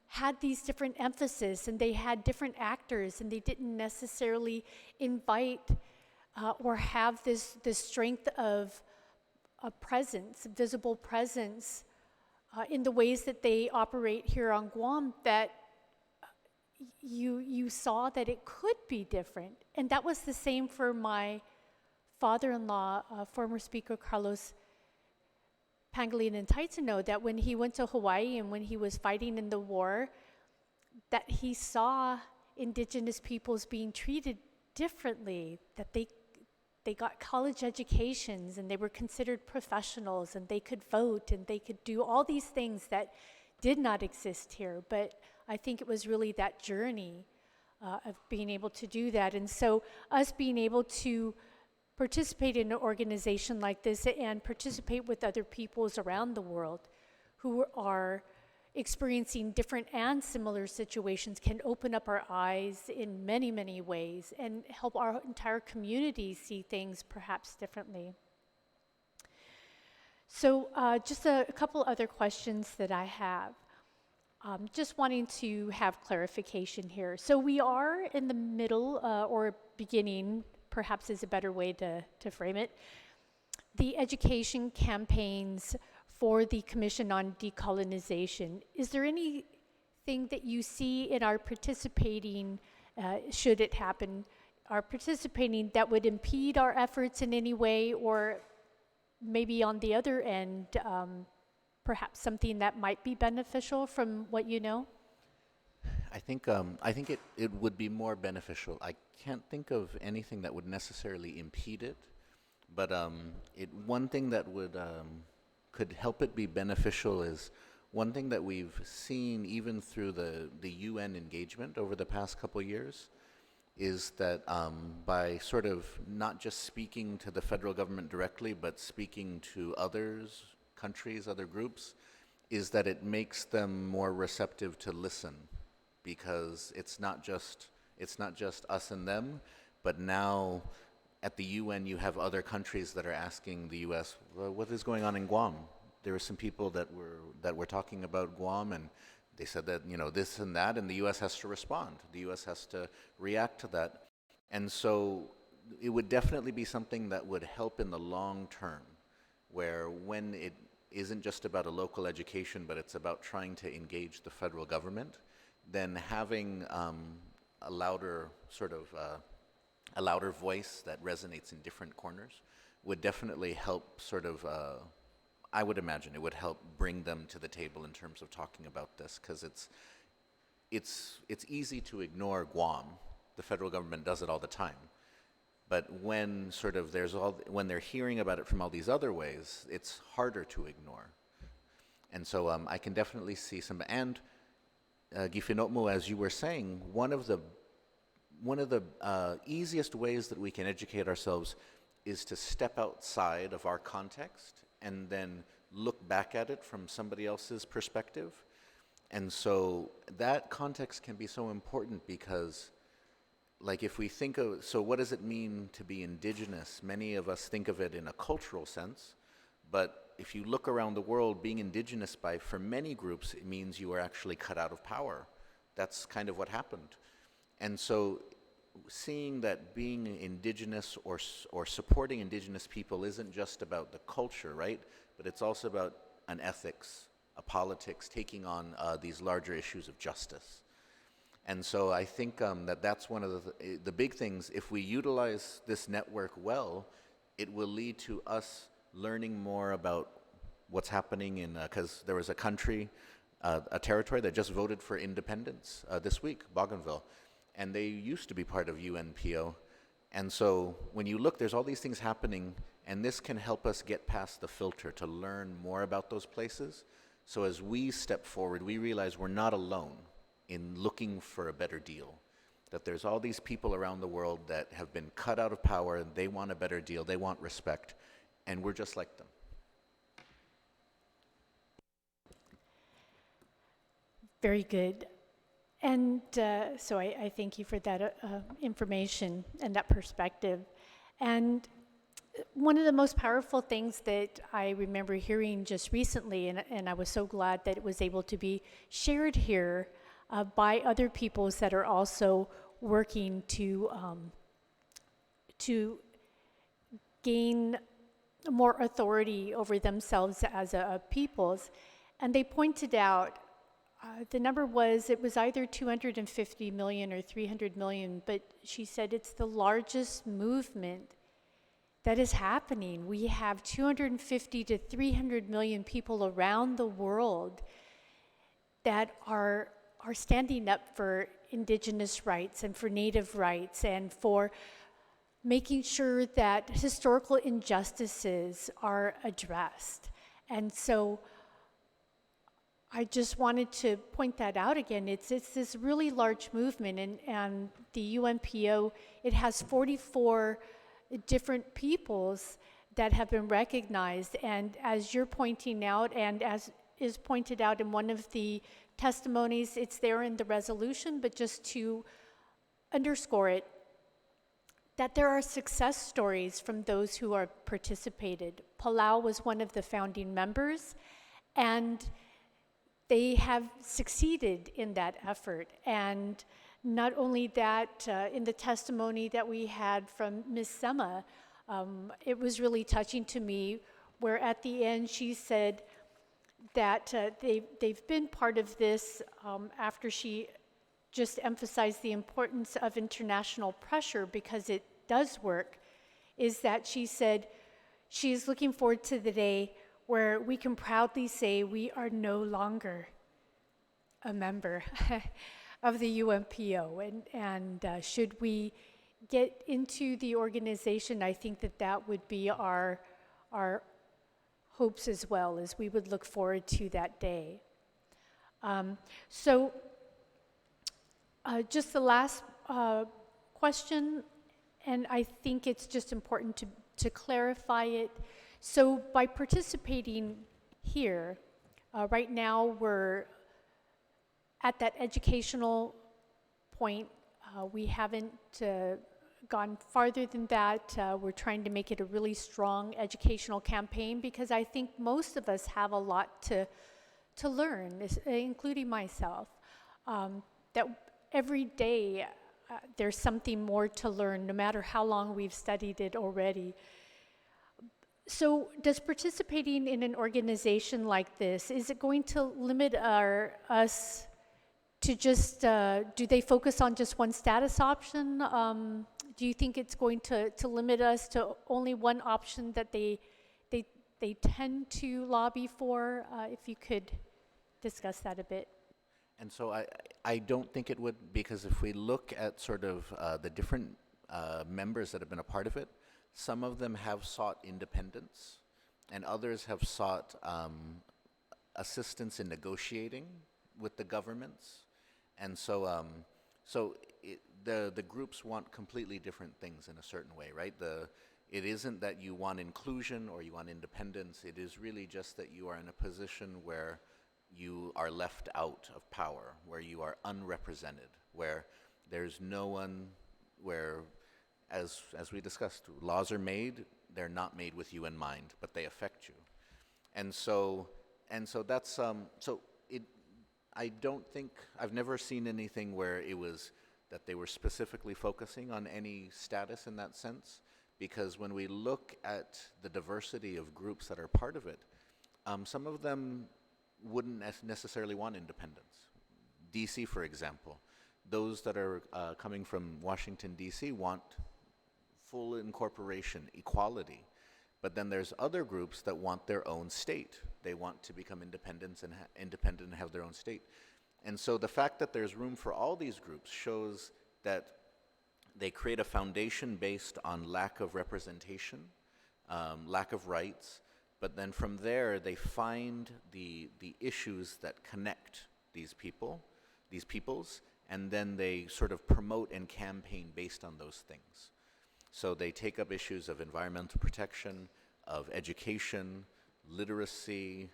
Speaker 3: had these different emphasis, and they had different actors, and they didn't necessarily invite or have this strength of a presence, visible presence, in the ways that they operate here on Guam, that you saw that it could be different. And that was the same for my father-in-law, former Speaker Carlos Pangilinan Taitano, that when he went to Hawaii and when he was fighting in the war, that he saw indigenous peoples being treated differently, that they got college educations and they were considered professionals and they could vote and they could do all these things that did not exist here. But I think it was really that journey of being able to do that. And so us being able to participate in an organization like this and participate with other peoples around the world who are experiencing different and similar situations can open up our eyes in many, many ways and help our entire community see things perhaps differently. So just a couple other questions that I have. Just wanting to have clarification here. So we are in the middle or beginning, perhaps is a better way to frame it, the education campaigns for the Commission on Decolonization. Is there anything that you see in our participating, should it happen, our participating that would impede our efforts in any way, or maybe on the other end, perhaps something that might be beneficial from what you know?
Speaker 10: I think it would be more beneficial. I can't think of anything that would necessarily impede it, but one thing that would could help it be beneficial is one thing that we've seen even through the UN engagement over the past couple of years is that by sort of not just speaking to the federal government directly, but speaking to others, countries, other groups, is that it makes them more receptive to listen, because it's not just us and them, but now at the UN you have other countries that are asking the US, well, what is going on in Guam? There were some people that were talking about Guam, and they said that, this and that, and the US has to respond. The US has to react to that. And so it would definitely be something that would help in the long term, where when isn't just about a local education, but it's about trying to engage the federal government, then having a louder a louder voice that resonates in different corners would definitely help I would imagine it would help bring them to the table in terms of talking about this, because it's easy to ignore Guam. The federal government does it all the time. But when when they're hearing about it from all these other ways, it's harder to ignore. And so I can definitely see some, and Gifinotmo, as you were saying, one of the easiest ways that we can educate ourselves is to step outside of our context and then look back at it from somebody else's perspective. And so that context can be so important because, like, if we think of, so what does it mean to be indigenous? Many of us think of it in a cultural sense, but if you look around the world, being indigenous for many groups, it means you are actually cut out of power. That's kind of what happened. And so seeing that being indigenous or supporting indigenous people isn't just about the culture, right? But it's also about an ethics, a politics, taking on these larger issues of justice. And so I think that's one of the big things. If we utilize this network well, it will lead to us learning more about what's happening in, because there was a country, a territory that just voted for independence this week, Bougainville, and they used to be part of UNPO. And so when you look, there's all these things happening, and this can help us get past the filter to learn more about those places. So as we step forward, we realize we're not alone in looking for a better deal, that there's all these people around the world that have been cut out of power, and they want a better deal, they want respect, and we're just like them.
Speaker 3: Very good. And so I thank you for that information and that perspective. And one of the most powerful things that I remember hearing just recently, and I was so glad that it was able to be shared here by other peoples that are also working to gain more authority over themselves as a peoples. And they pointed out, the number was, it was either 250 million or 300 million, but she said it's the largest movement that is happening. We have 250 to 300 million people around the world that are standing up for indigenous rights and for Native rights and for making sure that historical injustices are addressed. And so I just wanted to point that out again. It's this really large movement, and the UNPO, it has 44 different peoples that have been recognized. And as you're pointing out, and as is pointed out in one of the testimonies, it's there in the resolution, but just to underscore it, that there are success stories from those who are participated. Palau was one of the founding members, and they have succeeded in that effort. And not only that, in the testimony that we had from Ms. Sema, it was really touching to me, where at the end she said that they've been part of this after she just emphasized the importance of international pressure, because it does work, is that she said she's looking forward to the day where we can proudly say we are no longer a member of the UNPO. And should we get into the organization, I think that would be our hopes as well, as we would look forward to that day. Just the last question, and I think it's just important to clarify it. So by participating here, right now we're at that educational point. We haven't gone farther than that. We're trying to make it a really strong educational campaign, because I think most of us have a lot to learn, including myself. That every day there's something more to learn, no matter how long we've studied it already. So does participating in an organization like this, is it going to limit us to just, do they focus on just one status option? Do you think it's going to limit us to only one option that they tend to lobby for? If you could discuss that a bit.
Speaker 10: And so I don't think it would, because if we look at sort of the different members that have been a part of it, some of them have sought independence, and others have sought assistance in negotiating with the governments. And so, the groups want completely different things in a certain way, right? It isn't that you want inclusion or you want independence. It is really just that you are in a position where you are left out of power, where you are unrepresented, where there's no one, where, as we discussed, laws are made, they're not made with you in mind, but they affect you. And so that's, so it, I don't think, I've never seen anything where it was that they were specifically focusing on any status in that sense, because when we look at the diversity of groups that are part of it, some of them wouldn't necessarily want independence. DC, for example, those that are coming from Washington, DC want full incorporation, equality. But then there's other groups that want their own state. They want to become independent and have their own state. And so the fact that there's room for all these groups shows that they create a foundation based on lack of representation, lack of rights, but then from there they find the issues that connect these peoples, and then they sort of promote and campaign based on those things. So they take up issues of environmental protection, of education, literacy,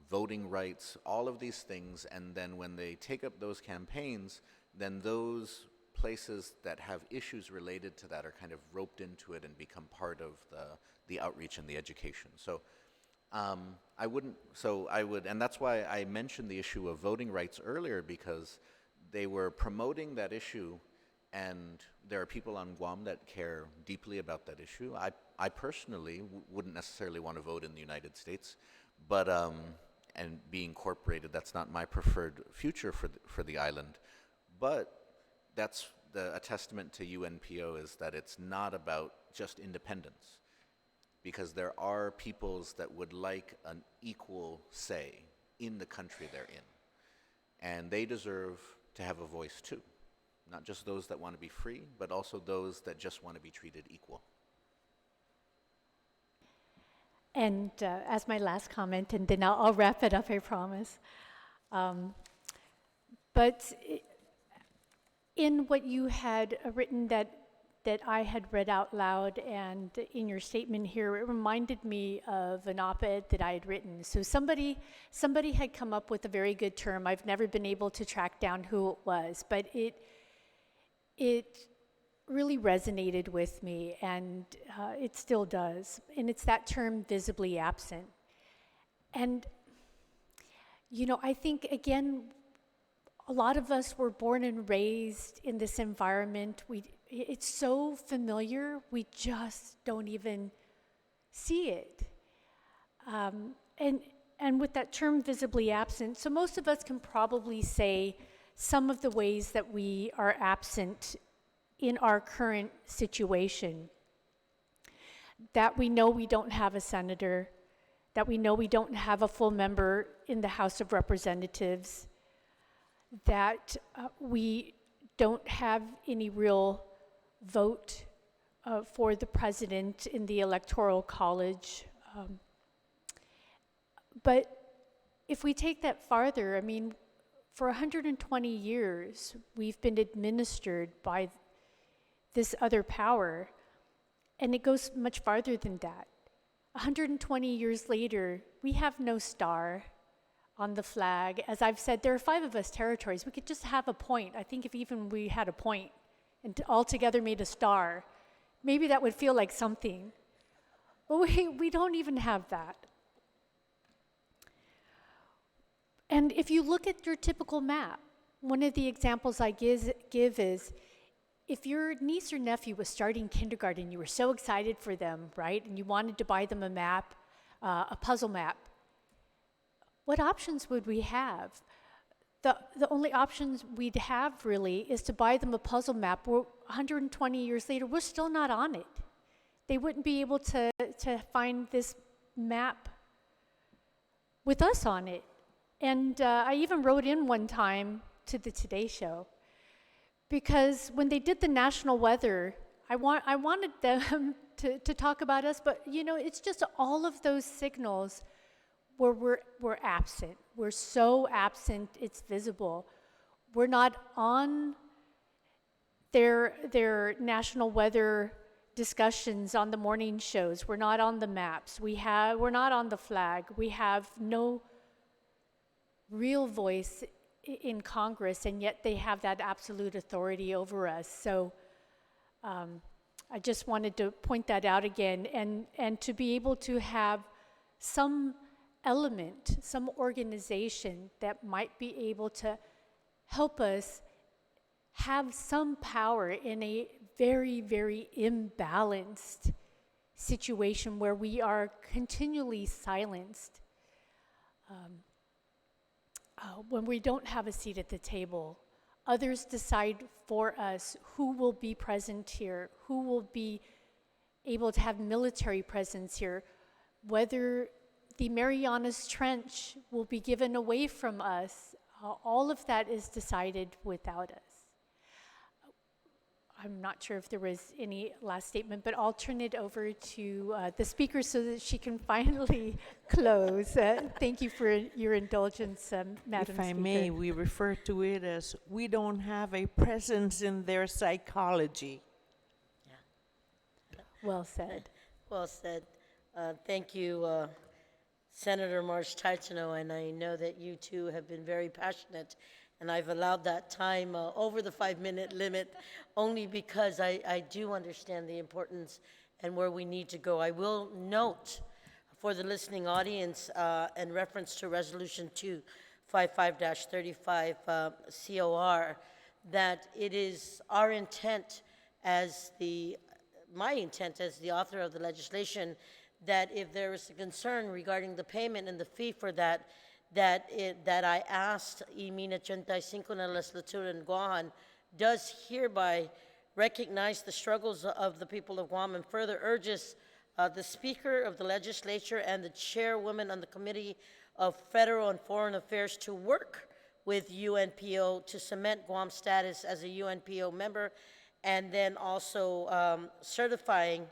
Speaker 10: voting rights, all of these things, and then when they take up those campaigns, then those places that have issues related to that are kind of roped into it and become part of the outreach and the education. So I would, and that's why I mentioned the issue of voting rights earlier, because they were promoting that issue, and there are people on Guam that care deeply about that issue. I personally wouldn't necessarily want to vote in the United States, but and be incorporated, that's not my preferred future for the island. But that's a testament to UNPO, is that it's not about just independence, because there are peoples that would like an equal say in the country they're in, and they deserve to have a voice too. Not just those that want to be free, but also those that just want to be treated equal.
Speaker 3: And as my last comment, and then I'll wrap it up, I promise. But in what you had written that I had read out loud, and in your statement here, it reminded me of an op-ed that I had written. So somebody had come up with a very good term. I've never been able to track down who it was, but it really resonated with me, and it still does. And it's that term, visibly absent. And, you know, I think, again, a lot of us were born and raised in this environment. It's so familiar, we just don't even see it. And with that term, visibly absent, so most of us can probably say some of the ways that we are absent in our current situation. That we know we don't have a senator, that we know we don't have a full member in the House of Representatives, that we don't have any real vote for the president in the Electoral College. But if we take that farther, I mean, for 120 years, we've been administered by this other power, and it goes much farther than that. 120 years later, we have no star on the flag. As I've said, there are 5 of us territories. We could just have a point. I think if even we had a point and all together made a star, maybe that would feel like something. But we don't even have that. And if you look at your typical map, one of the examples I give is, if your niece or nephew was starting kindergarten, you were so excited for them, right? And you wanted to buy them a map, a puzzle map. What options would we have? The only options we'd have really is to buy them a puzzle map. 120 years later, we're still not on it. They wouldn't be able to find this map with us on it. And I even wrote in one time to the Today Show, because when they did the national weather, I wanted them to talk about us, but you know, it's just all of those signals where we're absent. We're so absent, it's visible. We're not on their national weather discussions on the morning shows. We're not on the maps. We're not on the flag. We have no real voice in Congress, and yet they have that absolute authority over us. So I just wanted to point that out again, and to be able to have some element, some organization that might be able to help us have some power in a very, very imbalanced situation where we are continually silenced. When we don't have a seat at the table, others decide for us who will be present here, who will be able to have military presence here, whether the Marianas Trench will be given away from us. All of that is decided without us. I'm not sure if there was any last statement, but I'll turn it over to the speaker so that she can finally close. Thank you for your indulgence, Madam Speaker.
Speaker 7: If I may, we refer to it as we don't have a presence in their psychology.
Speaker 3: Well said.
Speaker 1: Well said. Thank you, Senator Marsh Taitano, and I know that you too have been very passionate, and I've allowed that time over the 5-minute limit only because I do understand the importance and where we need to go. I will note for the listening audience in reference to Resolution 255-35 COR that it is our intent my intent as the author of the legislation that if there is a concern regarding the payment and the fee for that I asked Imina 85 na Legislatura in Guam does hereby recognize the struggles of the people of Guam and further urges the Speaker of the Legislature and the Chairwoman on the Committee of Federal and Foreign Affairs to work with UNPO to cement Guam's status as a UNPO member, and then also certifying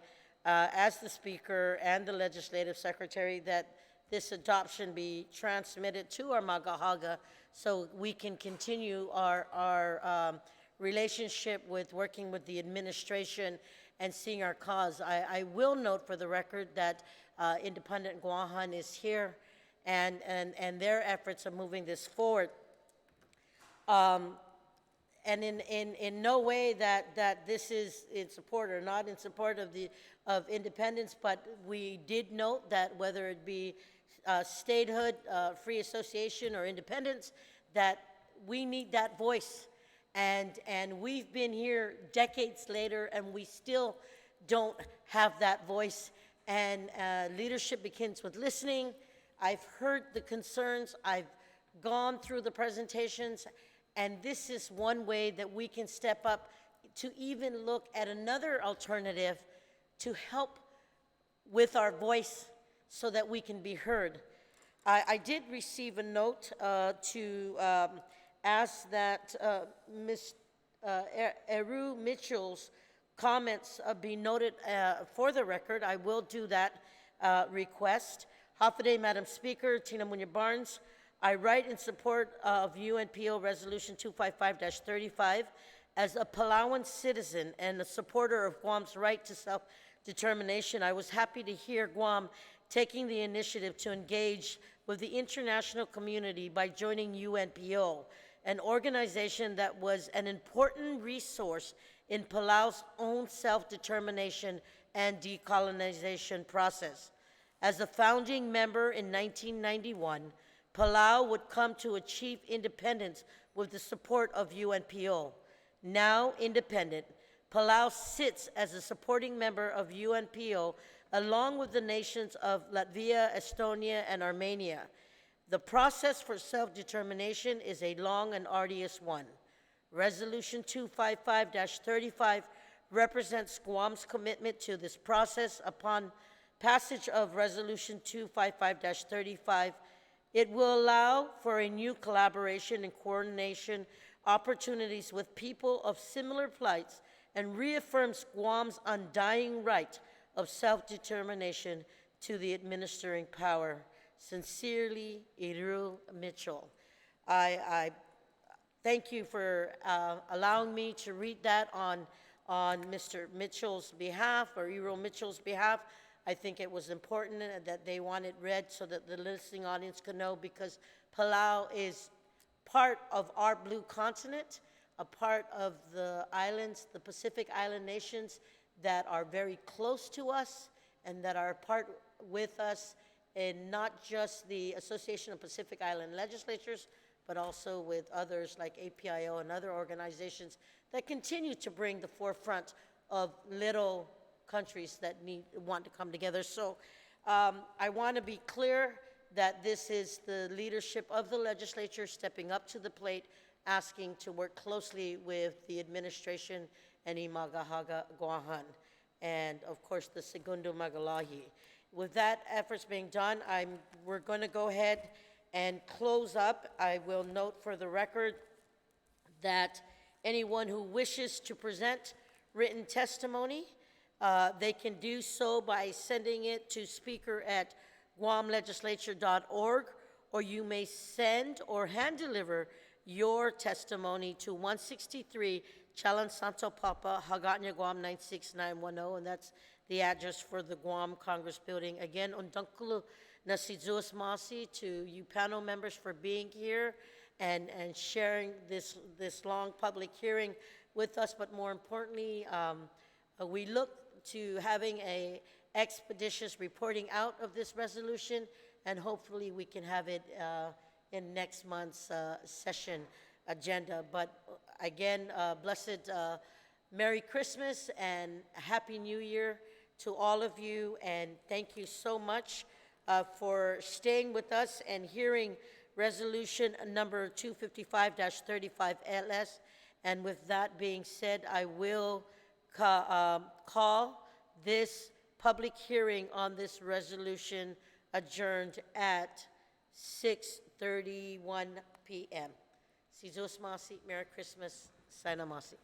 Speaker 1: as the Speaker and the Legislative Secretary that this adoption be transmitted to our Magahaga so we can continue our relationship with working with the administration and seeing our cause. I will note for the record that Independent Guahan is here and their efforts of moving this forward. And in no way that this is in support or not in support of independence, but we did note that whether it be statehood, free association, or independence, that we need that voice. And we've been here decades later, and we still don't have that voice. And leadership begins with listening. I've heard the concerns. I've gone through the presentations. And this is one way that we can step up to even look at another alternative to help with our voice so that we can be heard. I did receive a note to ask that Ms. Eru Mitchell's comments be noted for the record. I will do that request. Hafaday, Madam Speaker, Tina Muña Barnes. I write in support of UNPO Resolution 255-35 as a Palauan citizen and a supporter of Guam's right to self-determination. I was happy to hear Guam taking the initiative to engage with the international community by joining UNPO, an organization that was an important resource in Palau's own self-determination and decolonization process. As a founding member in 1991, Palau would come to achieve independence with the support of UNPO. Now independent, Palau sits as a supporting member of UNPO along with the nations of Latvia, Estonia, and Armenia. The process for self-determination is a long and arduous one. Resolution 255-35 represents Guam's commitment to this process. Upon passage of Resolution 255-35, it will allow for a new collaboration and coordination opportunities with people of similar plights and reaffirms Guam's undying right of self-determination to the administering power. Sincerely, Irul Mitchell. I thank you for allowing me to read that on Mr. Mitchell's behalf, or Irul Mitchell's behalf. I think it was important that they want it read so that the listening audience can know, because Palau is part of our blue continent, a part of the islands, the Pacific Island nations that are very close to us and that are part with us in not just the Association of Pacific Island Legislatures, but also with others like APIO and other organizations that continue to bring the forefront of little countries that want to come together. So I want to be clear that this is the leadership of the legislature stepping up to the plate, asking to work closely with the administration and Imagahaga Guahan, and of course the Segundo Magalahi. With that efforts being done, we're going to go ahead and close up. I will note for the record that anyone who wishes to present written testimony, they can do so by sending it to speaker@guamlegislature.org, or you may send or hand deliver your testimony to 163 Chalan Santo Papa, Hagåtña, Guam 96910, and that's the address for the Guam Congress Building. Again, undankulu na si Zeus Masi, to you panel members for being here and sharing this long public hearing with us, but more importantly, we look to having a expeditious reporting out of this resolution, and hopefully we can have it in next month's session agenda. But again, blessed Merry Christmas and Happy New Year to all of you, and thank you so much for staying with us and hearing resolution number 255-35 LS. And with that being said, I will call this public hearing on this resolution adjourned at 6:31 p.m. Si Zeus Masi, Merry Christmas, Sana Masi.